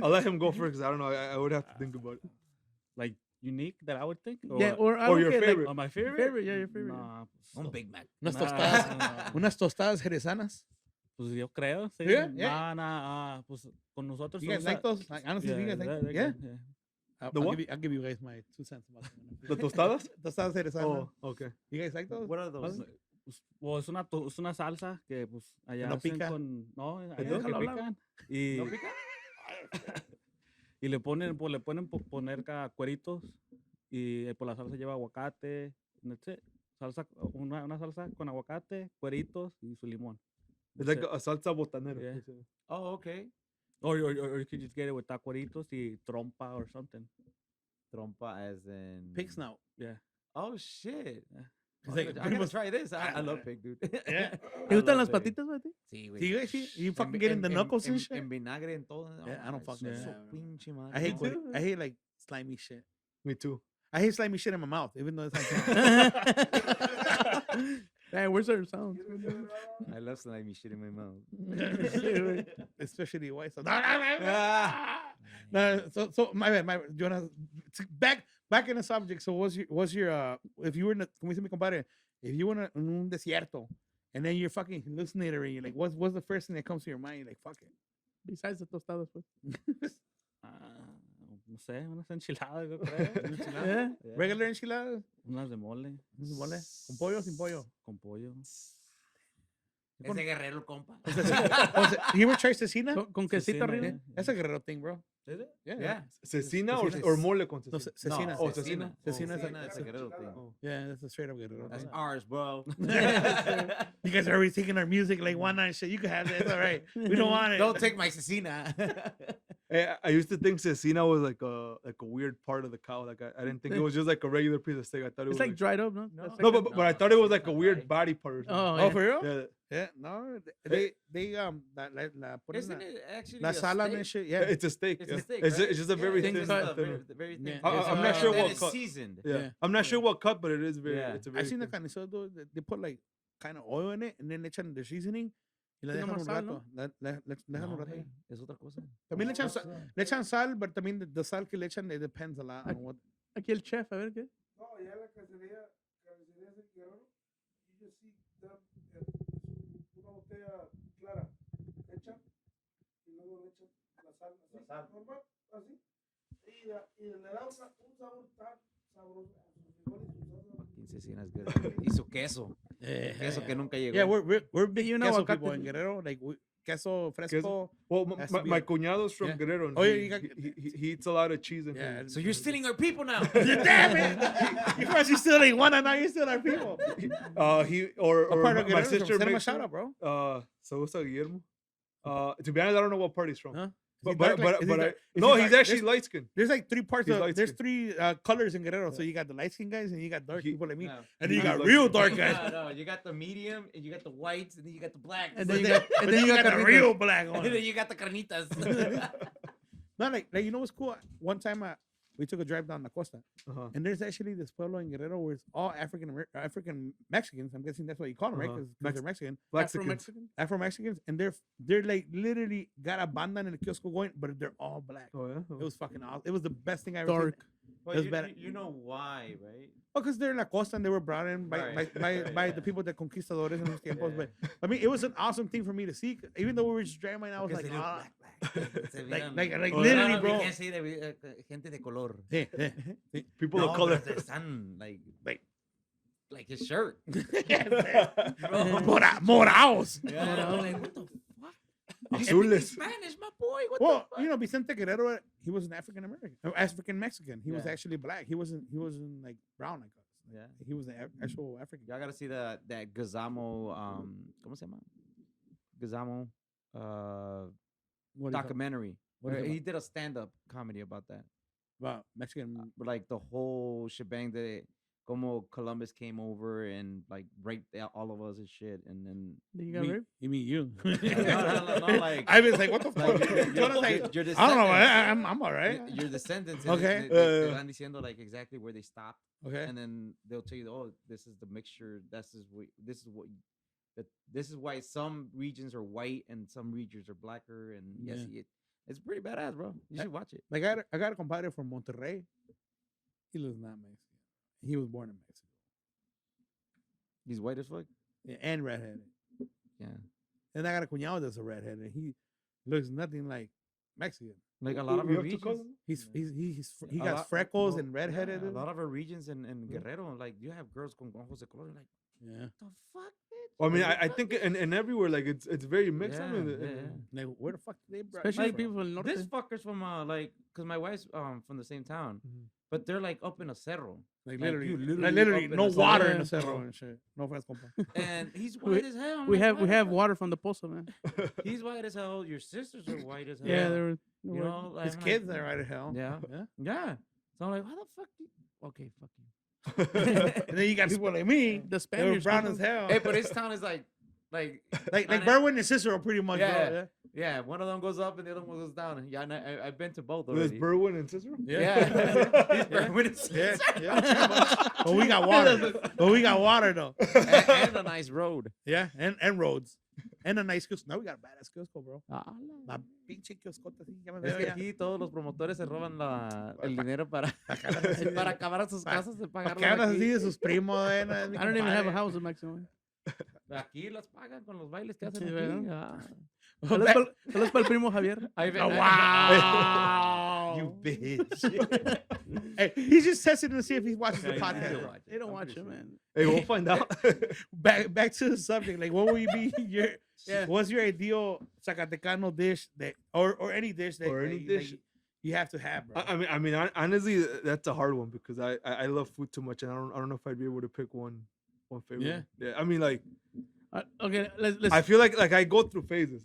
I'll let him go first because I don't know. I would have to think about it. Like unique that I would think. Yeah, or or your algo que, like, favorite. Oh, my favorite. favorite, yeah, your favorite. Nah, Un Big Mac. Unas nah, tostadas, nah, unas tostadas jerezanas. Pues yo creo, sí. Yeah, yeah. Pues con nosotros. You guys se like usa- those? Like, honestly, you guys like? they're Yeah. good, yeah. The what? I'll give you guys my 2 cents about them. The tostadas? Tostadas jerezanas. Oh, okay. You guys like those? What are those? Pues, well, es una salsa que pues allá no hacen pica. con no, allá Déjalo que hablar. pican y ¿No pica? y le ponen pues, le ponen poner cueritos y pues la salsa lleva aguacate, that's it. Salsa una salsa con aguacate, cueritos y su limón. It's like That's a salsa botanera. Yeah. Oh, okay. Or you could just get it with cueritos y trompa or something. Trompa as in... Pig snout. Yeah. Oh, shit. It's like I pretty gotta much- try this. I love pig, dude. Yeah. ¿Te gustan love las pig. patitas, güey? a ti? Sí, güey. Do you guys see? You En fucking vi- getting the en- knuckles en, and shit? En vinagre and todo. Yeah, I don't it's fuck with so that. pinche madre. I hate No. I hate like slimy shit. Me too. I hate slimy shit in my mouth, even though it's like Hey, where's our sound? I love slimy shit in my mouth. especially white sauce. Ah. No, so my bad. You wanna back in the subject? So what's your if you were in the, como dice mi compadre, if you were in un desierto and then you're fucking hallucinating, you're like, what's the first thing that comes to your mind? You're like, fuck it. Besides the tostadas, pues. No sé, unas enchiladas, yo creo. Yeah. Yeah. Regular enchiladas, Unas de mole mole, con pollo, sin pollo. con pollo. Ese guerrero, el compa. You ever tried cecina? Con quesito Cecina, arriba. yeah, That's a guerrero thing, bro. Is it? Yeah. Yeah. Cecina Cecina. or mole con No, cecina? cecina. No, Oh, cecina. Cecina is Cecina like- is a guerrero thing. Oh. Yeah, that's a straight up guerrero That's thing. ours, bro. You guys are already taking our music like one night shit. You can have that. It's all right. We don't want it. Don't take my cecina. I used to think cecina was like a weird part of the cow. Like I didn't think it was just like a regular piece of steak. I thought it It's was like dried up, no? No. That's no, like but I thought it was like a cecina weird dry. body part or something. Oh, Oh, yeah. for real? Yeah. Yeah, no, ponen Isn't la, it actually la a sala steak? and shit. Yeah, Yeah, it's a steak. It's yeah. a steak, It's, right? it's just a Yeah, very it's thin. just a thin- very thin. Yeah. I'm not sure and what it's cut. seasoned. Yeah. Yeah. I'm not sure what cut, but it is very. Yeah. It's a I very. seen the thin. carniceros do. They put like kind of oil in it, and then le echan the seasoning. Y la Tiene dejan un más sal, rato. ¿no? Le dejan un No, rato. güey, es otra cosa. También le echan sal, but también the sal que le echan, it depends a lot on what. Aquí el chef, a ver qué. No, ya la carnicería de Guerrero, you just see them una botella clara, hecha, y luego le echan la sal así, normal, así, y le da un sabor tan sabroso a sus frijoles y sus salsas. Fucking cecina is good. Y su queso. Queso que nunca llegó. Yeah, we're big You know queso what got people the- in Guerrero. Like queso fresco. Well, Has to be my a- cuñado's from Yeah. Guerrero. And Oh, yeah, he, you got- he eats a lot of cheese and Yeah, So you're stealing our people now. Damn it! You first you still like one, and now you still our people. he or What part of my Guerrero? sister Send him a makes shout it. out, bro. Saludos a Guillermo. To be honest, I don't know what part he's from. Huh? But dark like- is he dark- is no, he he's dark? actually light skinned. There's like three parts He's of. light There's skinned. three colors in Guerrero. So you got the light skinned guys, and you got dark He- people like me, No. and then you He's got light real skinned. dark guys. No, you got the medium, and you got the whites, and then you got the blacks. And But then you got, but and then you got the carnitas. real black and one. then you got the carnitas. No, like you know what's cool? One time we took a drive down La Costa, Uh-huh. and there's actually this pueblo in Guerrero where it's all African Mexicans. I'm guessing that's what you call them, right? Uh-huh. Because they're Mexican, Mexicans. Afro-Mexican? Afro Mexicans, and they're like literally got a banda in the kiosco going, but they're all black. Oh yeah. It was fucking awesome. It was the best thing I ever seen. Dark. Well, That's you, better. you know why, right? Oh, because they're in La Costa and they were brought in by Right, by right, the people that conquistadores in those tiempos. Yeah. But I mean, it was an awesome thing for me to see. Even though we were just driving, I was Because like, they look ah, black. Se like, miran- like Oh, literally, no, bro. You can't say that gente de color. Yeah, yeah. People No, of color. pero están like his shirt. Moraos. Yeah, I'm like, what the fuck? Azules. Spanish, my boy. What Well, the fuck? you know, Vicente Guerrero, he was an African American, African Mexican. He was Yeah. actually black. He wasn't like brown like us. Yeah. He was an actual African. Y'all gotta see that Gazamo, ¿cómo se llama? Gazamo What is it? documentary. What is it He did a stand-up comedy about that. about Mexican. Like the whole shebang that como Columbus came over and like raped all of us and shit, and then Did you got Me- raped? You mean you? no, like I was like, what the fuck? like, Jonah's like, your I don't know. descendants- I'm all right. Your descendants. and Okay. They van diciendo like exactly where they stopped, Okay. and then they'll tell you, oh, this is the mixture. This is why some regions are white and some regions are blacker, and yes, Yeah. it's pretty badass, bro. You should watch it. Like I got a compadre from Monterrey. He was not Mexican. He was born in Mexico. He's white as fuck. Yeah, and redheaded. Yeah, And I got a cuñado that's a redhead, and he looks nothing like Mexican. like a lot of You our have two regions. He A got lot- freckles well, and redheaded. yeah, a lot of our regions in Guerrero, like you have girls con ojos de color. Like, Yeah. the fuck, bitch? Well, I mean, Like, I what think the- and everywhere like it's very mixed. I Yeah, mean, yeah. Like where the fuck did they brought Especially from? people from Norte. This fucker's from like, cause my wife's from the same town, Mhm. but they're like up in a cerro, Like like, literally, you like literally literally up in no a cerro. water in Yeah. the cerro and shit. No offense, compa. and he's We- white as hell. I'm We like, have why we the have fuck? water from the pozo, man. He's white as hell. Your sisters are white as hell. Yeah, they were. you know, like, His I'm kids like, are right as hell. Yeah, Yeah. yeah. So I'm like, why the fuck? Okay, fuck you. And then you got people like me. The They were Spaniards. brown come as from- hell. Hey, but his town is like like Ana- Berwin and Cicero pretty much. Yeah. Bro, Yeah, one of them goes up and the other one goes down. Yeah, and I've been to both There's already. Berwin and Cicero. Yeah, He's Berwin and yeah, Cicero. yeah. But we got water. But we got water though. and a nice road. Yeah, and roads. And a nice kiosco. Now we got a badass kiosco, bro. La pinche kioscota así. Ya me Es veo que ya. aquí todos los promotores se roban el dinero para acabar a sus casas de ¿Para pagarlo qué hablas así aquí. de sus primos? I don't even have a house in Mexico. man. Aquí las pagan con los bailes que hacen Sí, aquí. ¿verdad? Ah. Saludos para el primo Javier. Ahí ven- Oh, wow. You bitch. Hey, he's just testing to see if he watches the Yeah, podcast. he'll watch it. They don't I'm watch pretty it, sure. man. Hey, we'll find out. Back to the subject. Like, what would be your what's your ideal Zacatecano dish that or any dish that, Or that any you- that dish? you have to have, bro? I mean, honestly, that's a hard one because I love food too much, and I don't know if I'd be able to pick one favorite. Yeah. Yeah. I mean, like, Okay, let's. I feel like I go through phases.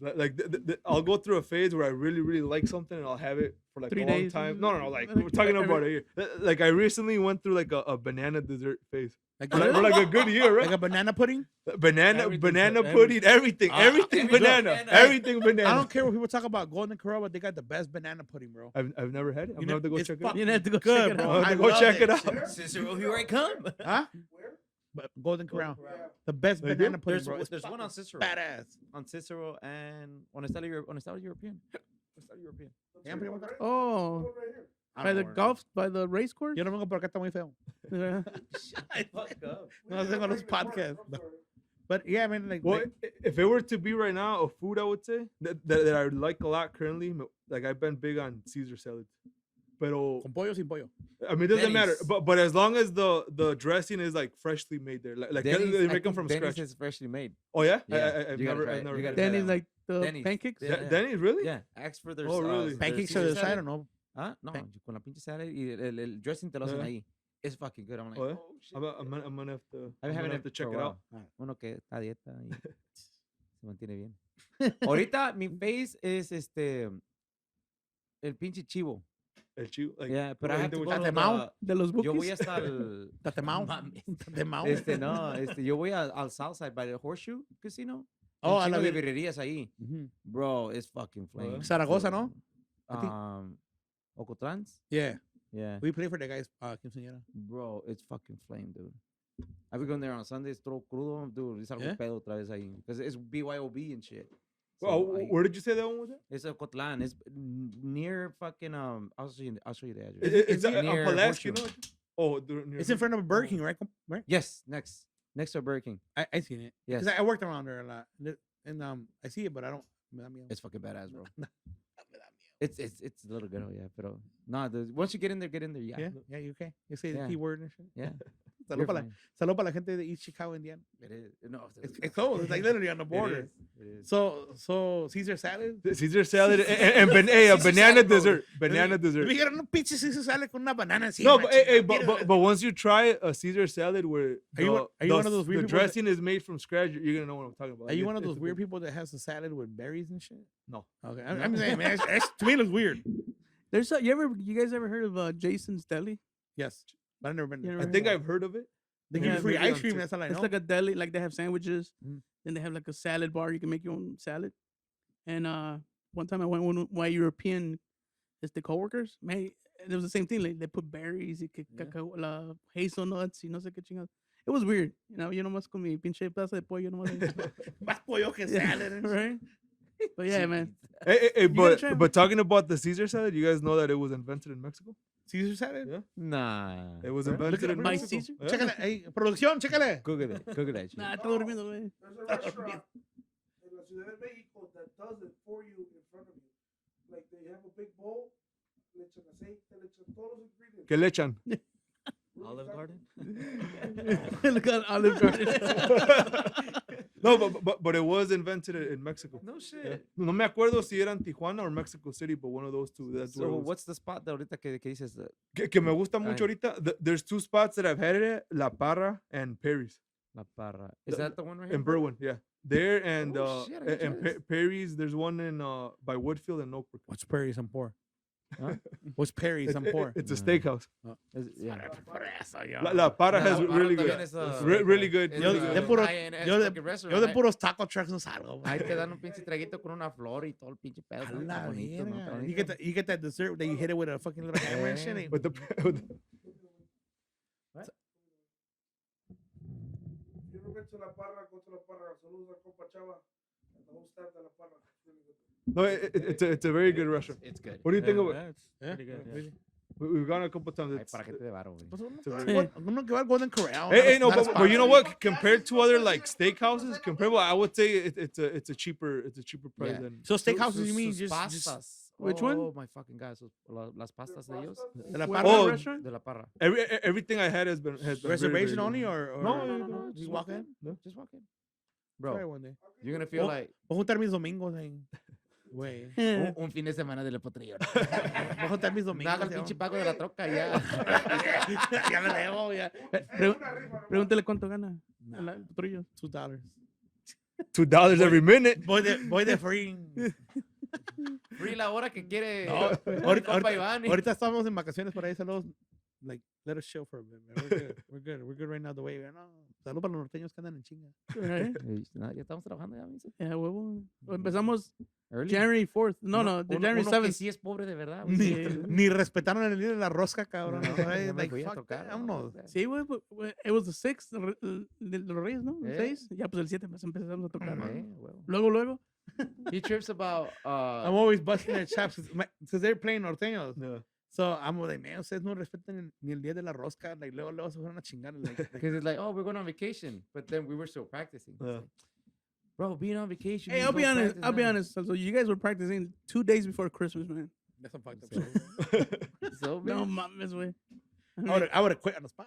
I'll go through a phase where I really really like something and I'll have it for like 3 a long days. time. No, like Every- we're talking every- about a year. Like I recently went through like a banana dessert phase. Like, For like a good year, right? like a banana pudding. Banana Everything- pudding, everything everything banana, banana. everything banana. I don't care what people talk about Golden Corral, but they got the best banana pudding, bro. I've never had it. I'm You gonna have to go it's check it fuck- out. You have to go Good, check it bro. I'll have I to go love check it that out. shit. Cicero, here I come. Huh? Where? But Golden Corral, Corral. the best They do? banana pudding, bro. It's There's one on Cicero. badass. On Cicero and on Estado European. Estado European. Yeah, pretty much. Oh, Right here. I by don't the know where it golf, by the race course. is. Yo no vengo por acá, está muy feo. Yeah. No tengo los podcasts. But yeah, I mean, like, Well, if it were to be right now, a food I would say that I like a lot currently, like I've been big on Caesar salads. Pero con pollo, sin pollo. I mean, it doesn't matter. Denny's. But as long as the dressing is like freshly made there, like they make them from Denny's scratch. is freshly made. Oh yeah, Yeah, I've you gotta never, try I've it. never. You had gotta it. Denny's like the Denny's. pancakes. Yeah. Denny's really? Yeah, ask for their Oh, really? Pancakes their are the Caesar side, salad. or no? Ah, no, Pan- con la pinche salad y el dressing te lo hacen Yeah. ahí. It's fucking good. I'm like, Oh, yeah? oh, shit. I'm gonna have to. I've been I'm having gonna have it to check for it a out. while. Uno que está a dieta y se mantiene bien. Ahorita mi face es el pinche chivo. El chivo, like, Yeah, but I what have do to you go do to with- Tatemao. De los Yo voy bookies. hasta el... Tatemao. Mames. Tatemao. No, yo voy al Southside by the Horseshoe Casino. Oh, Un a la chingo de vir- birrerías ahí. Mhm. Bro, it's fucking flame. Zaragoza, ¿no? I think- Ocotlans? Yeah. Yeah. We play for the guys, quinceañera. Bro, it's fucking flame, dude. I be going there on Sundays, throw crudo, dude. It's algo Yeah? pedo otra vez ahí. Because it's BYOB and shit. Oh, So, where did you say that one was at? it's Ocotlán. It's near fucking, I'll show you the address. It's it on near Pulaski, Horseshoe. no? Oh, near It's in front of a Burger King, right? Right? Yes, next to Burger King. I seen it. Yes. Because I worked around there a lot. And I see it, but I don't. Me da miedo. It's fucking badass, bro. Me da miedo. It's a little ghetto, yeah. Pero, no, once you get in there, yeah. Yeah, yeah, you okay? You say Yeah. the keyword and shit. Yeah. Salud You're para, fine. salud para la gente de East Chicago, Indiana. It is. No, It's close. It's like literally on the border. It is. So Caesar salad. Caesar salad and a Caesar banana salad, bro. dessert. Banana dessert. Me dijeron, no pinche Caesar salad con una banana encima. No, but, hey, chinga. but once you try a Caesar salad where Are you one of those weird the people that- dressing is made from scratch, you're gonna know what I'm talking about. Are you It- one of it's those a weird good- people that has a salad with berries and shit? No. Okay, I'm saying, man, to me it looks weird. There's you guys ever heard of Jason's Deli? Yes, but I've never been there. Yeah, I think I've heard of it. They give Yeah, you free maybe ice on cream. Tik- That's all I know. It's like a deli, like they have sandwiches, Mm. then they have like a salad bar. You can make your own salad. And one time I went with my European, the coworkers. Man, it was the same thing. Like they put berries, y que cacao, hazelnuts, y no sé qué chingados. It was weird, you know, nomás con mi pinche pedazo de pollo, nomás. Más pollo que salad. and shit. Right? But yeah, man. Hey, gotta try 'em. but talking about the Caesar salad, you guys know that it was invented in Mexico. Caesar salad. Yeah. Nah. It was Huh? invented Look at in my Mexico. Caesar? Yeah. Chécale, hey, producción, chécale. Google that shit. Nah, está durmiendo, güey. There's a restaurant in La Ciudad de México that does it for you in front of you. Like they have a big bowl, le echan aceite, le echan todos los ingredients. ¿Qué le echan? Olive Garden? Look at Olive Garden. No, but it was invented in Mexico. No Yeah. shit. No me acuerdo si era en Tijuana or Mexico City, but one of those two. That's where So it was. what's the spot de ahorita que dices? Que me gusta mucho Ay. ahorita. There's two spots that I've had it at, La Parra and Perry's La Parra. Is The- that the one right here? in Berwyn. Yeah, there and Oh, shit, I gotta and try this. Perry's. There's one in by Woodfield and Oakbrook. What's Perry's? I'm poor. Huh? What's Perry's? I'm poor. It's a Mm. steakhouse. Yeah. La Parra Yeah, has La Parra really también good. es, Really good. es really Yo good. de puro- high-end ass yo de- fucking restaurant. Yo de Ahí- puros taco trucks no salgo. Ahí te dan un pinche traguito con una flor y todo el pinche pedo. A está la bonito, ¿no? Está verga. bonito. You get that dessert that you hit it with a fucking little hammer and shit. Yeah. With the If you ever been to La Parra, go to La Parra. Saludos a Compa Chava and the whole staff de La Parra. It's really good. no, it's a very good restaurant. It's good. What do you think of it? Yeah, it's Yeah? pretty good. Yeah. We've gone a couple times. Ay, It's, para que te de varo, güey. it's a very- Uno que va al Golden Corral. Hey, no, not a but you know spot. what? Compared to other like steakhouses, comparable, I would say it's a cheaper price Yeah. than. So steakhouses, you mean Sus just pastas. Which one? Oh my fucking god, las pastas de ellos. de la Where- Parra? Oh, what restaurant? De la Parra. Everything I had has been very, Reservation very only good. or No, you just walk in? No. Just walk in. Try Bro, one day. you're gonna feel Oh. like Voy a juntar mis domingos ahí. Güey. un fin de semana del potrillo. Voy a juntar mis Me domingos. hago el pinche pago de la troca y ya. Ya lo debo, ya. Pregúntale cuánto gana el potrillo. $2. $2 every minute. Voy de free. Free la hora que quiere. No, el ahorita, compa Iván. ahorita estamos en vacaciones por ahí, saludos. Like, let us chill for a bit, man. We're good right now the way. No, saludos para los norteños que andan en chinga. Right? Ya estamos trabajando ya, Misa. Yeah, huevo. Empezamos Early. January 4th. No, the January uno que 7th. sí es pobre de verdad. güey. Ni, Sí. ni respetaron el día de la rosca, cabrón. No, Right? ya me Like, fui a fuck tocar, that, no, vámonos. Sí, güey. It was the 6th de los Reyes, ¿no? El Eh. 6. Ya, pues el 7 pues empezamos a tocar. ¿no? Huevo. Luego. He trips about I'm always busting their chops because they're playing norteños. Yeah. So I'm like, man, ustedes no respetan ni el día de la rosca. Like, luego se fueron a chingar. Like, because it's like, oh, we're going on vacation, but then we were still practicing. It's Yeah. like, bro, being on vacation. Hey, you I'll go be honest. practice, I'll be man. honest. So you guys were practicing 2 days before Christmas, man. that's a fucked up. So, No man, mames, güey. I would have quit on the spot.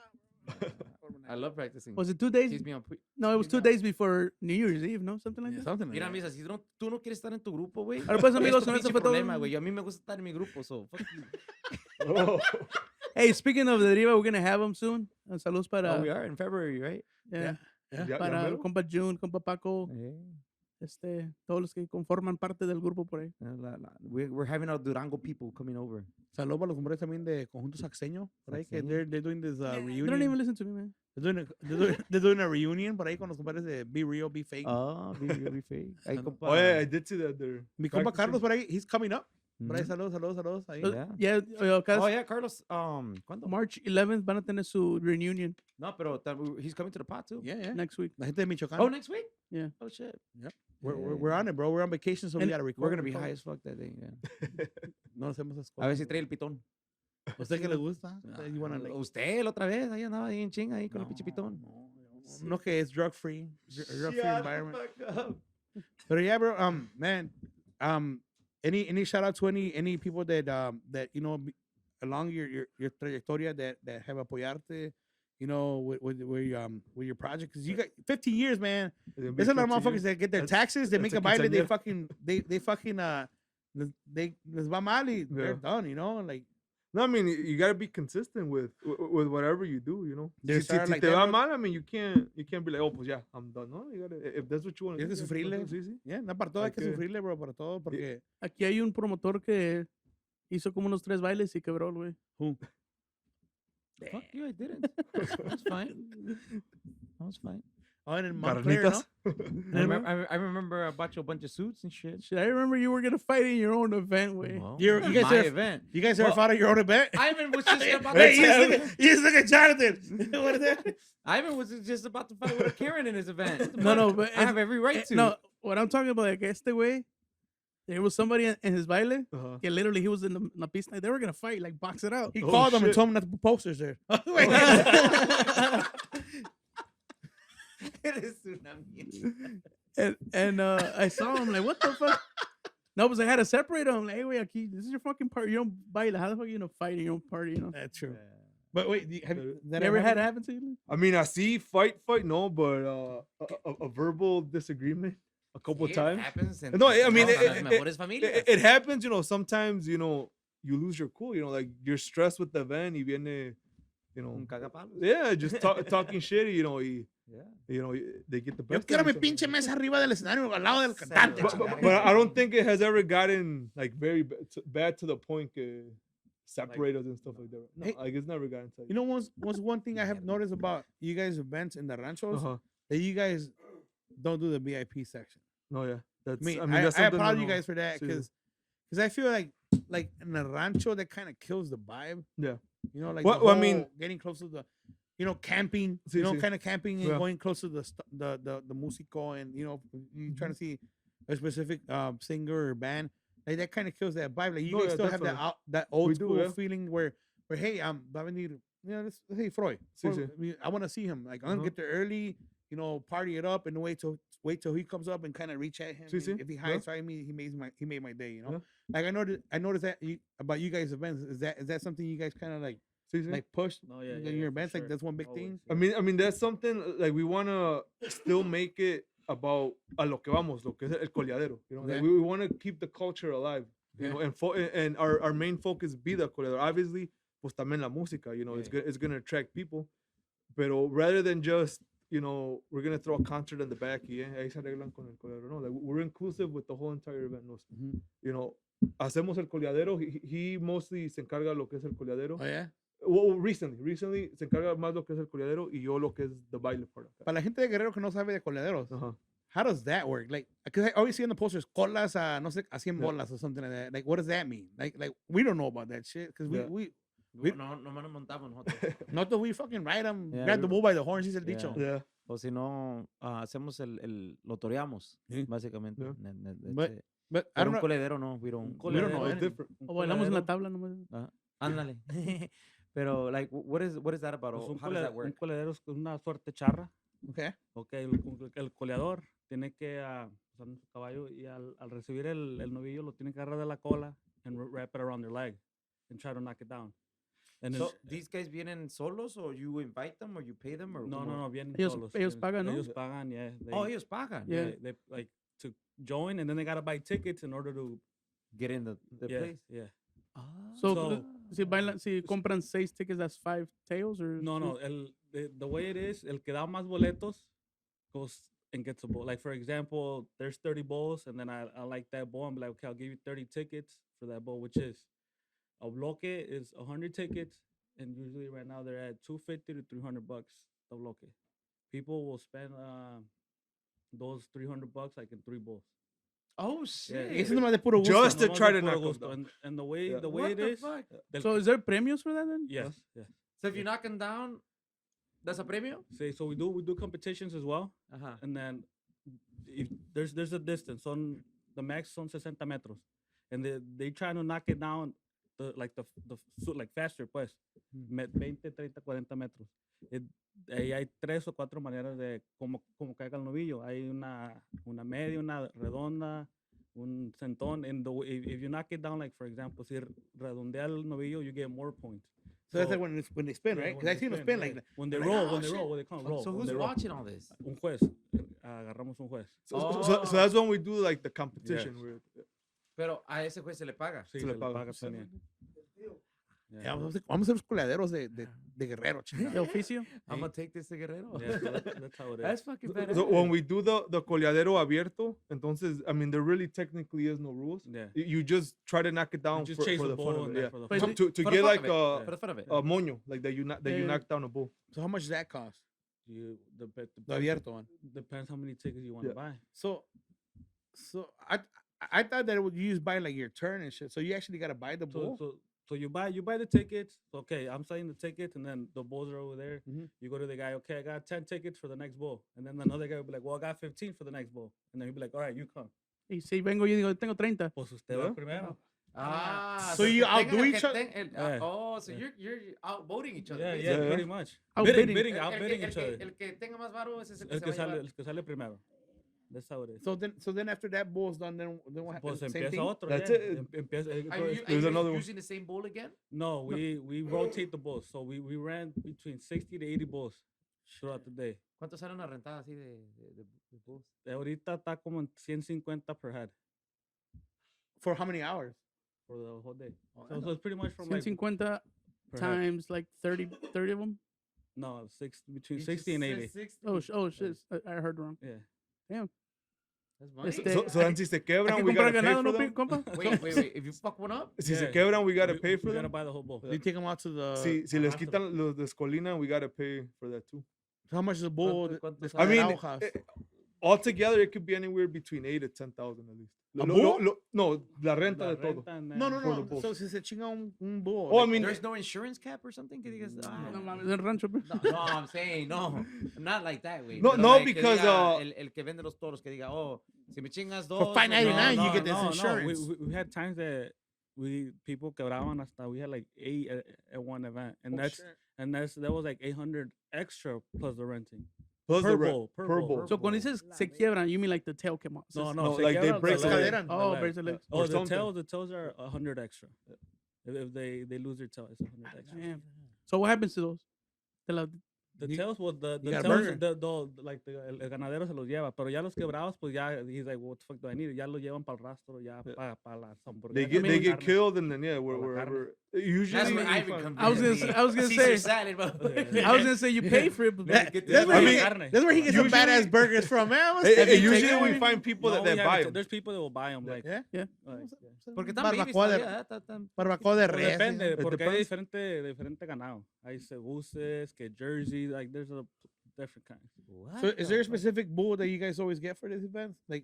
I love practicing. Was it 2 days? Keeps me on No, it was keeps 2 me on- days before New Year's Eve, ¿no? Something like Yeah, that. something like Mira, that. Misa, si tú no quieres estar en tu grupo, güey. Ahora pues, es amigos, tu con eso pinche fue todo. problema, güey. A mí me gusta estar en mi grupo, so fuck you. Oh. Hey, speaking of the Deriva, we're gonna have them soon. Saludos para, Oh, we are in February, right? yeah, Yeah. Ya para mero. compa June, compa Paco, Yeah. todos los que conforman parte del grupo por ahí. We're having our Durango people coming over. Saludos para los hombres también de Conjunto Saxeño. Por ahí que Saxeño. they're doing this Yeah, they don't reunion. even listen to me, man. They're doing a reunion por ahí con los compadres de Be Real, Be Fake. Oh, be really fake. Ahí, compa. Oh, yeah, I did see that there. Mi compa practicing. Carlos por ahí, he's coming up. Por ahí, Mhm. saludos. Ahí. Yeah. Cada Oh, yeah, Carlos. ¿Cuándo? March 11th van a tener su reunion No, pero he's coming to the pot too. Yeah. next week. La gente de Michoacán. Oh, next week? Yeah. Oh, shit. We're on it, bro. We're on vacation, so we And gotta record. We're going to be record. high as fuck that day. Yeah. No hacemos esas A ver cosas. si trae el pitón. ¿Usted qué le gusta? You wanna, like, Usted la otra vez, ahí andaba ahí en chinga, ahí con el pinche pitón. No, que es drug free Shut environment. the fuck up. But yeah, bro. Man. Any shout out to any people that you know along your trayectoria that have apoyarte, you know, with your project, because you got 15 years, man. There's a lot of motherfuckers that get their taxes, they make a baile, they fucking les va mal y they're done, you know, like. No, I mean you gotta be consistent with whatever you do, you know. There's Si start like te that, va bro. mal, I mean you can't be like, oh, pues ya, I'm done. No, you gotta, if that's what you want to do. Tienes que you have to sufrirle. do, sí. Yeah, no, para todo hay Hay que que- sufrirle, bro, para todo, porque Aquí hay un promotor que hizo como unos 3 bailes y quebró, güey. Fuck you, I didn't. That's fine. That's fine. oh, en el Montclair, ¿no? Carnitas. I remember I bought you a bunch of suits and shit. Shit, I remember you were gonna fight in your own event, güey. Well, You guys my are- event. You guys ever Well, fought at your own event? Ivan was just about Hey, to you just look at Jonathan. What is that? Ivan was just about to fight with a Karen in his event. No, but I have every right to. no, what I'm talking about, like, este güey, there was somebody in his baile, Uh-huh. que literally he was in the la pista, they were gonna fight, like, box it out. He Oh, called them and shit. told them not to put posters there. Eres una mierda. And I saw him, like, what the fuck? No, but I had to separate them. Like, hey, wait, aquí, this is your fucking party. You don't baile. How the fuck you gonna fight in your own party, you know? That's true. But wait, have you, You ever had it happen to you? I mean, I see fight, no, but a verbal disagreement a couple It times. happens. No, I mean, hasta las it- mejores familias. It happens, you know. Sometimes, you know, you lose your cool. You know, like you're stressed with the event. Y viene, you know, Un cagapalos. yeah, just talking shitty. You know, Yeah. you know, they get the Yo best. quiero of mi you pinche mesa arriba del escenario al lado del cantante. But- chingada. But I don't think it has ever gotten like very bad to the point que separate us and stuff like that. No, Hey, like it's never gotten to that. You know, what's one thing I have noticed about you guys' events in the ranchos Uh-huh. that you guys don't do the VIP section. No, yeah, that's. I mean, I mean, that's I something applaud to you know. guys for that Sí, sí. because I feel like in a rancho that kind of kills the vibe. Yeah. You know, like Well, the I mean- whole getting close to the, you know, camping. Sí, You know, sí. kind of camping and Yeah. going close to the musico and you know you trying to see a specific singer or band. Like that kind of kills that vibe. Like you No, guys yeah, still have that definitely. that old We do, school yeah. feeling where hey va a venir, you know, hey Freud, Sí, I want to see him. Like I'm gonna Uh-huh. get there early, you know, party it up and wait till he comes up and kind of reach at him. Sí, and sí, if he yeah. hides by me, he made my day. You know, Yeah. like I noticed that about you guys events. Is that something you guys kind of like Sí, sí. like push No, yeah, in yeah, your for events? Like sure. that's one big Always, thing. yeah. I mean that's something like we wanna still make it about a lo que vamos, lo que es el coleadero. You know, Yeah. like we want to keep the culture alive. You Yeah. know, and our main focus be the coleadero. Obviously, pues también la música. You know, Yeah. it's gonna attract people. Pero rather than just you know, we're gonna throw a concert in the back. Yeah, ahí se arreglan con el coleadero. No, like we're inclusive with the whole entire event. You know, hacemos el coleadero. He mostly se encarga de lo que es el coleadero. Oh, yeah. Well, recently se encarga más lo que es el coleadero y yo lo que es the baile part. Para la gente de Guerrero que no sabe de coleaderos, Uh-huh. how does that work? Like, because I always see on the posters, colas a, no sé, a 100 Yeah. bolas or something like that. Like, what does that mean? Like we don't know about that shit. Because Yeah. No nos montamos nosotros. not that we fucking ride them, Yeah, grab the we- bull by the horns, dice el Yeah. dicho. Yeah. O si no, hacemos lo toreamos, Sí. básicamente. Yeah. But- But I Pero don't un know. coledero no, we don't We don't know. It's different. O bailamos en la tabla nomás. Ándale. Pero, like, what is that about? Pues Or how does that un work? coleadero es una suerte charra. Okay. Ok, el coleador tiene que usar su caballo y al recibir el novillo lo tiene que agarrar de la cola and wrap it around their leg and try to knock it down. And So, these guys vienen solos or you invite them or you pay them? Or no, cómo? vienen Ellos- solos. ellos pagan, ¿no? Ellos pagan, yeah. Oh, ellos pagan. Yeah. They like to join and then they gotta buy tickets in order to Get in the yeah, place. yeah. So, So- si compran 6 tickets, that's 5 tails or No, the way it is, el que da más boletos goes and gets a bowl. Like for example, there's 30 bowls, and then I like that bowl. I'm like, okay, I'll give you 30 tickets for that bowl, which is a bloque is 100 tickets, and usually right now they're at $250 to $300 a bloque. People will spend those $300 like in 3 bowls. Oh, shit. Ese es nomás de puro gusto. Just to Nomás try de to puro knock 'em gusto. down. And the way Yeah. the way What it the is, fuck? del- So is there premios for that then? yes. So if you knock them down, that's a premio? So we do competitions as well. Ajá. And then if there's a distance the max son 60 metros, and they try to knock it down like faster pues 20 30 40 metros. Ahí hay 3 o 4 maneras de cómo caiga el novillo. Hay una media, una redonda, un centón, and if you knock it down, like for example, si redondea el novillo, you get more points. So that's like when they spin, right? Because I seen them spin like that. when they like, roll, oh, when they shit. roll, what they call roll. So when who's they roll. watching all this? Un juez. Agarramos un juez. So that's when we do like the competition. Yes. Where, Pero a ese juez se le paga. Sí, Se le se le paga. paga también. Yeah, vamos a ser los coleaderos de Guerrero, chica. De oficio. I'm gonna take this to Guerrero. Yeah, so that's how it is. That's fucking badass. so when we do the coleadero abierto, entonces, I mean, there really technically is no rules. Yeah. You just try to knock it down You just for chase the the fun ball of and it. then Yeah. for the But fun. it- To For the get fun like of it. a For the fun of it. moño, like that you Yeah. knock down a bull. So how much does that cost? Uh, The abierto one. Depends how many tickets you want to Yeah. buy. So I thought that it would use by like your turn and shit. So you actually gotta buy the bull. So you buy the tickets. Okay, I'm selling the tickets, and then the bulls are over there. Mhm. You go to the guy. Okay, I got 10 tickets for the next bull, and then another guy will be like, well, I got 15 for the next bull, and then he'll be like, all right, you come. Y si vengo yo y digo, tengo 30. Pues usted va Yeah. primero. Ah, So el you que tenga- outdo el each que other? Yeah. Oh, so Yeah. you're outvoting each other. Yeah, basically. yeah, Yeah. pretty much. Outbidding. Bidding, El outbidding que- each other. el que tenga más varo ese es el que El se que va a llevar. sale, el que sale primero. That's how it is. So then after that bull's done, then what Pues happens? Same empieza thing. otro. That's yeah. it. Empieza, Are you, There's are you another one. using the same bowl again? no, we rotate the bulls. So we ran between 60 to 80 bulls throughout the day. ¿Cuánto sale una rentada así de bulls? Ahorita está como en 150 per head For how many hours? for the whole day. Oh, So it's pretty much from like 150 per head. times like 30 of them. No, between 60 and 80. Oh shit. I heard wrong. Yeah. That's money. Este- So then si se Hay quebran, que we comprar gotta pay ganado, for ¿no, them. compa? Wait. If you fuck one up, Si se Yeah. quebran, we gotta pay for We gotta them. buy the whole bowl. You take them out to the. Si les Ajá, quitan los descolinan, we gotta pay for that too. How much is a bull? ¿Cuánto this sale? I mean, cow cost? altogether, it could be anywhere between 8 to 10,000 at least. ¿A bull? No, la renta La de todo. renta and No, then- for the no. bull. So si se chinga un bull. Oh, I like- mean, there's no insurance cap or something. Que digas, No mames, el rancho. pe. no, I'm saying no, not like that, güey. No, Pero no, like que because, diga el que vende los toros que diga, oh, si me chingas dos, For $5.99 No, you get this no, insurance. We had times that people quebraban hasta we had like 8 at one event, and Oh, that was like 800 extra plus the renting. plus per the rent, bull, per per bull. bull. So cuando dices se quiebran, you mean like the tail came out. No, No, se like they quiebra break the the leg, leg. the Oh, leg. breaks the leg. Or Oh, the something. tails are 100 extra. If they lose their tail, it's 100 extra. Damn. So what happens to those? The You- tails, well, the you got a tails, burger. el ganadero se los lleva, pero ya los quebrados, pues ya, he's like, what the fuck do I need? Ya los llevan para el rastro, ya Yeah. para las hamburguesas. They get para la get carne. killed and then yeah, Por la wherever. That's Usually, where you Ivan find- comes I was in. gonna say- I was gonna Caesar say- salad, bro. I was gonna say you pay for it, but Get this That's where, I he mean, get, that's where he gets some usually- badass burgers from, man. What's Hey, that? hey, You take usually it we when find people No, that we buy haven't- them. There's people that will buy them. Like, Yeah. Yeah. like, Porque están babies Barbacoa de- todavía, están- Barbacoa de Well, res. depende, It porque hay depends. diferente ganado. Hay cebuses, que jerseys, like there's a different kinds. What So is there a the fuck? specific bull that you guys always get for these events? Like,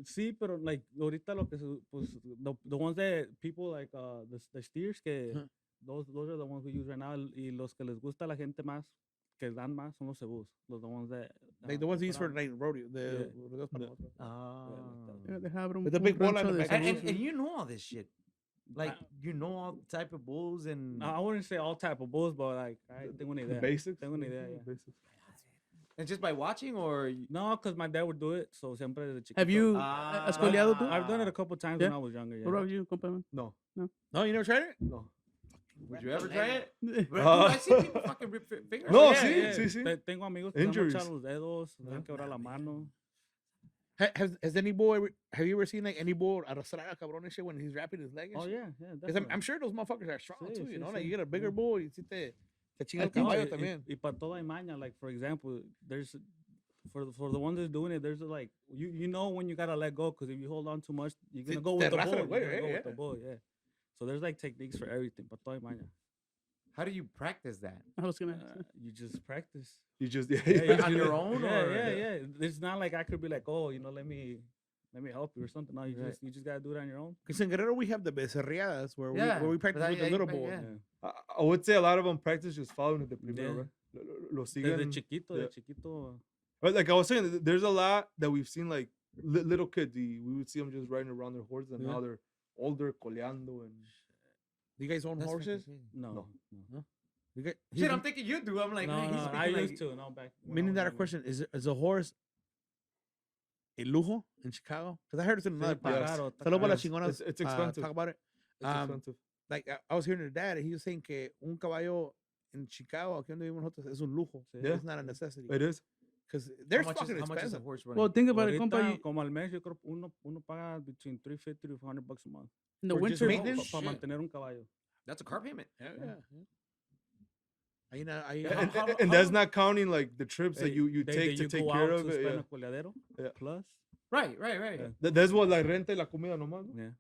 Sí, pero like ahorita lo que pues the ones that people like the steers que Ajá. those are the ones we use right now y los que les gusta a la gente más que dan más son los cebus, los the ones that like the ones you use for put like rodeo. The Yeah. rodeos para Yeah. nosotros. Ah. Yeah, they have With the big bola in the back. And you know all this shit. Like, I- you know all the type of bulls and... I wouldn't say all type of bulls, but like I tengo una The idea. basics. Tengo una idea, yeah. Basics. And just by watching or... No, because my dad would do it, so siempre desde chiquito. Have you Ah. escoleado tú? I've done it a couple times Yeah. when I was younger. Yeah. What about you, compa? man? No, No, you never tried it? no. Would you ever try it? Bro, dude, Uh, I see people fucking rip fingers. No, Yeah, sí, yeah. sí. Tengo amigos que se han Injuries. echado los dedos, se han quebrado la mano. Has any bull ever, have you ever seen like any bull arrastrar a cabrón and shit when he's wrapping his leg and Oh shit? yeah, 'Cause yeah, I'm definitely. sure those motherfuckers are strong Sí, too, sí, you know? Like sí. you get a bigger Yeah. bull y si te chinga el No, caballo también. y para todo hay maña. Like for example, there's for the ones that's doing it, there's like you know when you gotta let go because if you hold on too much, you're gonna Sí, go te with the arrastra bull. el You're güey, gonna go yeah. with the bull, yeah. So there's like techniques for everything. Para todo hay maña. How do you practice that? I was gonna. You just practice. You just yeah. Yeah, On you your just- own, Yeah, or- yeah. It's not like I could be like, oh, let me help you or something. No, Right. you just gotta do it on your own. Because in Guerrero we have the becerriadas where Yeah, we but practice with the ahí- little ahí- bull. yeah. Yeah. I would say a lot of them practice just following the primero, Yeah. right? Lo Desde siguen. chiquito, yeah. de chiquito. But like I was saying, there's a lot that we've seen like little kids. We would see them just riding around their horses, and Yeah. now they're older, coleando, and Do you guys own That's fucking horses? crazy. No. You guys, Shit, I'm thinking you do. I'm like, No, man, he's no, speaking I like- used to. No, back. when I meaning was that a younger. question is a horse a lujo in Chicago? Because I heard it's in another Sí, podcast. caro, está Saludos para las Yes, chingonas. it's expensive. Talk about it. it's Um, expensive. Like I was hearing your dad, and he was saying que un caballo in Chicago, aquí donde vivimos nosotros, es un lujo. Sí. Yeah. It's not a necessity. It is. Because they're how much fucking is a expensive. horse running? Well, think about it, Ahorita, compa. como al mes, yo creo uno paga between $350 to $400 a month. In the for just winter, maintenance? Para Shit. mantener un caballo. That's a car payment. Yeah, yeah. Ahí ahí- And, how- and that's how- not counting like the trips that you They- take that to take go care out of to it. spend Yeah. a coleadero, Yeah. plus. Right. Yeah. That's what like renta y la comida nomás. ¿no? Yeah.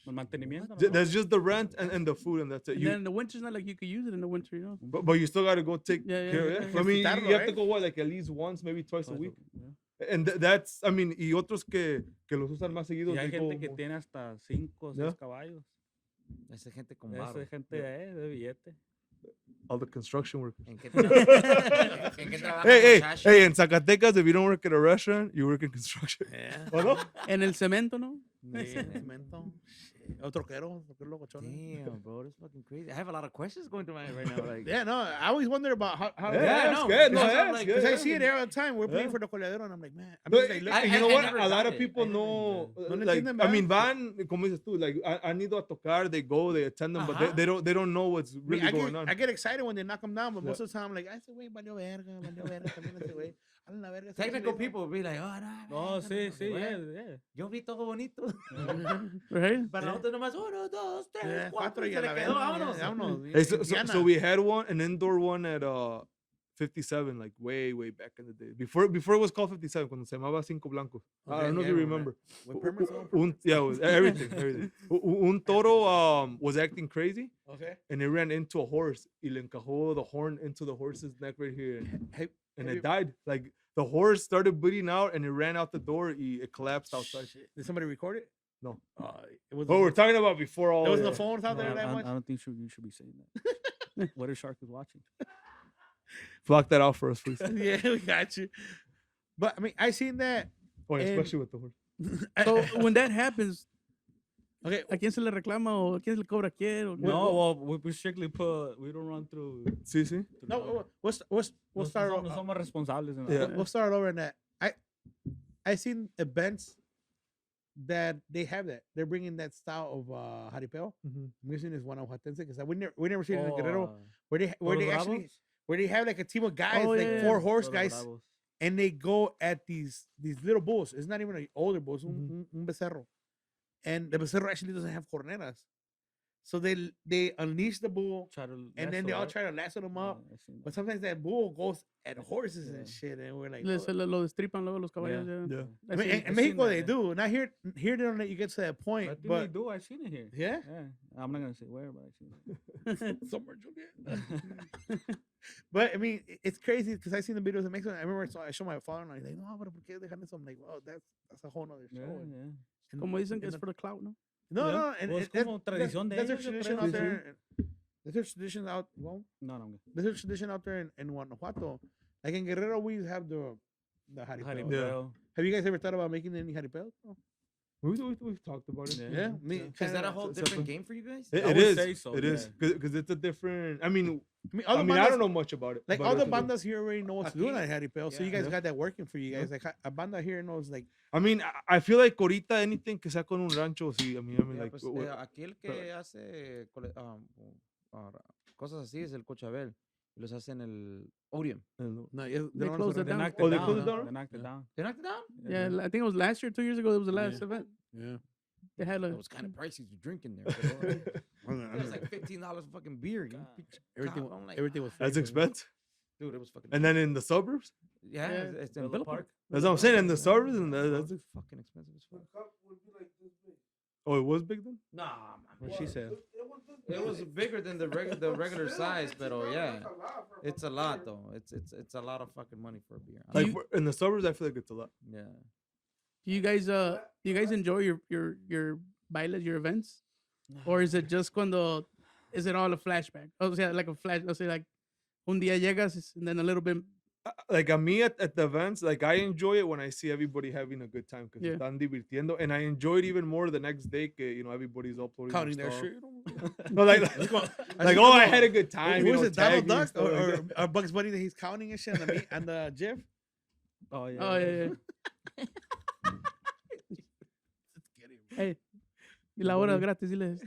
El mantenimiento. Th- nomás. That's just the rent and the food, and that's it. and You, then in the winter's not like you could use it in the winter, you know. but you still gotta go take Yeah, care yeah, of it. yeah. I mean, you Quitarlo, have to right? go what, like at least once, maybe twice a Twice week. yeah. And that's, I mean, y otros que los usan más seguido. Y hay they go gente que more. tiene hasta 5 o 6 Yeah. caballos. Esa gente con Esa varo. gente de billete. All the construction workers. ¿En qué trabaja? ¿En qué trabaja, Hey, muchacho? hey, in Zacatecas, if you don't work at a restaurant, you work in construction. Yeah. ¿O no? En el cemento, ¿no? Yeah, cemento. Shit. Otro troquero locochón. Damn, bro, that's fucking crazy. I have a lot of questions going through my head right now. Like, Yeah, no, I always wonder about how Yeah, Yeah, that's no, good. No, because I'm that's like- good, because I yeah. see it all the time. We're paying Yeah. for the coleadero, and I'm like, man. I No, mean, they look, you know I what? never A lot done of it. people I never know, done it. No le like, entienden, I ¿verdad? mean, van, como dices tú, like, han ido a tocar, they go, they attend them, but Ajá. they don't know what's I, mean, really I, going get, on. I get excited when they knock them down, but Yeah. most of the time, I'm like, ese güey valió verga, también ese güey. A la verga, ese technical güey. people will be like, oh, no. No, sí, sí, güey. yeah. Yo vi todo bonito. Right? Para nosotros nomás, 1, 2, 3, Yeah, 4, y y se a le la quedó, verga, vámonos. ya, vámonos. Hey, so Indiana. we had an indoor one at 57, like way back in the day. Before it was called 57, cuando se llamaba Cinco Blancos. I Okay, don't know if yeah, you I remember. With permits, no Yeah, it was everything. Un toro was acting crazy, Okay. and it ran into a horse. Y le encajó the horn into the horse's neck right here, Hey, and have it you- died. Like the horse started bleeding out, and it ran out the door. It collapsed outside. Did somebody record it? No. It was. Oh, we're talking about before all. There was yeah. no phones out there I, that I much. don't think you should be saying that. What if Shark is watching? Block that out for us, please. Yeah, we got you. But I mean, I seen that. Oh, And- especially with the horse. So when that happens, Okay, ¿a quién se le reclama o a quién se le cobra quién? O qué? No, well, we strictly we don't run through. Sí, sí. no, we'll No start. somos, somos responsables. En Yeah. We'll start over in that. I seen events that they have that. They're bringing that style of jaripeo. Mhm. I'm guessing it's Guanajuatense because we never seen it in Oh, Guerrero where they Toros actually Bravos? where they have like a team of guys, Oh, like yeah, four yeah. horse Los guys, Bravos. and they go at these little bulls. It's not even an older bulls, un becerro, and the becerro actually doesn't have corneras, so they unleash the bull, Try to and then lasso, they all right? try to lasso them up. Yeah, I seen But that. sometimes that bull goes at horses Yeah. and shit, and we're like, Les- oh. lo destripan luego los caballos. Yeah. Yeah. Yeah. I mean, in I've Mexico seen they that, do. Not here. Here they don't let you get to that I point. think they But do. I've seen it here. yeah, Yeah. I'm not gonna say where, but I've seen it. somewhere Juliet. But I mean, it's crazy because I seen the videos in Mexico. I remember I showed my father, and he's like, "No, but ¿por qué dejan eso?" I'm like, "Well, that's a whole nother show." Yeah, And- yeah. and- Como dicen que and es for the clout, ¿no? no, Yeah. no, and Well, it's that- como that- tradición de that's their ellos, yo tradition creo. out Sí, sí. there. That's their tradition out. Well, No, no, I'm good. there's a tradition out there in Guanajuato. Like in Guerrero, we have the jaripeo. Jaripeo. Have you guys ever thought about making any jaripeos? No. We've talked about it. Yeah, me. Yeah. Is that a kinda- whole so- different so- game for you guys? It I it would is. say so, It is yeah. because it's a different. I mean, all the I bandas- don't know much about it. Like but all the it's a diff- bandas here already know what to do in Aquí- that jaripeo, so you yeah. guys got that working for you guys. Like a banda here knows like I mean, I feel like ahorita anything que sea con un rancho, sí. I mean, Yeah, like. pues, w- aquí el que hace cosas así es el Cochabel. Y los hace en el Orium. no, They closed it They down. knocked Oh, it they down. closed it huh? down? They knocked it down. They knocked it down? Yeah, I think it was last year, 2 years ago. It was the last Yeah. event. Yeah. They had It like was kind of pricey to drink in there. Pero, it was like $15 for fucking beer. You God. bitch Everything, cop. I'm like, everything was That's free, expensive. dude, it was fucking. And then in the suburbs, yeah, Yeah. it's in Villa Villa Park. Park. that's what I'm saying. In the suburbs, and That's that's. fucking expensive as The fuck. cup would be like this big. Oh, it was big then. Nah, man. What she said. It was this It was big. bigger than the regular Still, size, but $15, yeah, that's a lot for a it's a fucking lot beer. though. It's a lot of fucking money for a beer. Do Like you- in the suburbs, I feel like it's a lot. Yeah. do you guys enjoy your bailes, your events? Or is it just cuando is it all a flashback? Oh, yeah, like a flash, let's say like un día llegas and then a little bit Like me at the events, like I enjoy it when I see everybody having a good time because Yeah. están divirtiendo, and I enjoy it even more the next day. Que, everybody's uploading counting their their stuff. shit. No, like oh, I had a good time. Who was it, Donald tagging Duck stuff like or, that. or Bugs Bunny that he's counting and shit and the GIF? Oh, yeah. Oh yeah, yeah. Hey, y la hora gratis, diles.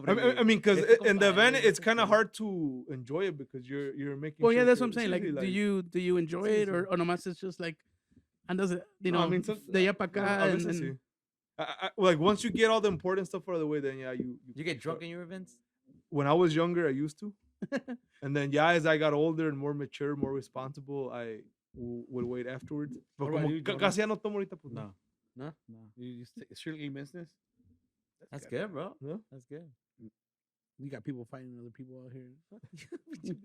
I mean, because Este in the event, compadre, it's este kind of compadre. hard to enjoy it because you're making. Well, yeah, sure that's to- what I'm saying. Like, seriously, do you enjoy Sí, it sí. or nomás it's just like andas, you No, know, I mean, de allá para acá a veces sí. Like once you get all the important stuff out of the way, then yeah, You get drunk in your events? When I was younger, I used to, and then yeah, as I got older and more mature, more responsible, I would wait afterwards. But What about como you, ca- Jonah? casi ya no tomo ahorita, pues No. No? No. You strictly business? That's good, bro. Yeah. That's good. You got people fighting other people out here.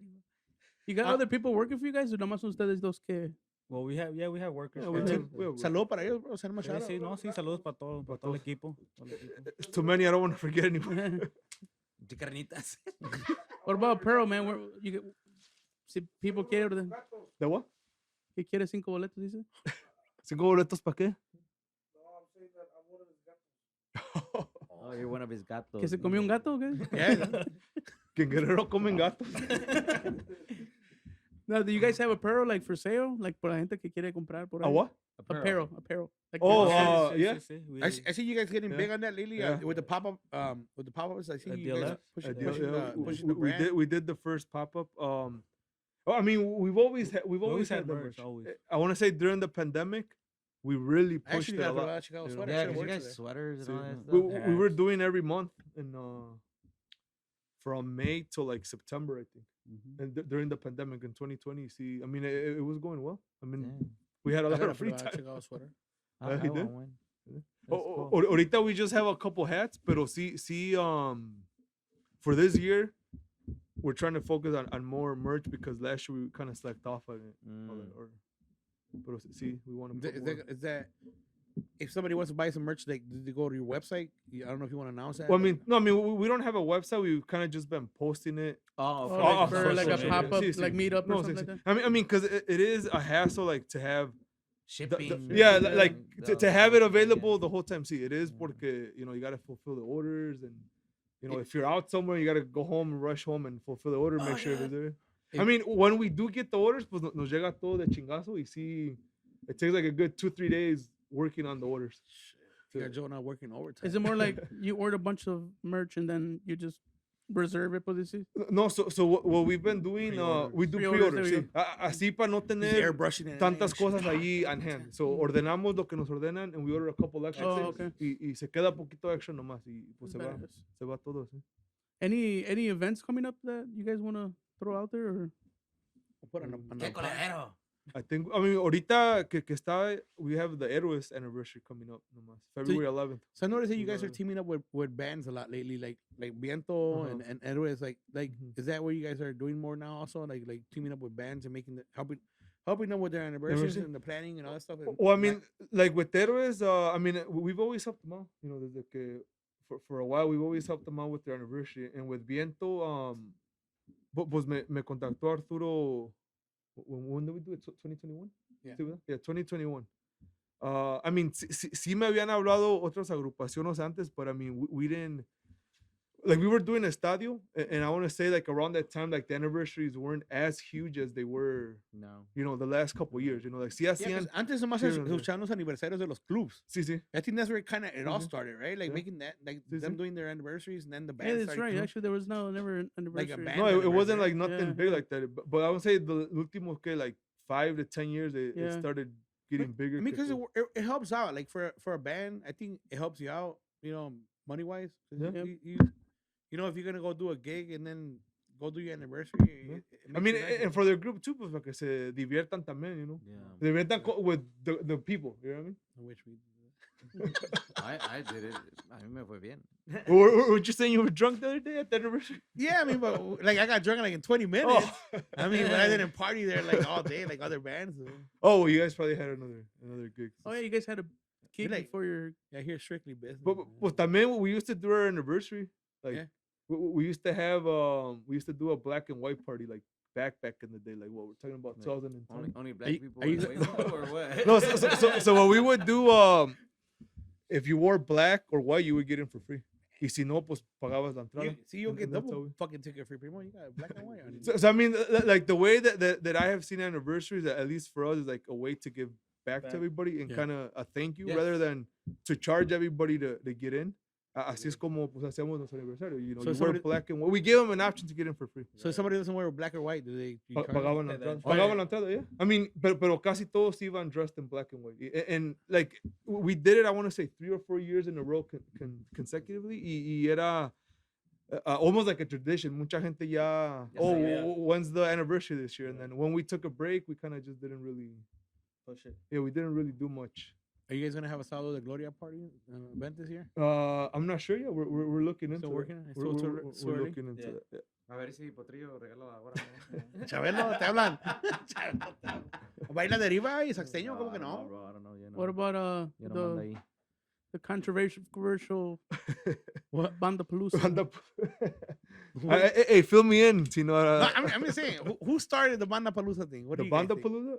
You got other people working for you guys or nomás ustedes dos que Well, we have workers. Yeah, we here. do. We have- Saludos para ellos, bro. Send them a Sí, shout out. sí, no, sí, saludos para todo el equipo. todo el equipo. It's too many. I don't want to forget anyone. De carnitas. What about apparel, man? Where you get si people quiere ¿De what? que quiere 5 boletos dice. 5 boletos para qué? No, I'm saying that I'm one of his gatos. Oh, you're one of his gatos. ¿Que se comió un gato o qué? Yeah. Que en Guerrero comen gatos. No, do you guys have apparel like for sale? Like para gente que quiere comprar por ¿A ahí? what? Apparel. Like Oh, that. yeah. We- I see you guys getting Yeah. big on that lately Yeah. with the pop-up with the pop-ups. I see At you guys DLF? pushing, Yeah, pushing, yeah, the, pushing the we brand. did the first pop-up. I mean, we've always had the merch, merch. always. I want to say during the pandemic, we really I pushed actually it a got a lot. Plebada Chikago you know? sweater. Yeah, Should've because you worked guys today. sweaters and all that We, stuff. we were doing every month in from May to like September, I think. Mhm. And during the pandemic in 2020, see, I mean, it was going well. I mean, Damn. we had a I lot got a of free Plebada time. Chikago sweater. I he want did? one. Yeah. That's Oh, cool. ahorita we just have a couple hats, pero for this year, we're trying to focus on more merch because last year we kind of slacked off on it. Pero sí, we want to put more. Is that if somebody wants to buy some merch, like did they go to your website? I don't know if you want to announce that. Well, I mean, we don't have a website. We've kind of just been posting it. Oh, Oh, okay. like Oh, for like a social pop-up, media. Sí, sí. like meetup or No, something sí, like sí. that. I mean, because it is a hassle, like to have Shipping. yeah, and like the- to have it yeah. available the whole time. See, it is Yeah. porque you got to fulfill the orders, and if you're out somewhere, you got to go home, rush home, and fulfill the order, make sure yeah. it's there. It- I mean, when we do get the orders, pues nos llega todo de chingazo. Y see, it takes like a good 2-3 days working on the orders. You got Joe not working overtime. Is it more like you order a bunch of merch and then you just reserve it, puedes decir. No, so what we've been doing, we do Pre-orders, pre-orders, there sí. you Así para no He's tener airbrushing it. tantas cosas ahí on hand. So ordenamos lo que nos ordenan and we order a couple extra Oh, things, okay. y se queda poquito extra nomás y pues Badass. se va todo, sí. Any events coming up that you guys want to throw out there? Or? ¡Qué coladero! I mean, ahorita que está, we have the Héroes anniversary coming up nomás, February 11th. So I noticed that you guys are Right. teaming up with bands a lot lately, like Viento and Héroes. Like is that where you guys are doing more now? Also, like teaming up with bands and making helping them with their anniversaries and the planning and all that stuff. And Well, I mean, like with Héroes, I mean, we've always helped them out. You know, desde que for a while we've always helped them out with their anniversary. And with Viento, pues me contactó Arturo. When did we do it? 2021? Yeah. Sí, ¿verdad? Yeah, 2021. I mean, sí me habían hablado otras agrupaciones antes, but I mean, we didn't, like we were doing Estadio, and I want to say like around that time, like the anniversaries weren't as huge as they were, No. you know, the last couple years, you know, like sí yeah, 'cause hacían, antes nomás here se and there. escuchaban los aniversarios de los clubs. sí, sí. I think that's where it all Mhm. started, right? Like Yeah. making that, like Sí, them sí. doing their anniversaries, and then the band. Yeah, that's started right. coming. Actually, there was never an anniversary. band No, it wasn't like anniversary. nothing Yeah. big like that. But I would say the últimos que like 5 to 10 years, it Yeah. started getting bigger. I mean, que because pues- it helps out. Like for a band, I think it helps you out. You know, money wise. Yeah. You know, if you're gonna go do a gig and then go do your anniversary. Yeah. it I makes mean, it nice, and for their group too, pues para que se diviertan también, you know. Yeah. Se diviertan with the people, you know what I mean? I wish we. I did it. A mí me fue bien. Were you saying you were drunk the other day at the anniversary? Yeah, I mean, but like I got drunk like in 20 minutes. Oh, I mean, but I didn't party there like all day like other bands. Do. oh, well, you guys probably had another gig. Oh yeah, you guys had a gig like- before your. Yeah, here's strictly business. But man. pues también we used to do our anniversary. Like Yeah. we used to have we used to do a black and white party like back in the day, like what we're talking about Like, 2010. Only black you- people are you in the go- wave or what? No, so what we would do, if you wore black or white, you would get in for free. Y si no, pues pagabas la entrada. See, you'll And get that's how double we- fucking ticket free. Primo, you got black and white on you. So I mean, like the way that I have seen anniversaries, at least for us, is like a way to give back to Back. everybody and Yeah. kind of a thank you Yes. rather than to charge everybody to get in. Así es como pues hacemos nuestro aniversario. You know, So you wear somebody- black and white. We give them an option to get in for free. So if somebody doesn't wear black or white, do they? you charge them? Pagaban la Yeah, entrada. that's right. Pagaban la entrada, yeah. I mean, pero casi todos iban dressed in black and white. And like, we did it, I want to say 3 or 4 years in a row consecutively. Y era almost like a tradition. Mucha gente ya, Ya oh, sabía. when's the anniversary this year? And then when we took a break, we kind of just didn't really, Push it. yeah, we didn't really do much. Are you guys gonna have a Saludos de Gloria party event this year? I'm not sure yet. We're looking into Still it. working on it? We're, Still too we're, ear- we're too early? looking into Yeah. it. Yeah. A ver si Potrillo regala ahora. ¿no? Chabelo, te hablan. Chabelo, te hablan. ¿Baila deriva y saxteño? ¿Cómo que I don't know, no? bro, I don't know, ya no. What about Ya no manda ahí. the controversial Banda Palooza? Banda- hey, fill me in, Tino. No, I'm just saying, who started the Banda Palooza thing? What The do you guys Banda think? Palooza?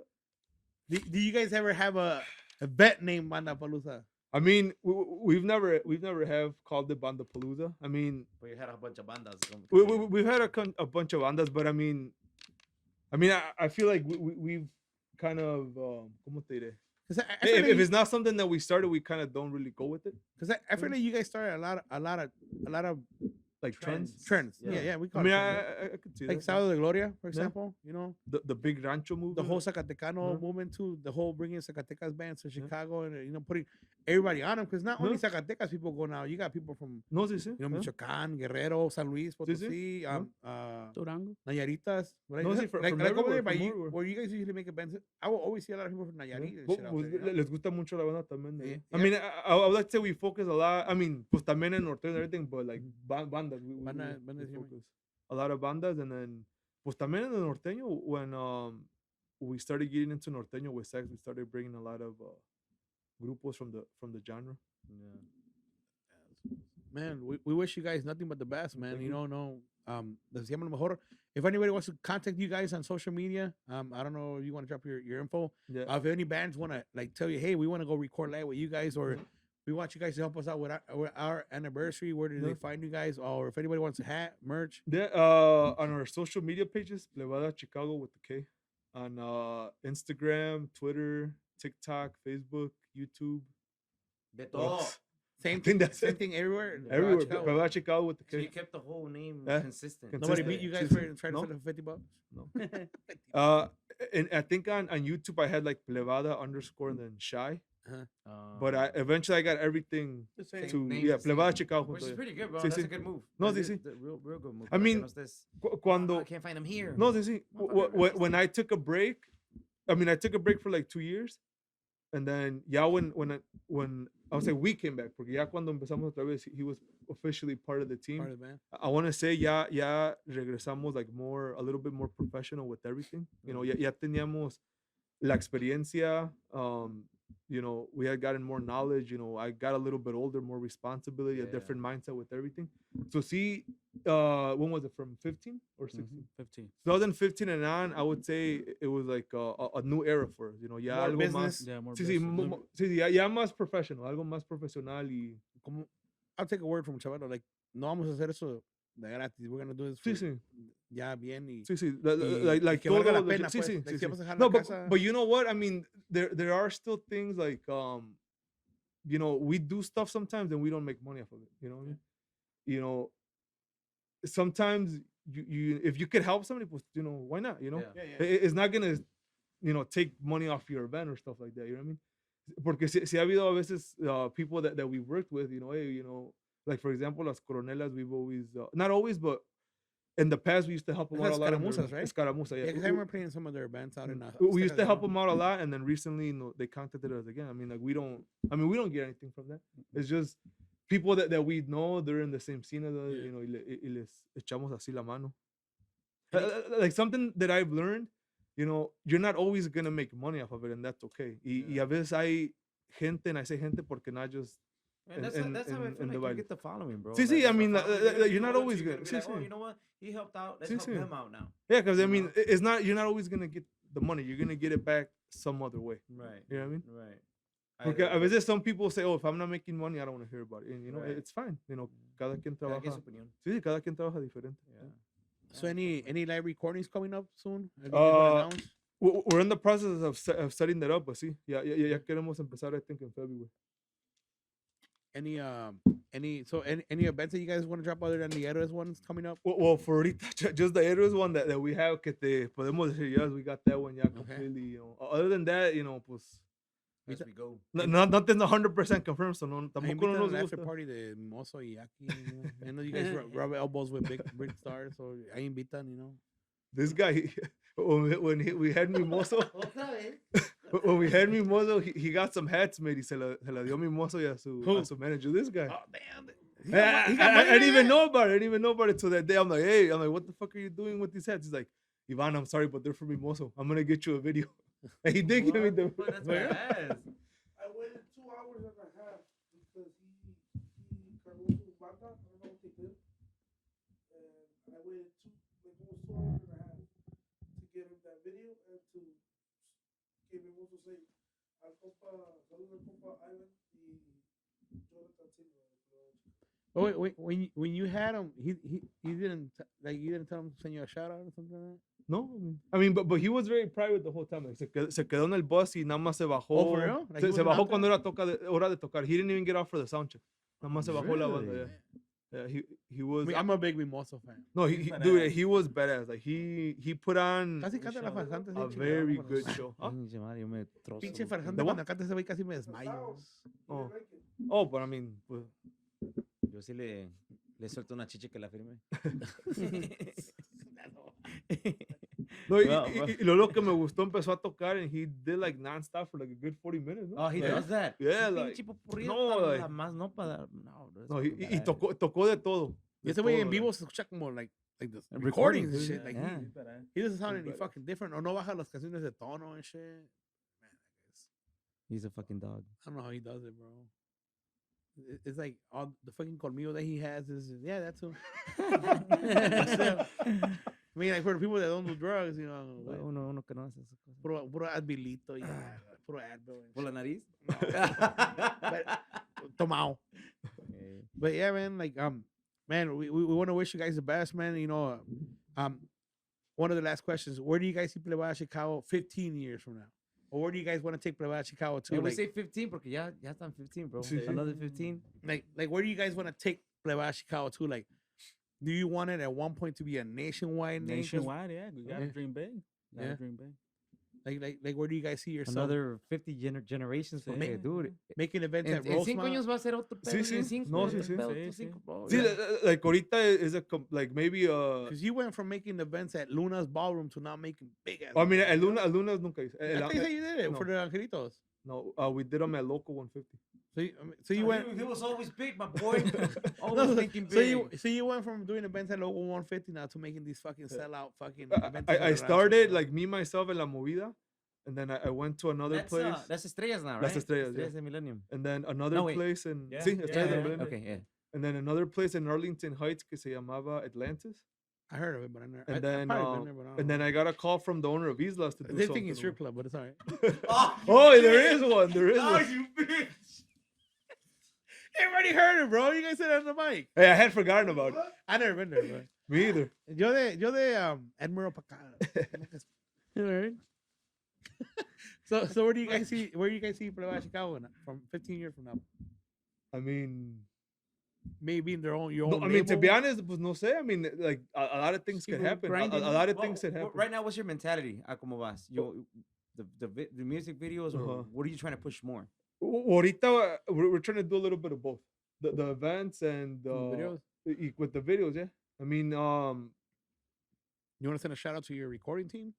Do you guys ever have a vet named Banda Palooza? I mean, we've never have called it Banda Palooza. I mean, Pues you had a bunch of bandas. we've had a bunch of bandas, but I mean, I feel like we've kind of ¿cómo te diré? Because I feel If like, it's not something that we started, we kind of don't really go with it. I feel like you guys started a lot of Like trends. trends. Yeah. Yeah, we I call mean, it trends, yeah. I could see Like that. Sábado de Gloria, for Yeah. example. You know, The big rancho movement. the whole Zacatecano Yeah. movement too. The whole bringing Zacatecas bands to Yeah. Chicago and putting everybody on them because not only Yeah. Zacatecas people go now. You got people from No, sí, sí. you know yeah. Michoacán, Guerrero, San Luis, sí. Potosí, Yeah. Durango. Nayaritas. Right? No, Is sí, it- from like over everywhere, there by from you, everywhere. where you guys usually make events. I will always see a lot of people from Yeah. Nayarit and But, shit out pues, there, you know? les gusta mucho la banda también. Yeah, I mean, I would like to say we focus a lot. I mean, pues también en norteño and everything, but like bandas. Bandas, we yeah, man. focus a lot of bandas, and then pues también en el norteño when we started getting into norteño with sex, we started bringing a lot of grupos from the genre. Man, we wish you guys nothing but the best, man. Thank You you. know, deseamos lo mejor. If anybody wants to contact you guys on social media, I don't know if you want to drop your info. Yeah. If any bands want to like tell you, hey, we want to go record live with you guys, or we want you guys to help us out with our anniversary, where do they Yeah. find you guys? Or if anybody wants a hat, merch, Yeah, on our social media pages, Plebada Chikago with the K, on Instagram, Twitter, TikTok, Facebook, YouTube. De todo. Same think that's same it. thing everywhere. Everywhere. Chicago. Plebada Chikago with the So you K. kept the whole name Yeah. consistent. Nobody consistent. beat you guys Sí, for sí. trying to No. sell it for $50. And I think on YouTube I had like Plebada _ and then Shy. But I eventually I got everything The same. to names yeah the same. Plebada Chikago. Which junto, is yeah. pretty good, bro. Sí, That's sí. a good move. No, That's sí, sí. real good move. I para que mean, no estés, Cuando I can't find him here. no, sí, sí. Motherfucker, When I took a break, I mean I took a break for like 2 years, and then yeah when I was like we came back porque ya cuando empezamos otra vez he was officially part of the team. Part of the band. I want to say ya regresamos like a little bit more professional with everything. You know, ya teníamos la experiencia. You know, we had gotten more knowledge. You know, I got a little bit older, more responsibility, a Yeah. different mindset with everything. So see, when was it, from 15 or 16? 15. 2015 and on, I would say it was like a new era for us. You know, ya More algo business. más. Yeah, more Sí, sí, business. sí, ya más professional, algo más profesional y Como, I'll take a word from Chavalo. Like, no vamos a hacer eso de gratis. We're gonna do this for sí, sí, ya bien y sí, sí, y like que valga la todo pena, sí, pues. sí, Like, sí, si sí. vamos a dejar No, la casa. but you know what? I mean, there are still things like you know, we do stuff sometimes and we don't make money off of it. You know what I mean? You know, sometimes you if you could help somebody, pues, you know, why not? You know, Yeah. It's not gonna, you know, take money off your event or stuff like that. You know what I mean? Porque si ha habido a veces people that we worked with, you know, hey, you know, like for example, las coronelas, we've always not always, but in the past we used to help them out a lot. Escaramuzas, right? Escaramuza, Yeah, yeah. because I remember playing some of their bands out in We used to help Azteca, them out a lot, and then recently, you know, they contacted us again. I mean, like we don't get anything from that. It's just people that we know, they're in the same scene, you know, y les echamos así la mano. Like something that I've learned, you know, you're not always gonna make money off of it, and that's okay. Y a veces hay gente, and I say gente porque not just Man, that's how I feel like the you baile. get the following, bro. Sí, sí, Like, I mean, the following, you're not go always to, gonna- be sí, like, oh, sí. you know what? He helped out. Let's Sí, help sí. him out now. Yeah, because I You mean, know? it's not you're not always gonna get the money. You're gonna get it back some other way. Right. You know what I mean? Right. Porque a veces some people say, oh, if I'm not making money, I don't want to hear about it. And, you know, Right. it's fine. You know, cada quien Cada quien trabaja. su opinión. Sí, cada quien trabaja diferente. Yeah. So any live recordings coming up soon? Have you guys Uh, announced? We're in the process of setting that up, but sí, ya queremos empezar, I think, in February. Any events that you guys want to drop other than the Héroes ones coming up? Well, for ahorita, just the Héroes one that we have, que te podemos decir, yes, we got that one, yeah, completely, you know. Other than that, you know, pues, As we go. nothing's 100% confirmed, so no, Ahí tampoco invitan no al nos after gusta. party de Mimoso y Aki. You know? I know you guys rub elbows with big stars, so ahí invitan, you know. This guy, we had Mimoso, when we had Mimoso, he got some hats made. Y se la dio Mimoso y a su manager. This guy. Oh damn! I didn't even know about it. I didn't even know about it till that day. I'm like, hey, what the fuck are you doing with these hats? He's like, Ivan, I'm sorry, but they're for Mimoso. I'm gonna get you a video. And he did give me the. Well, that's badass. I waited 2 hours and a half because he cargó su banda. I don't know what they did. And I waited almost 2 hours and a half to get him that video and to que Mimoso say al compa, saludos al compa Ivan y Jonathan Tino. Oh wait, when you had him, he didn't you didn't tell him to send you a shout out or something like that? No, I mean, but he was very private the whole time. Like, se quedó en el bus y nada más se bajó. Oh, for real? Like, he Se wasn't bajó out cuando era hora de tocar. He didn't even get off for the sound check. Nada más se bajó la banda. Really? Yeah, he was. I mean, I'm a big Mimoso fan. No, He's dude, badass. he was badass. Like he put on Casi canta la farsante. a very good show. Huh? Pinche madre, yo me trozo. Pinche farsante ¿De what? cuando canta ese güey casi me desmayo. Oh. Oh, but I mean, pues, Yo sí le suelto una chiche que la firme. no, y, Well, y lo que me gustó, empezó a tocar and he did like non-stop for like a good 40 minutes. No, Oh, he Like, does that. Yeah, Un like, pinche popurrí no, hasta like- la más no para. No, bro, no, it's y fucking tocó de todo. Y de ese güey todo, en vivo like. se escucha como like the And recordings and recordings, shit. Like yeah. he doesn't sound any Badass. fucking different. O no baja las canciones de tono and shit. Man, I guess. He's a fucking dog. I don't know how he does it, bro. It's like all the fucking colmillo that he has is that too. I mean, like for the people that don't do drugs, you know, Uno que no hace esas cosas. puro Advilito, puro Advil. and ¿Por la shit. nariz? But tomao. Okay. But yeah, man, like man, we want to wish you guys the best, man. You know, one of the last questions: where do you guys see Plebada Chikago 15 years from now, Or where do you guys want to take Plebada Chikago to? And we Like, say 15 porque ya están 15, bro. Sí, sí. Another 15. like where do you guys want to take Plebada Chikago to? Like, do you want it at one point to be a nationwide name? 'Cause, Nationwide, yeah. We got to Yeah. dream big. Gotta Yeah. dream big. Like where do you guys see yourself Another 50 generations. Sí. Porque, dude, making events en at 5 Rosemont? años va a ser otro pedo. Sí, y en sí. 5, No, otro sí, sí. pedo, Sí, otro sí. 5, bro. See, Yeah. like ahorita is like maybe Because you went from making events at Luna's Ballroom to now making big ass. I mean, events, el you know? Lunas nunca hice. I thought you said you did it no. for the Angelitos. No, we did them at Local 150. So you went. He was always big, my boy. No, Always thinking so big. you went from doing events at Local 150 now to making these fucking sellout fucking events. I started like me myself en la movida, and then I went to another place, That's Estrellas now, right? Las Estrellas, yeah. de Millennium. and then another No, wait. place in Yeah, sí, yeah, Estrellas de yeah. Milenio. Okay, yeah. And then another place in Arlington Heights que se llamaba Atlantis. I heard of it, but I never. And I've then probably been there, but I don't and then know. I got a call from the owner of Islas to do They something. think it's strip club, but it's alright. Oh, there is one. There is one. you bitch. Everybody heard it, bro. You guys said it on the mic. Hey, I had forgotten about it. I never been there, bro. Me either. Yo de Admiral Pacada. Alright. So where do you guys see Plebada Chikago from 15 years from now? I mean, Maybe in your own no, I mean, to be label? honest, pues no sé. I mean, like a lot of things could People happen. A grinding. lot of things could happen. Right now, what's your mentality? ¿Cómo vas? The music videos, or Uh-huh. what are you trying to push more? Ahorita we're trying to do a little bit of both. The events and videos? with the videos, yeah. I mean, You want to send a shout out to your recording team?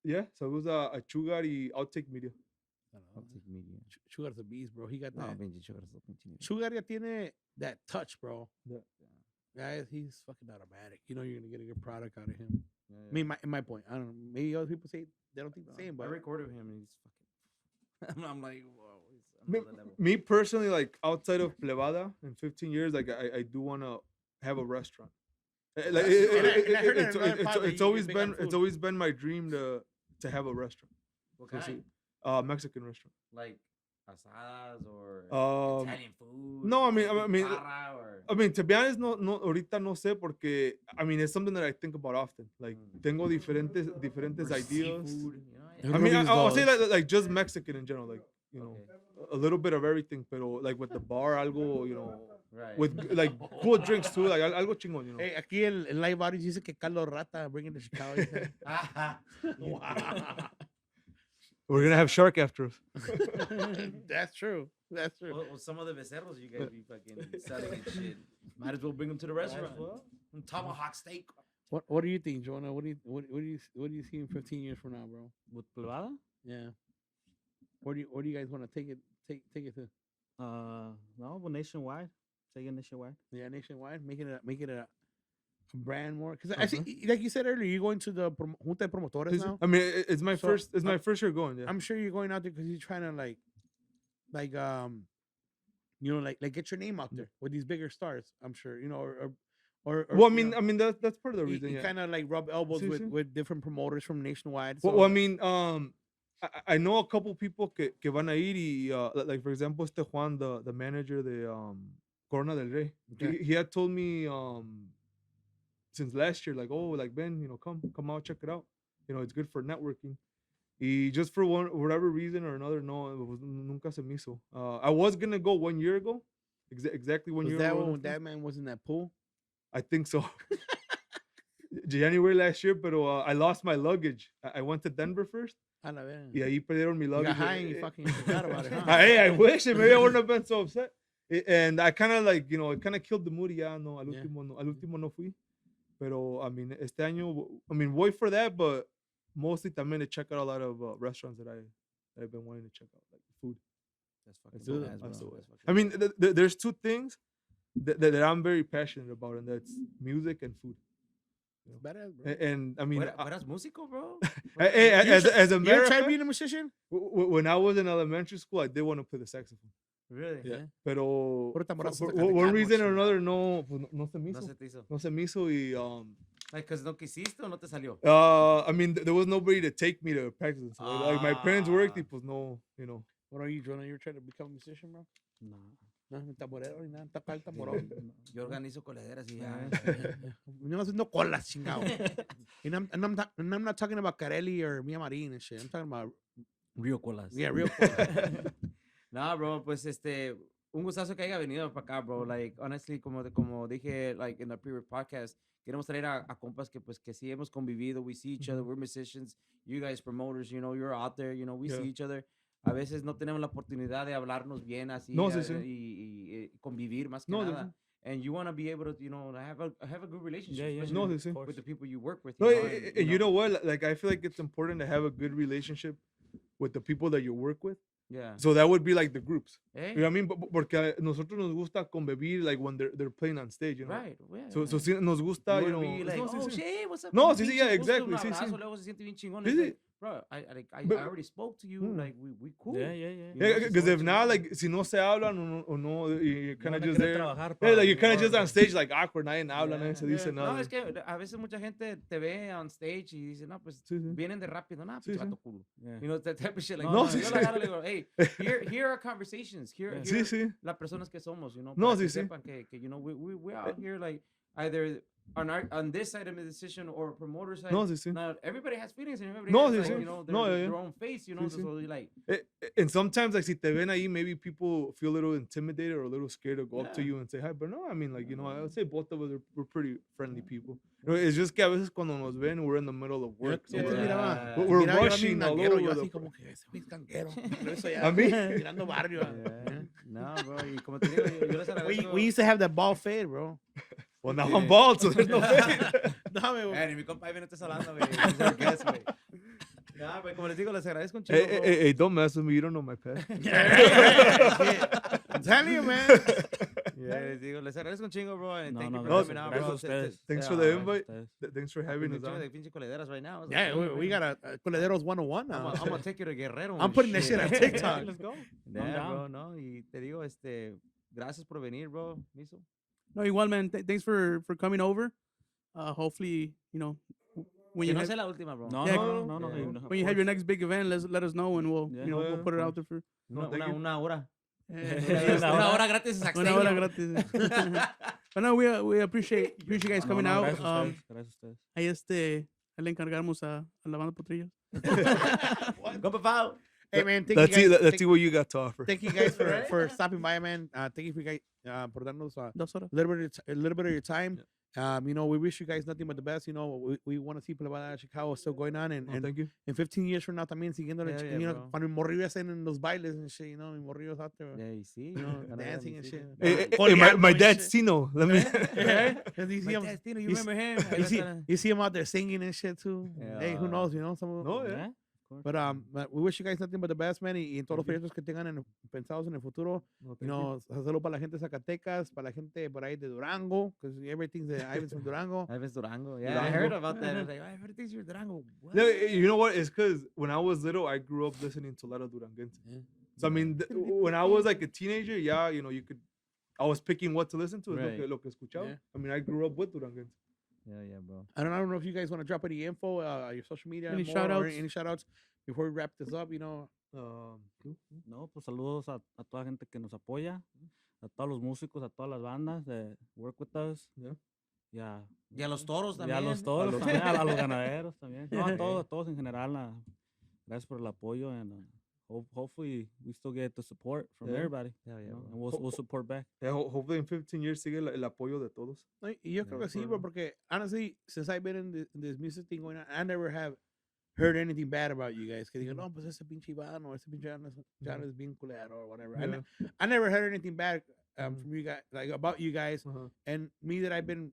yeah. So it was a Chugar y Outtake Media. Media. Sugar's a beast, bro. He got No, that. pinche chugaras, pinche niño. Sugar ya tiene that touch, bro. Yeah. Guys, he's fucking automatic. You know you're gonna get a good product out of him. Yeah, I mean, my point. I don't know. Maybe other people say they don't think the same, I but recorded him, and he's fucking. I'm like, whoa, he's Me, another level. me personally, like outside of Plebada in 15 years, like I do want to have a restaurant. Like And I heard it in another pod that it's you always get big on been food. always been my dream to have a restaurant. What So, kind? Mexican restaurant. Like asadas or Um, Italian food? no, I mean, Barra I mean, to be honest, no, ahorita no sé porque, I mean, it's something that I think about often. Like, tengo diferentes or ideas. seafood, you know? I mean, Ruby's I'll say balls. like just Mexican in general, like, you know, Okay. a little bit of everything, pero like with the bar, algo, you know, Right. with like cool drinks too, like algo chingón, you know. Hey, aquí el live audience dice que Carlos Rata bringing the Chicago. dice. We're gonna have shark after us. That's true. That's true. Well, some of the becerros you guys be fucking selling and shit. Might as well bring them to the restaurant. Some tomahawk steak. What do you think, Jonah? What do you see in 15 years from now, bro? With Plebada? Yeah. Where do you guys want to take it to? No, well, nationwide. Take it nationwide. Yeah, nationwide, make it a brand more. Because I see, like you said earlier, you're going to the Junta de Promotores now. I mean, it's my So, first. It's my first year going. Yeah. I'm sure you're going out there because you're trying to like you know, like get your name out there with these bigger stars. I'm sure, you know, or Well, I you mean, know, that's part of the you, reason. Yeah. kind of like rub elbows Sí, sí. with different promoters from nationwide. Well, I mean, I know a couple people que van a ir y like for example, este Juan, the manager de Corona del Rey. Okay. He had told me since last year, like, oh, like Ben, you know, come out, check it out. You know, it's good for networking. Y just for whatever reason or another, no, it was, nunca se me hizo. I was gonna go 1 year ago, exactly 1 was year that ago. when that man was in that pool? I think so. January last year, but I lost my luggage. I went to Denver first. A la verga. Y ahí perdieron mi You luggage. got high and you fucking forgot about it, huh? Hey, I wish it. Maybe I wouldn't have been so upset. And I kind of like, you know, it kind of killed the mood. Ya, no, al Yeah. último no fui. Pero, I mean, este año, I mean, voy for that, but mostly también to check out a lot of restaurants that I've been wanting to check out, like food. That's fucking That's badass, it. bro. That's it. That's fucking I mean, there's two things that I'm very passionate about, and that's music and food. It's badass, bro. And I mean, ¿Fueras músico, bro? hey, as a You matter ever of tried fact, being a musician? when I was in elementary school, I did want to play the saxophone. Really? Yeah. Pero Puro for tamborazo de one Calentanos, reason or chingado. another, no, pues no se me No hizo. se te hizo. No se me hizo y Like, cause no quisiste o no te salió? I mean, there was nobody to take me to practice. And stuff. Like my parents worked, y pues no, you know. What are you, Jonah? You trying to become a musician, bro? No. No, ni tamborero ni nada. Toca el tamborón. Yo organizo colederas y ya. Yo no haciendo colas, chingado. And I'm not talking about Carelli or Mia Marin and shit. I'm talking about Real colas. Yeah, real cool. No, bro, pues un gustazo que haya venido para acá, bro. Like, honestly, como dije, like, in the previous podcast, queremos traer a compas que, pues, que sí hemos convivido. We see each other. We're musicians. You guys promoters, you know, you're out there, you know, we Yeah. see each other. A veces no tenemos la oportunidad de hablarnos bien así No, sí, sí. y convivir más que No, sí, nada. And you want to be able to, you know, have a good relationship, Yeah, yeah. especially No, sí, sí. with the people you work with. No, You know, and you know what? Like, I feel like it's important to have a good relationship with the people that you work with. yeah. So that would be like the groups. Eh? You know what I mean? Porque a nosotros nos gusta convivir, like, when they're playing on stage, you know? Right. Yeah, So, yeah. so sí, nos gusta, you wanna know. be like, no, sí, oh, sí. shit, what's up? No, un sí, sí, pinche yeah, gusto, exactly, un sí, sí. abrazo, luego se siente bien chingón. Sí, It's sí. like, bro, I But- already spoke to you. Mm. Like, we cool. Yeah, yeah, yeah. You know, Yeah, just because if wanted not, to- like, si no se hablan o no, you're kind No of van a just querer there. trabajar Yeah, like, para you're kind of just on mejor, stage, like, awkward, nadie habla, nadie se Yeah. dice No, nada. es que a veces mucha gente te ve on stage y dice, no, pues Sí, sí. vienen de rápido, no, Sí, pinche sí. vato culo. Yeah. You know, that type of shit. Like, No, no, sí, yo sí. la agarro y le digo, hey, here are conversations. Here, Yeah. Sí, here sí. las personas que somos, you know, No, para que sí, sí. sepan que, you know, we out here, like, either on this side of the decision or promoter side. No, sí, sí. Now, everybody has feelings and everybody No, has, sí, like, sí. you know, No, yeah, their yeah. own face, you know, Sí, so, sí. so you like, And sometimes, like, si te ven ahí, maybe people feel a little intimidated or a little scared to go up to Yeah. you and say hi. But no, I mean, like, you know, I would say both of us we're pretty friendly people. You know, it's just que a veces cuando nos ven, we're in the middle of work. So Yo te we're, miraba, Yeah. we're miraba yo a mi rushing all nanguero, over yo the así pla- como que ese güey es canguero. Regreso ya, A mí. tirando barrio. yeah. No, bro, y como te digo, yo les agradezco. We used to have that ball fade, bro. Well, now Yeah. I'm bald, so there's no fade. Dame, güey. Ni mi compa ahí viene estás hablando, güey. He's our guest, güey. No, güey, como les digo, les agradezco un chingo, Hey, bro. hey, hey, don't mess with me. You don't know my past. I'm telling you, man. Yeah, les digo, les agradezco un chingo, bro. And No, thank no, you for no, coming out, gracias bro. a ustedes. Thanks for Yeah, the man. invite. Ustedes. Thanks for Con having un us chingo on. de pinche colederas right now. Yeah, we got a Colederos 101 now. I'm gonna take you to Guerrero. I'm and putting that shit on TikTok. Let's go. Yeah, down. bro, no. Y te digo, gracias por venir, bro. Miso. No, igual, man. Thanks for coming over. Hopefully, you know, when Que you no have, sea la última, bro. No, Yeah, no, no, yeah. no. when you have your next big event, let us know and we'll Yeah. you know Yeah, we'll put it of out there for No, thank you. Una hora. eh, Una hora gratis una Saxteño. hora gratis. But no, we appreciate you guys No, coming no, out. gracias a ustedes, gracias a ustedes. Ahí ahí le encargamos a la banda Potrillos. Compa Pau. Hey, man, thank Let's you see. guys. Let's see what you got to offer. Thank you guys for stopping by, man. Thank you for guys por darnos 2 horas. a little bit of your time. You know, we wish you guys nothing but the best. You know, we want to see Plebada Chikago still going on, and, Oh, thank you. in 15 years from now también siguiendo, Hell yeah, you know, bro. cuando mi morrillo hacen en los bailes and shit, you know, mi morrillos out there, Yeah, you see. you know, Gonna dancing let and me shit. see. Hey, Yeah. hey, my Coreano dad's shit. Tino. Let me. And you see My him, dad's Tino, you you s- remember him? you see him out there singing and shit too. Hey, who Yeah. knows, you know, some No, yeah. Yeah, of course. but we wish you guys nothing but the best, man, y en todos los Thank you. proyectos que tengan pensados en el futuro. No, thank You know, saludos para la gente de Zacatecas, para la gente por ahí de Durango, because everything's Ivan's from Durango. Ivan's Durango. Yeah, I heard about that. I was like, I heard things you're Durango. What? No, you know what? It's because when I was little, I grew up listening to a lot of Duranguense. Yeah. So I mean, when I was like a teenager, yeah, you know, I was picking what to listen to. Es Right. lo que escuchaba. Yeah. I mean, I grew up with Duranguense. Yeah, bro. I don't know if you guys want to drop any info, your social media, Any more, shout-outs? or any shout outs before we wrap this up, you know. No, pues saludos a toda la gente que nos apoya, a todos los músicos, a todas las bandas de Work With Us. Yeah. Y a los toros Y a también. los toros también, a los ganaderos también. No, a todos en general. Gracias por el apoyo and hopefully we still get the support from Yeah. everybody. Hell yeah, you know, bro. and we'll support back. Yeah, hopefully in 15 years sigue el apoyo de todos. No, y yo creo que sí, bro, for- porque honestly, since I've been in this music thing going on, I never have heard anything bad about you guys. Que digan, no, pues ese pinche Iván o ese pinche Jan es bien culero or whatever. Yeah. I never heard anything bad from you guys, like about you guys. Uh-huh. And me that I've been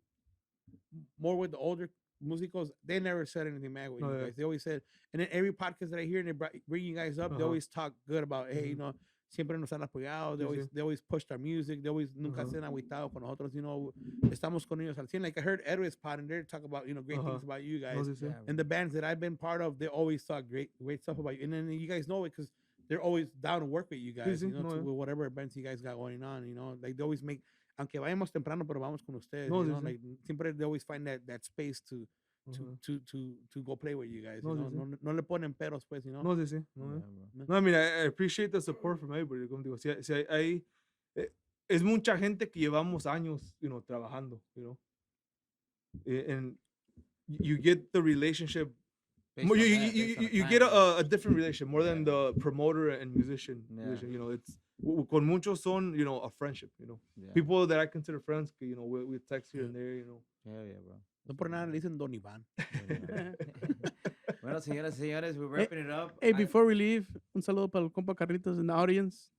more with the older musicals, they never said anything bad with Oh, you yeah. guys. They always said, and then every podcast that I hear and they bring you guys up, they Uh-huh. always talk good about, hey, you Mhm. know, siempre nos han apoyado. They Sí, always sí. they always pushed our music. They always nunca Uh-huh. se han agüitado con nosotros. You know, estamos con ellos al 100. Like I heard Edward's pod and they talk about, you know, great Uh-huh. things about you guys. No, sí, sí. Yeah, And the bands that I've been part of, they always talk great stuff about you. And then you guys know it because they're always down to work with you guys, sí, you know, no, to, yeah. with whatever events you guys got going on, you know. Like they always make, aunque vayamos temprano, pero vamos con ustedes, No, you sí, know, sí. like siempre they always find that space to Uh-huh. to go play with you guys, No, you sí, know. sí. No le ponen peros, pues, you know. No, sí, sí. No, Yeah, yeah. bro. No, I mean, I appreciate the support from everybody. Como digo, si hay es mucha gente que llevamos años, you know, trabajando, you know. And you get the relationship based You, on you, that, you, based on you, the you time, get right? a different relation more than Yeah. the promoter and musician. Yeah. You know, it's con muchos son, you know, a friendship. You know, Yeah. people that I consider friends. You know, we text here and there. You know. Hell yeah, bro. No por nada le dicen Don Iván. Bueno, señoras y señores, we're wrapping it up. Hey, before we leave, un saludo para el compa Carlitos in the audience.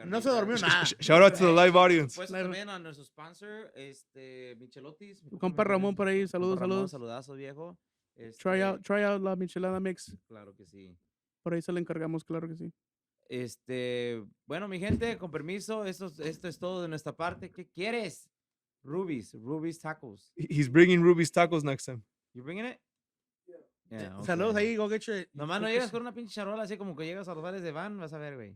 No se durmió nada. Shout out to the live audience. Pues Live- también a nuestro sponsor, Michelotis. mi Compa Ramón por ahí, Compa saludos, Ramón, saludos. saludazos, viejo. Try out la michelada mix. Claro que sí. Por ahí se le encargamos, claro que sí. Bueno, mi gente, con permiso, esto es todo de nuestra parte. ¿Qué quieres? Ruby's Tacos. He's bringing Ruby's tacos next time. You bringing it? Yeah, okay. Saludos ahí, go get your. Nomás no llegas con una pinche charola así como que llegas a los bares de van, vas a ver, güey.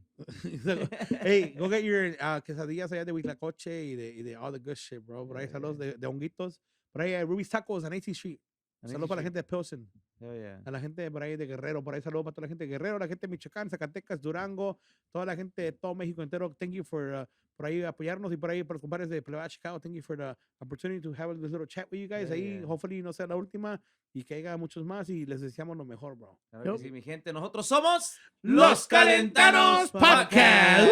Hey, go get your quesadillas allá de Huitlacoche y de all the good shit, bro. Por ahí, saludos de honguitos. Por ahí, Ruby's Tacos en 18th Street. Saludos para la gente de Pilsen. Oh, yeah. A la gente por ahí de Guerrero, por ahí saludos para toda la gente de Guerrero, la gente de Michoacán, Zacatecas, Durango, toda la gente de todo México entero. Thank you for por ahí apoyarnos y por ahí para los compadres de Plebada Chikago. Thank you for the opportunity to have this little chat with you guys. Yeah, ahí, yeah. hopefully no sea la última y que haya muchos más y les deseamos lo mejor, bro. Claro que sí, mi gente. Nosotros somos Los Calentanos Podcast. Podcast.